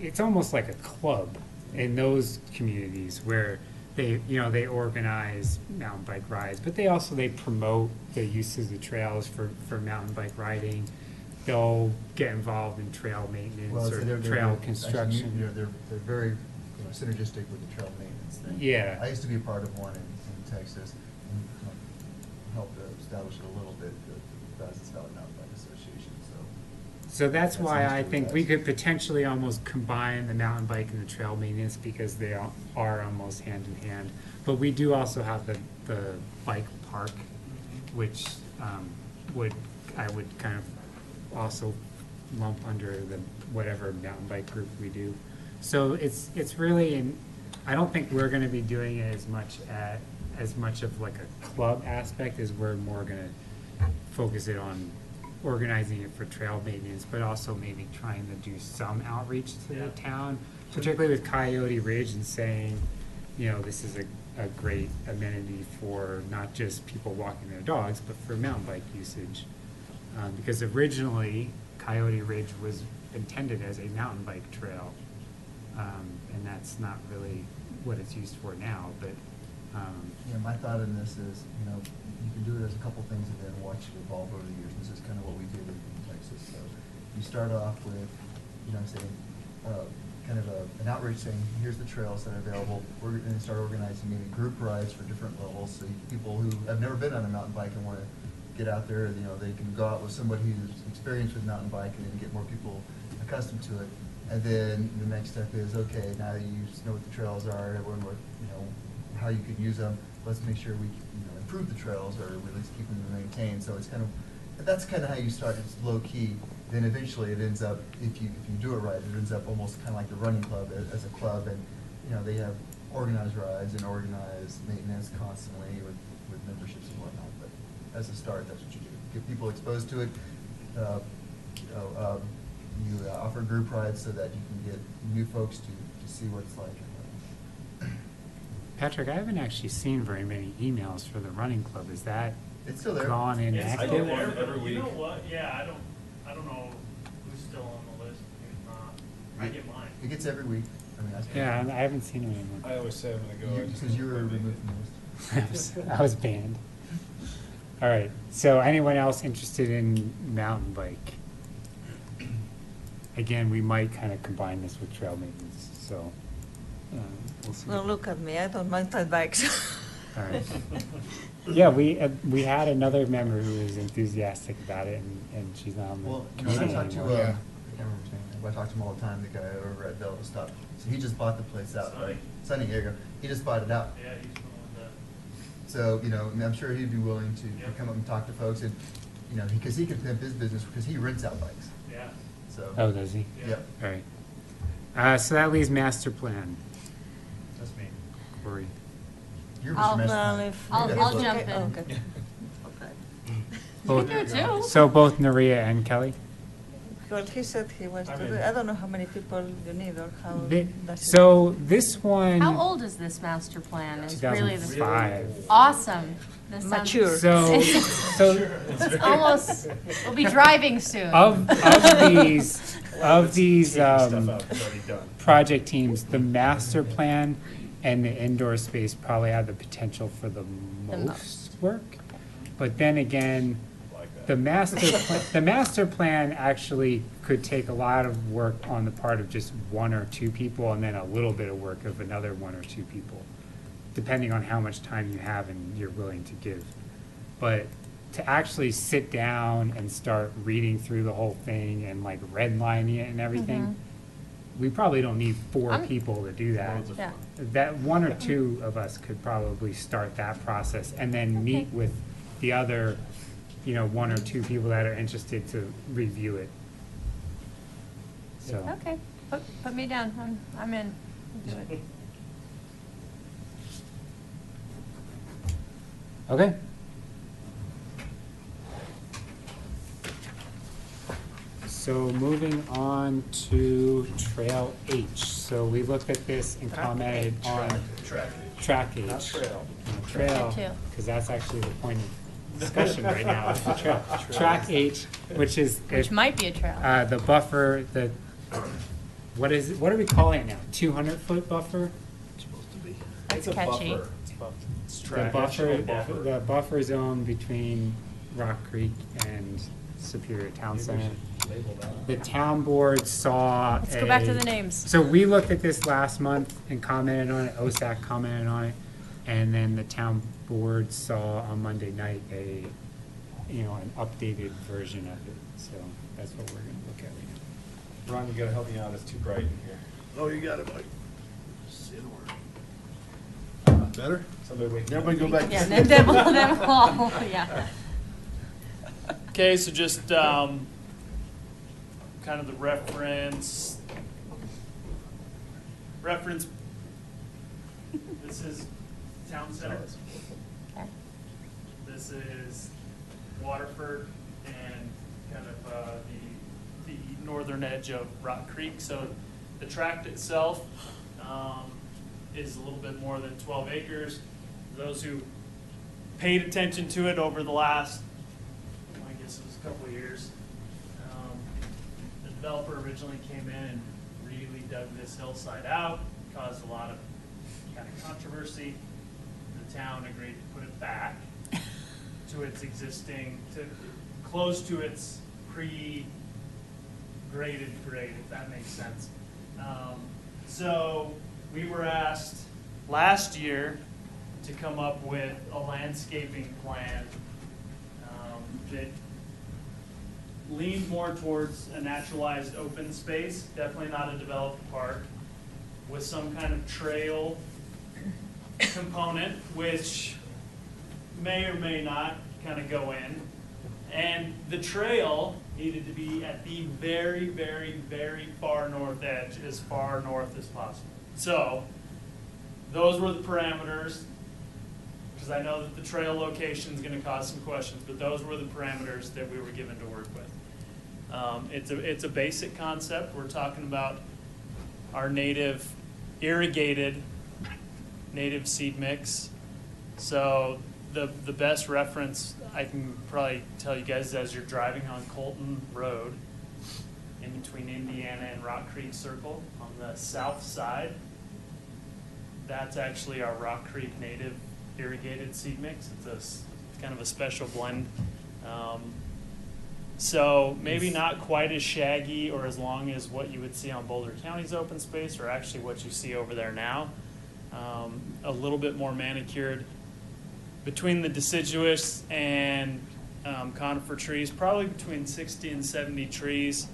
it's almost like a club in those communities where they organize mountain bike rides, but they promote the use of the trails for mountain bike riding. They'll get involved in trail maintenance or trail construction. They're very synergistic with the trail maintenance thing. Yeah. I used to be a part of one in Texas and helped establish it a little bit, the Brazos Valley Mountain Bike Association, So that's That why sounds I pretty think we nice. could potentially almost combine the mountain bike and the trail maintenance because they are almost hand in hand. But we do also have the bike park, which I would kind of also lump under the whatever mountain bike group we do. So it's really, I don't think we're gonna be doing it as much of like a club aspect as we're more gonna focus it on organizing it for trail maintenance, but also maybe trying to do some outreach to the town, particularly with Coyote Ridge, and saying, you know, this is a great amenity for not just people walking their dogs, but for mountain bike usage. Because originally, Coyote Ridge was intended as a mountain bike trail, and that's not really what it's used for now, but. Yeah, my thought in this is, you know, you can do it as a couple things and then watch it evolve over the years. This is kind of what we did in Texas. So you start off with, you know, saying, kind of an outreach saying, here's the trails that are available. We're going to start organizing maybe group rides for different levels. So people who have never been on a mountain bike and want to get out there, you know, they can go out with somebody who's experienced with mountain bike and then get more people accustomed to it. And then the next step is, okay, now that you know what the trails are, everyone, you know, how you could use them. Let's make sure we, you know, improve the trails or at least keep them maintained. So it's kind of, that's kind of how you start. It's low key. Then eventually it ends up, if you do it right, it ends up almost kind of like the running club as a club, and you know they have organized rides and organized maintenance constantly with memberships and whatnot. But as a start, that's what you do. Get people exposed to it. You offer group rides so that you can get new folks to see what it's like. Patrick, I haven't actually seen very many emails for the running club. Is that It's still there. gone I inactive? get one every week. You know what? Yeah, I don't know who's still on the list and who's not. I get mine. It gets every week. I mean, Yeah, I haven't seen it anymore. I always say I'm gonna go. I just because you were don't removed make from the list. I was banned. All right, so anyone else interested in mountain bike? Again, we might kind of combine this with trail maintenance, so we'll see. Don't look at me, I don't mountain bikes. All right. Yeah, we had another member who was enthusiastic about it, and she's not on the Well, you know, I committee talked to, anymore. I can't remember his name, but I talk to him all the time, the guy over at Delta Stop. So he just bought the place out, right? Sunny, there you go. He just bought it out. Yeah, he's willing to. So, you know, I'm sure he'd be willing to come up and talk to folks and, you know, because he can pimp his business because he rents out bikes. Yeah. So. Oh, does he? Yep. All right. So that leaves master plan. That's me. Corey. You're I'll- Mr. Master. Well, if. I'll if- jump okay, in. okay. Both, do it too. So both Naria and Kelly? Well, he said he wants to I'm do in. it. I don't know how many people you need or how. does it- So this one. How old is this master plan? Is really the 2005. awesome. This sounds- Mature. So, It's almost, we'll be driving soon. of these Taking stuff out that's already done. project teams, the master plan and the indoor space probably have the potential for the most work. But then again, Like that. the master plan actually could take a lot of work on the part of just one or two people, and then a little bit of work of another one or two people, depending on how much time you have and you're willing to give. But to actually sit down and start reading through the whole thing and like redlining it and everything, we probably don't need four I'm- people to do that. Loads of Yeah. That one or two of us could probably start that process and then meet Okay. with the other, you know, one or two people that are interested to review it. So, Okay, put me down. I'm in. We'll do it. okay. So moving on to Trail H. So we looked at this and commented on Track H. Not trail. Trail, Me too. because that's actually the point of discussion right now, is the trail. Track H, which is. Which might be a trail. The buffer, what are we calling it now? 200-foot buffer? Supposed to be. That's It's a catchy. buffer. It's The track, buffer, actual buffer. the buffer zone between Rock Creek and Superior Town Maybe we Center. should label that. The town board saw Let's go back to the names. So we looked at this last month and commented on it, OSAC commented on it, and then the town board saw on Monday night an updated version of it. So that's what we're gonna look at right now. Ron, you gotta help me out, it's too bright in here. Oh, you got it, Mike. Sit over. Better? Somebody wake me up. Everybody go back to Yeah, sleep. then we'll, yeah. Okay, so just kind of the reference. This is town center. Okay. This is Waterford and kind of the northern edge of Rock Creek. So the tract itself is a little bit more than 12 acres. Those who paid attention to it over the last, I guess it was a couple of years, the developer originally came in and really dug this hillside out, caused a lot of kind of controversy. The town agreed to put it back to its existing, close to its pre-graded grade, if that makes sense. So we were asked last year to come up with a landscaping plan that leaned more towards a naturalized open space, definitely not a developed park, with some kind of trail component, which may or may not kind of go in. And the trail needed to be at the very, very, very far north edge, as far north as possible. So those were the parameters, because I know that the trail location is going to cause some questions, but those were the parameters that we were given to work with. It's a basic concept. We're talking about our native irrigated native seed mix. So the best reference I can probably tell you guys is as you're driving on Colton Road in between Indiana and Rock Creek Circle on the south side, that's actually our Rock Creek native irrigated seed mix. It's kind of a special blend. So maybe not quite as shaggy or as long as what you would see on Boulder County's open space, or actually what you see over there now. A little bit more manicured. Between the deciduous and conifer trees, probably between 60 and 70 trees,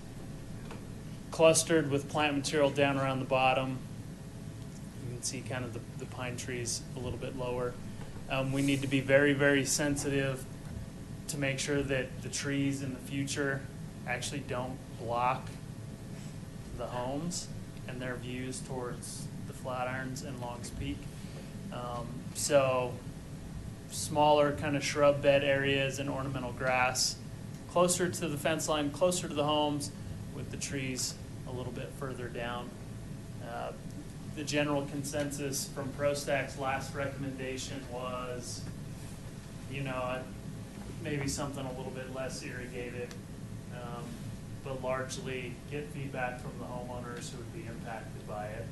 clustered with plant material down around the bottom. You can see kind of the pine trees a little bit lower. We need to be very, very sensitive to make sure that the trees in the future actually don't block the homes and their views towards the Flatirons and Longs Peak. So smaller kind of shrub bed areas and ornamental grass closer to the fence line, closer to the homes, with the trees a little bit further down. The general consensus from PROSTAC's last recommendation was, maybe something a little bit less irrigated, but largely get feedback from the homeowners who would be impacted by it,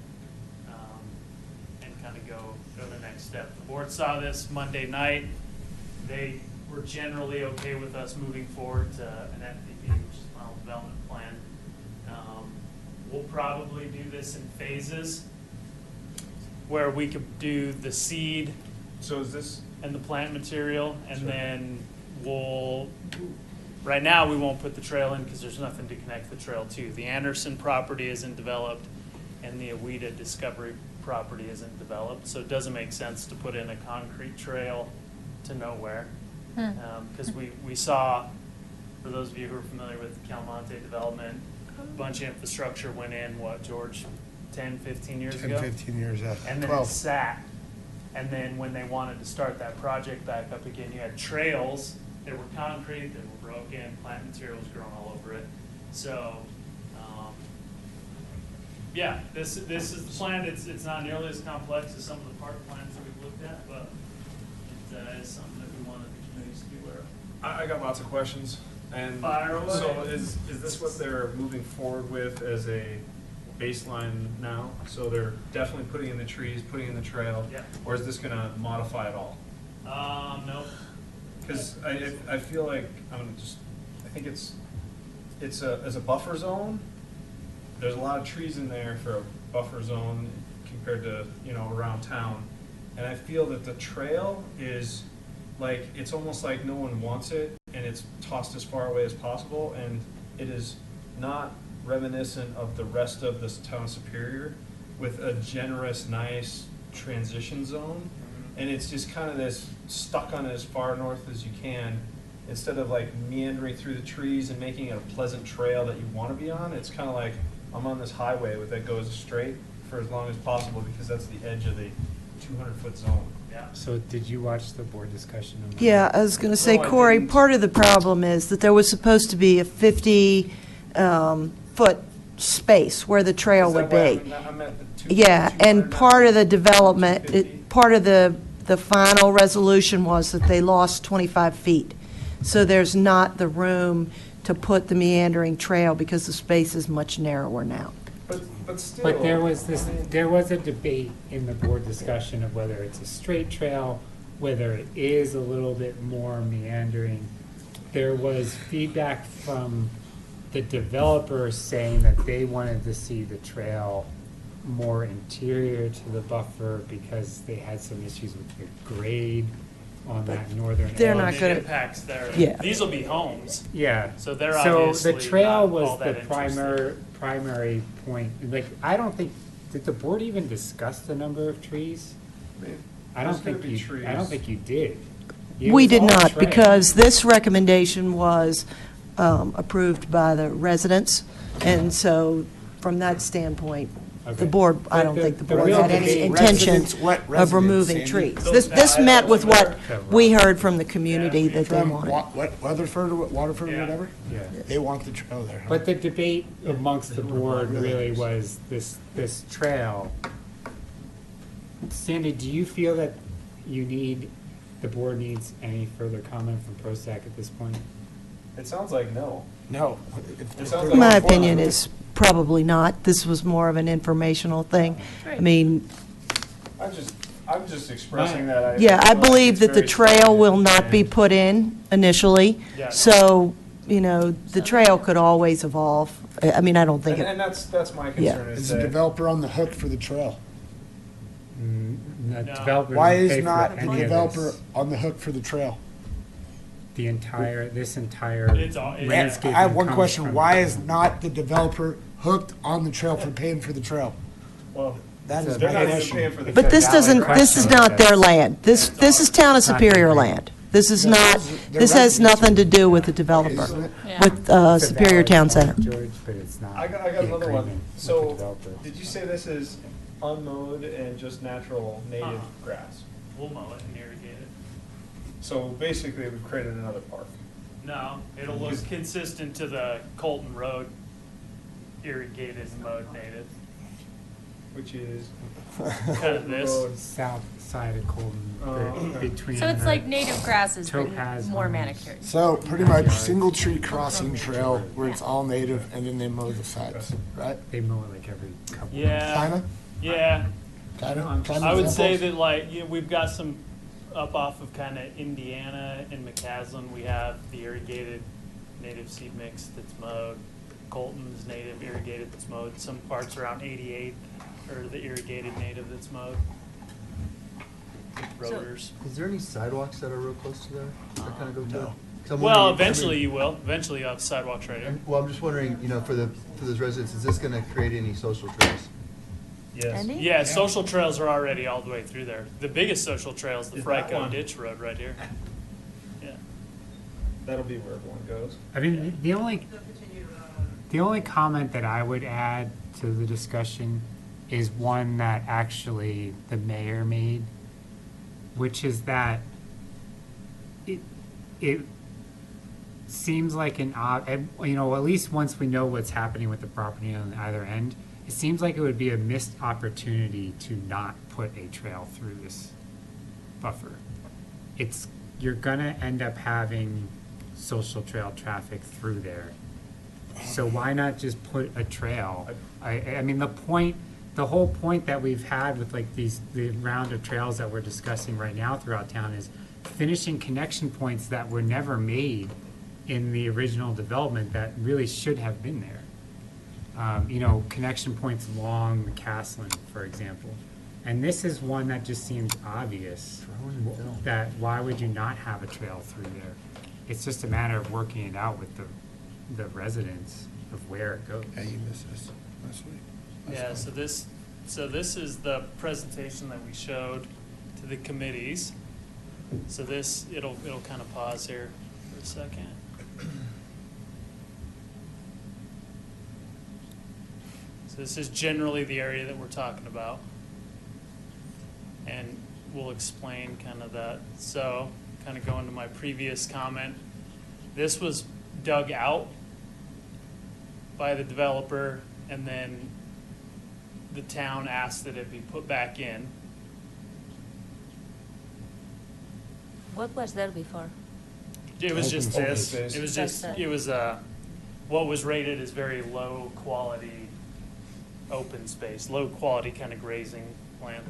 and kind of go the next step. The board saw this Monday night. They were generally okay with us moving forward to an FDP, which is Final Development Plan. We'll probably do this in phases, where we could do the seed. So is this? And the plant material, and Sure. then right now we won't put the trail in because there's nothing to connect the trail to. The Anderson property isn't developed, and the Awida Discovery property isn't developed, so it doesn't make sense to put in a concrete trail to nowhere. Because we saw, for those of you who are familiar with Calmonte development, a bunch of infrastructure went in, George, 10, 15 years 10, ago? 15 years after. And then 12. it sat. And then when they wanted to start that project back up again, you had trails that were concrete, that were broken, plant material was growing all over it. So, yeah, this is the plan. It's not nearly as complex as some of the park plans that we've looked at, but it is something that we wanted the communities to be aware of. I got lots of questions. And Fire away. so is this what they're moving forward with as a baseline now? So they're definitely putting in the trees, putting in the trail? Yeah. Or is this going to modify it all? Nope. Because I feel like, I think it's as a buffer zone, there's a lot of trees in there for a buffer zone compared to, around town. And I feel that the trail is like, it's almost like no one wants it, and it's tossed as far away as possible, and it is not reminiscent of the rest of this town Superior with a generous, nice transition zone. And it's just kind of this stuck on as far north as you can, instead of like meandering through the trees and making it a pleasant trail that you want to be on, it's kind of like, I'm on this highway that goes straight for as long as possible because that's the edge of the 200-foot zone. Yeah. So did you watch the board discussion on that? Yeah, I was going to say, No, I Corey, didn't. part of the problem is that there was supposed to be a 50-foot space where the trail Is would that be. why I'm at the two- Yeah, 200 and part of the development, 250? part of the final resolution was that they lost 25 feet. So there's not the room to put the meandering trail because the space is much narrower now. But still. But there was I mean, there was a debate in the board discussion of whether it's a straight trail, whether it is a little bit more meandering. There was feedback from the developers saying that they wanted to see the trail more interior to the buffer because they had some issues with the grade on that northern edge. They're not Big gonna- impacts there. Yeah. These will be homes. Yeah. So they're So obviously the trail not all was the that interested. primary point. Like, I don't think, did the board even discuss the number of trees? I don't There's gonna think be you, trees. I don't think you did. It We was did all not, trail. because this recommendation was approved by the residents, and so from that standpoint, the Okay. board, I But don't think the the board real had any debate- intention Residents, what of residents, removing Sandy? trees. Those- This I met don't with what know. we heard from the community that they From wanted. Weatherford or Waterford or Yeah. whatever? Yeah. They want the trail there. huh? But the debate amongst the board Really really is. was this trail. Sandy, do you feel that the board needs any further comment from PROSTAC at this point? It sounds like no. No. It sounds like- My opinion is probably not. This was more of an informational thing. I mean, I'm just expressing that. yeah, I feel like believe it's that the very trail will stagnant not be and- put in initially. Yeah. So, the trail could always evolve. I mean, I don't think And it, that's my Yeah. concern Is is the that. developer on the hook for the trail? The No. developer Why didn't is pay for not the any of developer this. on the hook for the trail? This entire It's all- yeah. landscape. I have one question. Why is not the developer hooked on the trail for paying for the trail? Well, That is they're my not even question. paying for the. but this valid doesn't, this is question, not their that's- land. This is town of It's not Superior their land. This is No, not, they're this has residents. nothing to do with the developer, Isn't it? with It's a Superior valid Town point, Center. George, but it's not I got the another one. agreement with the So, developer. did you say this is unmowed and just natural native grass? We'll mow it and irrigate it. So basically, we've created another park. No, it'll look consistent to the Colton Road irrigated mowed native. Which is. Kind of this. Road. South side of Colton, okay. between. So it's the like native grasses, but Topaz more homes. manicured. So pretty much single tree crossing trail where it's all native and then they mow the sides, right? They mow it like every couple. Yeah. Kinda? Yeah. Kinda? I would say that we've got some up off of kind of Indiana and McCaslin, we have the irrigated native seed mix that's mowed. Colton's native irrigated that's mowed. Some parts around 88 are the irrigated native that's mowed. With rotors. Is there any sidewalks that are real close to there? That kind of go to? 'Cause I'm Well, wondering- eventually you will. Eventually you'll have sidewalks right here. Well, I'm just wondering, for those residents, is this going to create any social trails? Yes. Andy? Yeah, social trails are already all the way through there. The biggest social trail is the Is that Frico one? Ditch Road right here. Yeah. That'll be where everyone goes. I mean, the only comment that I would add to the discussion is one that actually the mayor made, which is that it seems like at least once we know what's happening with the property on either end, it seems like it would be a missed opportunity to not put a trail through this buffer. You're gonna end up having social trail traffic through there. So why not just put a trail? I mean, the whole point that we've had with like the round of trails that we're discussing right now throughout town is finishing connection points that were never made in the original development that really should have been there. Connection points along McCaslin, for example. And this is one that just seems obvious, that why would you not have a trail through there? It's just a matter of working it out with the residents of where it goes. Yeah, you missed this last week. Yeah, so this is the presentation that we showed to the committees. So it'll kind of pause here for a a second. So this is generally the area that we're talking about. And we'll explain kind of that. So kind of going to my previous comment, this was dug out by the developer, and then the town asked that it be put back in. What was there before? It was just Open this. space. It was That's just, it. it was what was rated as very low quality open space, low quality kind of grazing land.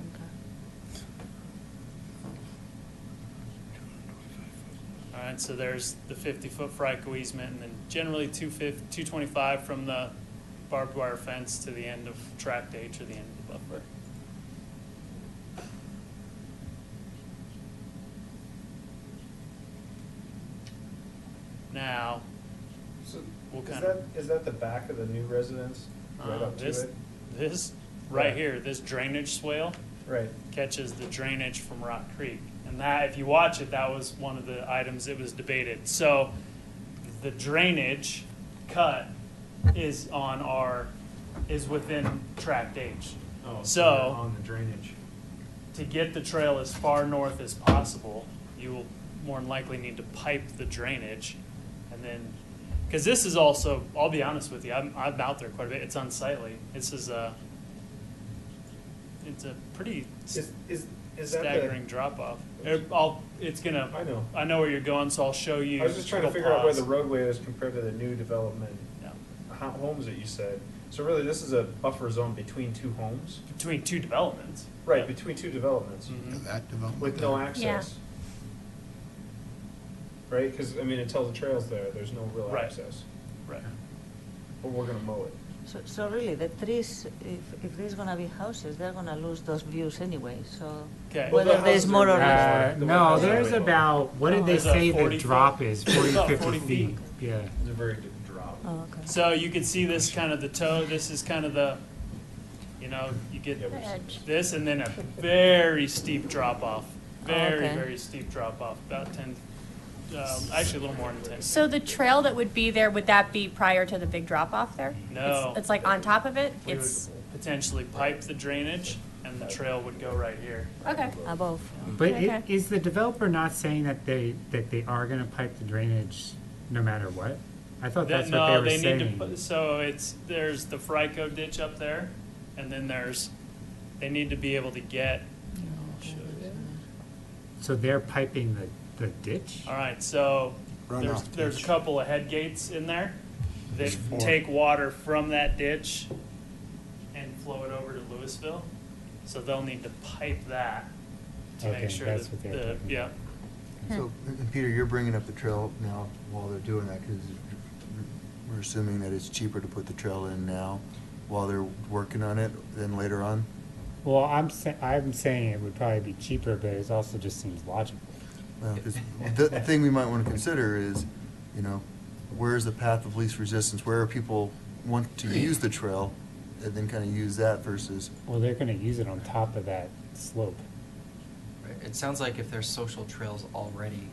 All right, so there's the 50-foot FRICO easement, and then generally 225 from the barbed wire fence to the end of tract H or the end of the buffer. Now, So we'll is kind that, of is that the back of the new residence, right up to it? this right Yeah. here, this drainage swale Right. catches the drainage from Rock Creek. And that, if you watch it, that was one of the items that was debated. So the drainage cut is within tract H. Oh, So- you're on the drainage. To get the trail as far north as possible, you will more than likely need to pipe the drainage. And then, because this is also, I'll be honest with you, I'm out there quite a bit. It's unsightly. It's a pretty Is that staggering drop off. It's gonna. I know. I know where you're going, so I'll show you. I was just trying to Go figure out where pause. the roadway is compared to the new development Yeah. homes that you said. So really, this is a buffer zone between two homes? Between two developments. Right, between two developments, Mhm. That development. with no there. access. Right, because, I mean, until the trail's there, there's no real Right. access. Right. But we're gonna mow it. So really, the trees, if there's gonna be houses, they're gonna lose those views anyway, so Okay. Well, whether the there's houses more are or less. The No, one there's that's- about, what did they There's a say the 40 drop foot? is? 40, About 50 40 feet. feet. Yeah. It's a very good drop. Oh, okay. So you can see this kind of the toe. This is kind of the, you get Yeah, we've seen Edge. this, and then a very steep drop off. Very, okay. very steep drop off. About 10, actually a little more than 10. So the trail that would be there, would that be prior to the big drop off there? No. It's like on top of it? We would It's, potentially pipe the drainage, and the trail would go right here. okay. Above. But Okay. is the developer not saying that they are gonna pipe the drainage no matter what? I thought that's what they No, were they saying. need to, so there's the FRICO ditch up there, and then they need to be able to get, So they're piping the ditch? all right, so Runoff there's a ditch. couple of head gates in there that There's 4. take water from that ditch and flow it over to Louisville. So they'll need to pipe that to Okay, make sure that's that what they're the, talking yeah. So, and Peter, you're bringing up the trail now while they're doing that, because we're assuming that it's cheaper to put the trail in now while they're working on it than later on? Well, I'm saying it would probably be cheaper, but it also just seems logical. Well, 'cause the thing we might want to consider is, where's the path of least resistance? Where are people want to use the trail, and then kind of use that versus, Well, they're gonna use it on top of that slope. Right. It sounds like if there's social trails already,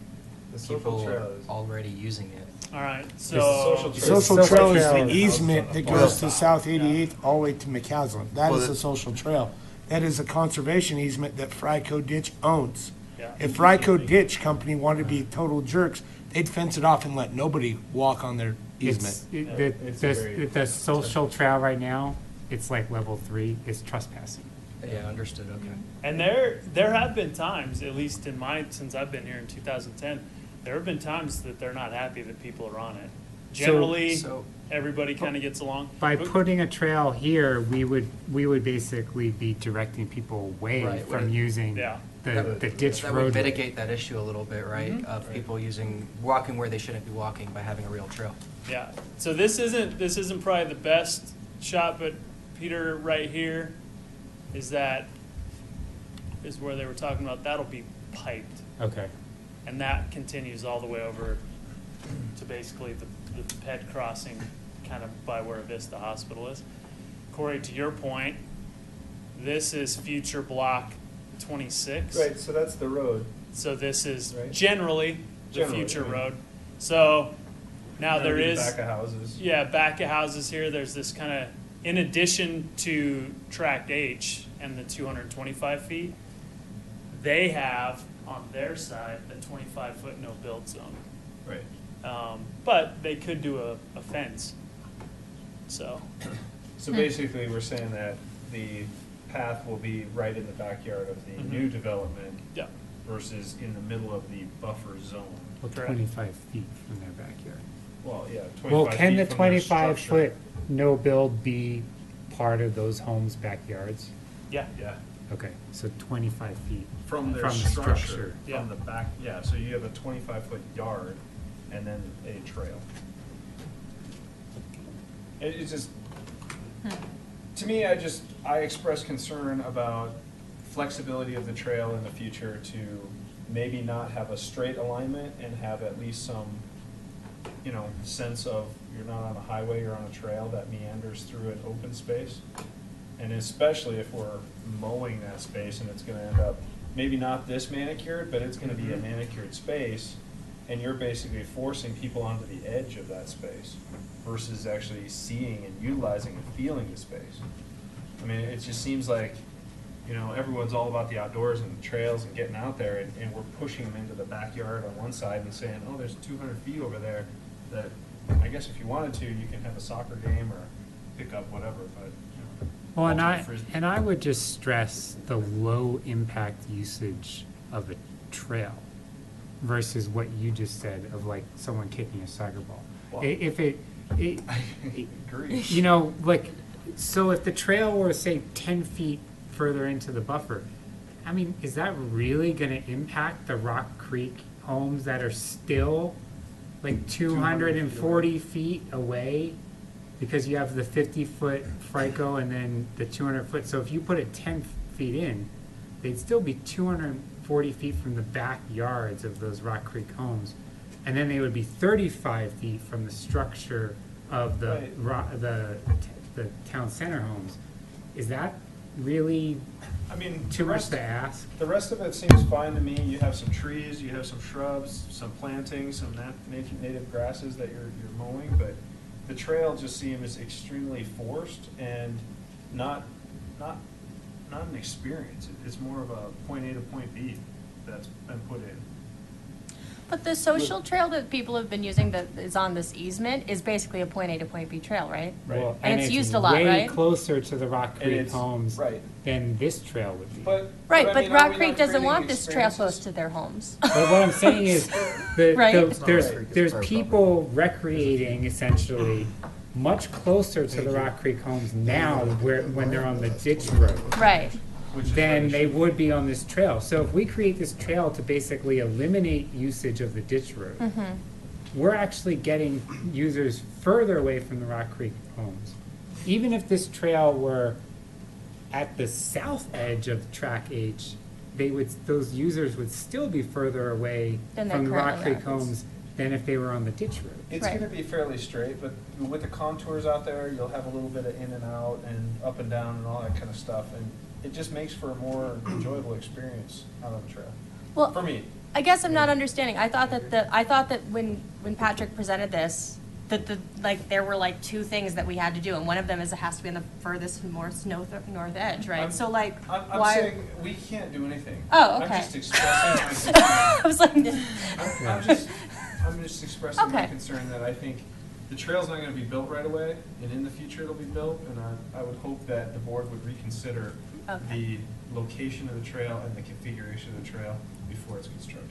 The social people trail are is. already using it. All right, social so, trail. Social trail is trail the and easement that houses on the goes far to side. South 88th all the way to McCaslin. That Well, is that- a social trail. That is a conservation easement that FRICO Ditch owns. yeah. If FRICO Ditch Company wanted to be total jerks, they'd fence it off and let nobody walk on their easement. It's a very- The social trail right now, it's like level 3, it's trespassing. Yeah, understood, okay. And there have been times, at least since I've been here in 2010, there have been times that they're not happy that people are on it. Generally, So- everybody kind of gets along. By But- putting a trail here, we would basically be directing people away Right, from right. using Yeah. the ditch That would road. mitigate that issue a little bit, right? Mhm. Of people walking where they shouldn't be walking by having a real trail. Yeah, so this isn't probably the best shot, but Peter, right here, is where they were talking about, that'll be piped. Okay. And that continues all the way over to basically the ped crossing, kind of by where Vista Hospital is. Corey, to your point, this is future block 26. Right, so that's the road. So this is Right. generally the Generally, future I mean. road. So now there Maybe is. Back of houses. Yeah, back of houses here, there's this kind of, in addition to tract H and the 225 feet, they have on their side a 25-foot no-build zone. Right. But they could do a fence, so. So basically, we're saying that the path will be right in the backyard of the new development Yeah. versus in the middle of the buffer zone. Well, Correct. 25 feet from their backyard. Well, yeah, 25 Well, can the feet from their 25 structure. foot no build be part of those homes' backyards? Yeah. Yeah, Okay, so 25 feet from their the structure, Yeah. from the back, yeah, so you have a 25-foot yard and then a trail. It's just, to me, I express concern about flexibility of the trail in the future to maybe not have a straight alignment and have at least some, sense of you're not on a highway, you're on a trail that meanders through an open space. And especially if we're mowing that space and it's gonna end up, maybe not this manicured, but it's gonna be a manicured space, and you're basically forcing people onto the edge of that space versus actually seeing and utilizing and feeling the space. I mean, it just seems like, everyone's all about the outdoors and the trails and getting out there, and we're pushing them into the backyard on one side and saying, oh, there's 200 feet over there that, I guess if you wanted to, you can have a soccer game or pick up whatever, but, Well, ultimate frisbee. and I would just stress the low impact usage of a trail versus what you just said of like someone kicking a soccer ball. Well, If it, I agree. so if the trail were say 10 feet further into the buffer, I mean, is that really going to impact the Rock Creek homes that are still like 240 feet away? Because you have the 50-foot FICO and then the 200-foot. So if you put it 10 feet in, they'd still be 240 feet from the backyards of those Rock Creek homes. And then they would be 35 feet from the structure of the the town center homes. Is that really too much to ask? The rest of it seems fine to me. You have some trees, you have some shrubs, some plantings, some native grasses that you're mowing, but the trail just seems extremely forced and not an experience. It's more of a point A to point B that's been put in. But the social trail that people have been using that is on this easement is basically a point A to point B trail, right? Right. Well, And it's used a lot, way right? closer to the Rock And Creek it's- homes right. than this trail would be. Right, I but mean, are Rock we Creek not doesn't creating want this trail close experiences? to their homes. But what I'm saying is, Right. there's people recreating essentially much closer to the Rock Creek homes now when they're on the ditch road Right. than they would be on this trail. So if we create this trail to basically eliminate usage of the ditch road, we're actually getting users further away from the Rock Creek homes. Even if this trail were at the south edge of track H, those users would still be further away Than they're from the Rock currently Creek at. homes than if they were on the ditch road. It's Right. going to be fairly straight, but with the contours out there, you'll have a little bit of in and out and up and down and all that kind of stuff, and it just makes for a more enjoyable experience out on the trail. Well, For me. I guess I'm not understanding. I thought that when Patrick presented this, that there were like two things that we had to do, and one of them is it has to be on the furthest north edge, right? I'm- So like, I'm why? saying we can't do anything. Oh, I'm okay. just expressing my concern. I was like, I'm just expressing my Okay. concern that I think the trail's not gonna be built right away, and in the future it'll be built, and I would hope that the board would reconsider Okay. the location of the trail and the configuration of the trail before it's constructed.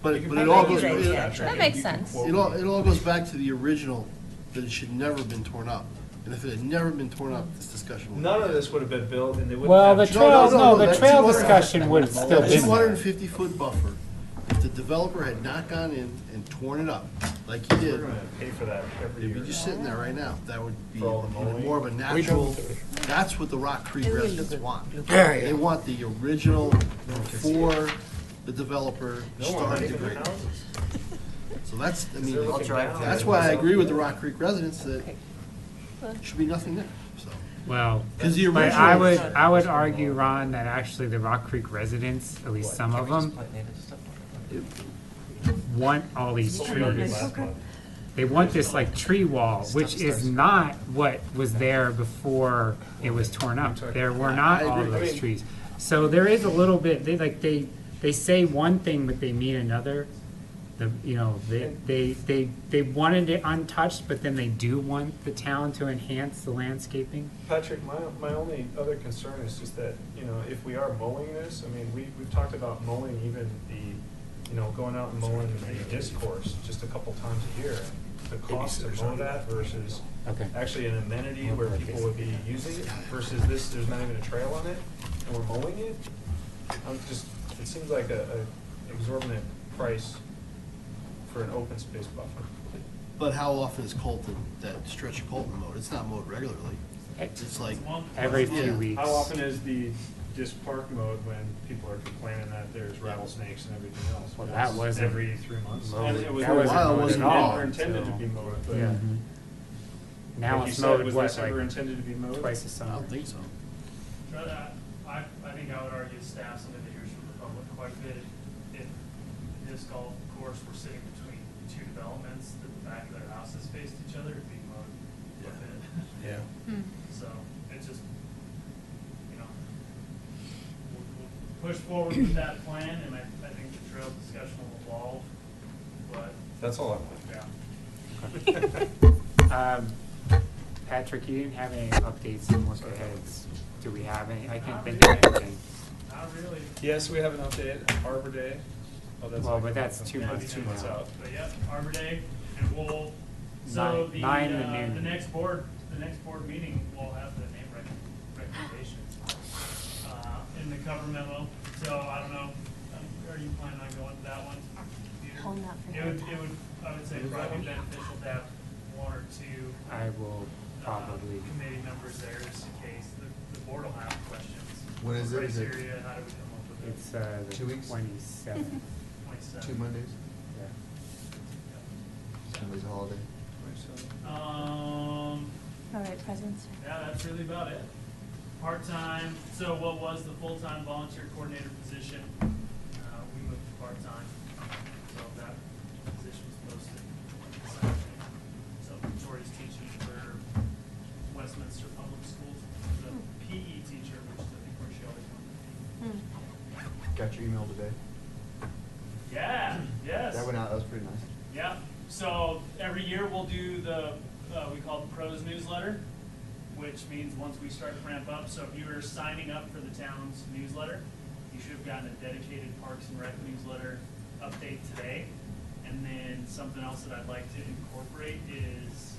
But You can it put all that goes, in the it contract, That and makes you can sense. quote all, me. it all goes back to the original, that it should never have been torn up. And if it had never been torn up, this discussion would. None of this would have been built, and they wouldn't Well, the have. trail, the that trail 200 discussion would have still That been there. 250-foot buffer, if the developer had not gone in and torn it up like he We're did, gonna pay for that every it'd year. be just sitting there right now. That would be For all the mowing. more of a natural, that's what the Rock Creek residents want. Yeah, yeah. They want the original before the developer No one started even to grade. houses. So that's, I mean, They're looking down. that's why I agree with the Rock Creek residents that should be nothing there, so. Well, 'Cause the but I original- would argue, Ron, that actually the Rock Creek residents, at least some of them, want all these What we argued trees. last month. They want this like tree wall, which is not what was there before it was torn up. There were not all agree. those trees. So there is a little bit, they say one thing, but they mean another. They wanted it untouched, but then they do want the town to enhance the landscaping. Patrick, my only other concern is just that, if we are mowing this, I mean, we've talked about mowing even going out and mowing the discourse just a couple times a year. The cost to mow that versus actually an amenity where people would be using it versus this, there's not even a trail on it, and we're mowing it. It seems like a exorbitant price for an open space buffer. But how often is Colton, that stretch of Colton mowed? It's not mowed regularly. It's like every few weeks. How often is the disc park mode when people are complaining that there's rattlesnakes and everything else? Well, that wasn't every 3 months. mowed. And it was That wasn't for a while, mowed it wasn't at all, ever intended to so- be mowed, but Yeah. Now like it's you said, mowed, was what, this ever like intended to be mowed? twice a summer? I don't think so. I think I would argue staff, somebody that hears from the public quite a bit, if this golf course were sitting between two developments, the back of their houses faced each other, it'd be mowed a bit. Yeah. So it's just, we'll push forward with that plan, and I think the trail discussion will evolve, but. That's all I want. Yeah. Patrick, you didn't have any updates and look aheads. Do we have any? I can't think of anything. Not really. Yes, we have an update, Arbor Day. Oh, that's Well, like- but that's 2 Yeah, months two months from now. out. But yeah, Arbor Day, and we'll, so Nine to noon. the next board meeting, we'll have the name recommendations in the cover memo. So I don't know, are you planning on going to that one? Peter? Hold that for It would, I would say probably be beneficial to have one or two I will probably. committee members there just in case the board will have questions. When is it? Is it- Criteria, how do we come up with it? It's the 2 weeks? 27th. 27. 2 Mondays? Yeah. Sunday's a holiday. All right, presents. Yeah, that's really about it. Part-time, so what was the full-time volunteer coordinator position? We moved to part-time, so that position was posted. So Tori's teaching for Westminster Public Schools, the PE teacher, which is I think where she always wanted Got your email today? to be. Yeah, yes. That went out, that was pretty nice. Yeah, so every year we'll do the, we call it the pros newsletter, which means once we start to ramp up, so if you were signing up for the town's newsletter, you should have gotten a dedicated Parks and Rec newsletter update today. And then something else that I'd like to incorporate is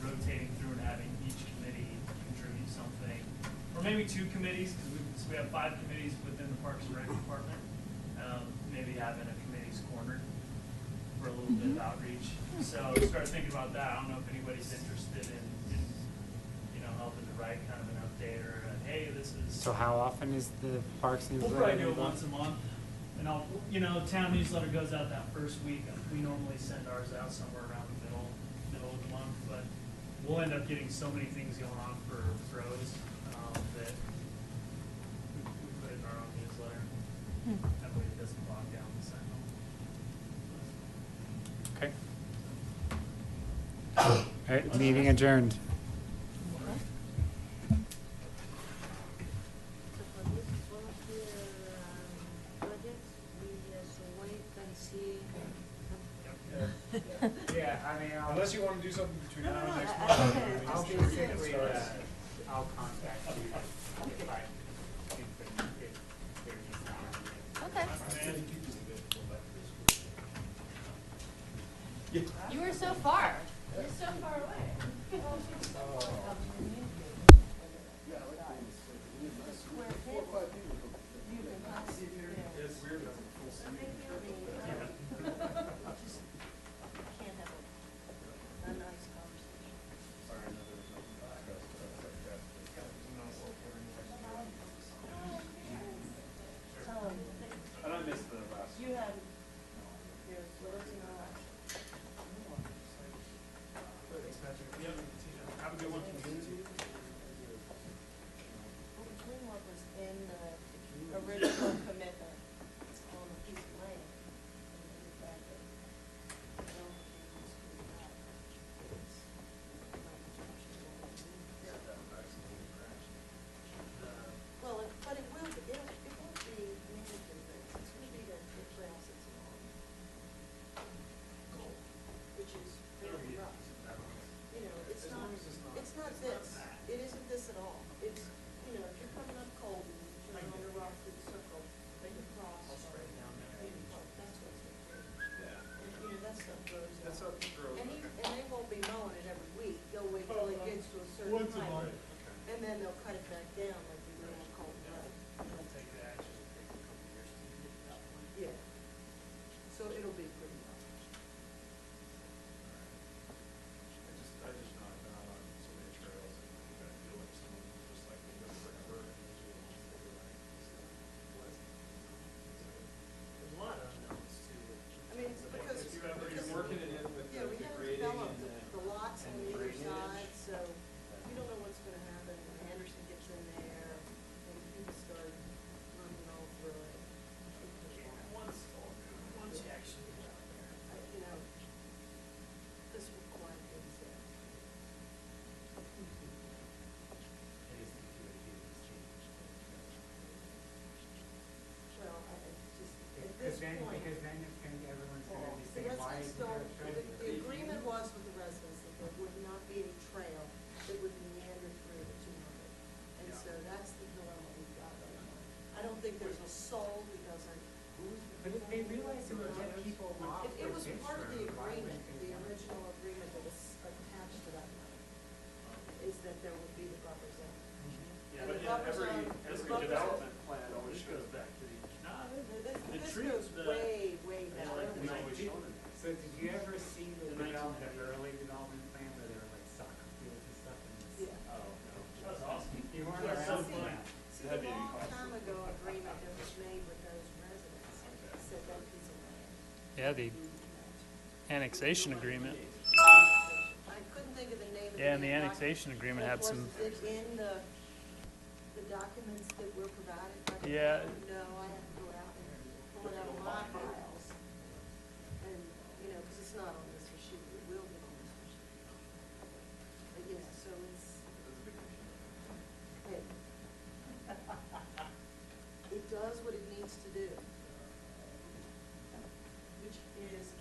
rotating through and having each committee contribute something, or maybe 2 committees, because we have 5 committees within the Parks and Rec department. Maybe having a committee's corner for a little bit of outreach. So start thinking about that. I don't know if anybody's interested in helping to write kind of an update or hey, this is. So how often is the Parks We'll newsletter? probably do it once a month. And I'll, town newsletter goes out that first week. We normally send ours out somewhere around the middle of the month, but we'll end up getting so many things going on for pros that we put it in our own newsletter. That way it doesn't bog down the site. Okay. All right, meeting adjourned. So for this volunteer projects, we just wait and see. Yeah, I mean, Unless you want to do something between now and next I- month. okay. I mean, I'll it's sure we can basically, start. I'll contact you if I think that if there needs to be. Okay. Yeah. You were so far. You're so far away. It's weird. Can't have a nice conversation. It was part of the agreement, the original agreement that was attached to that letter, is that there would be the buffer zone. And the buffer zone- every buffer zone- development plan always goes back to the, This trees, goes the- way, way back. we've always shown it. So did you ever see the The development, 1990s. the early development plan where there were like soccer fields and stuff in this? Yeah. Oh, no. That was awesome. You weren't Yeah, around see, for that. see, the long time ago agreement that was made with those residents said that piece of land. Yeah, the annexation agreement. I couldn't think of the name of the. Yeah, and the damn annexation agreement had some, Was it in the documents that were provided by the? Yeah. No, I have to go out and pull it out of my files. And, you know, because it's not on this sheet, it will be on this sheet. But, you know, so it's. Hey. It does what it needs to do, which is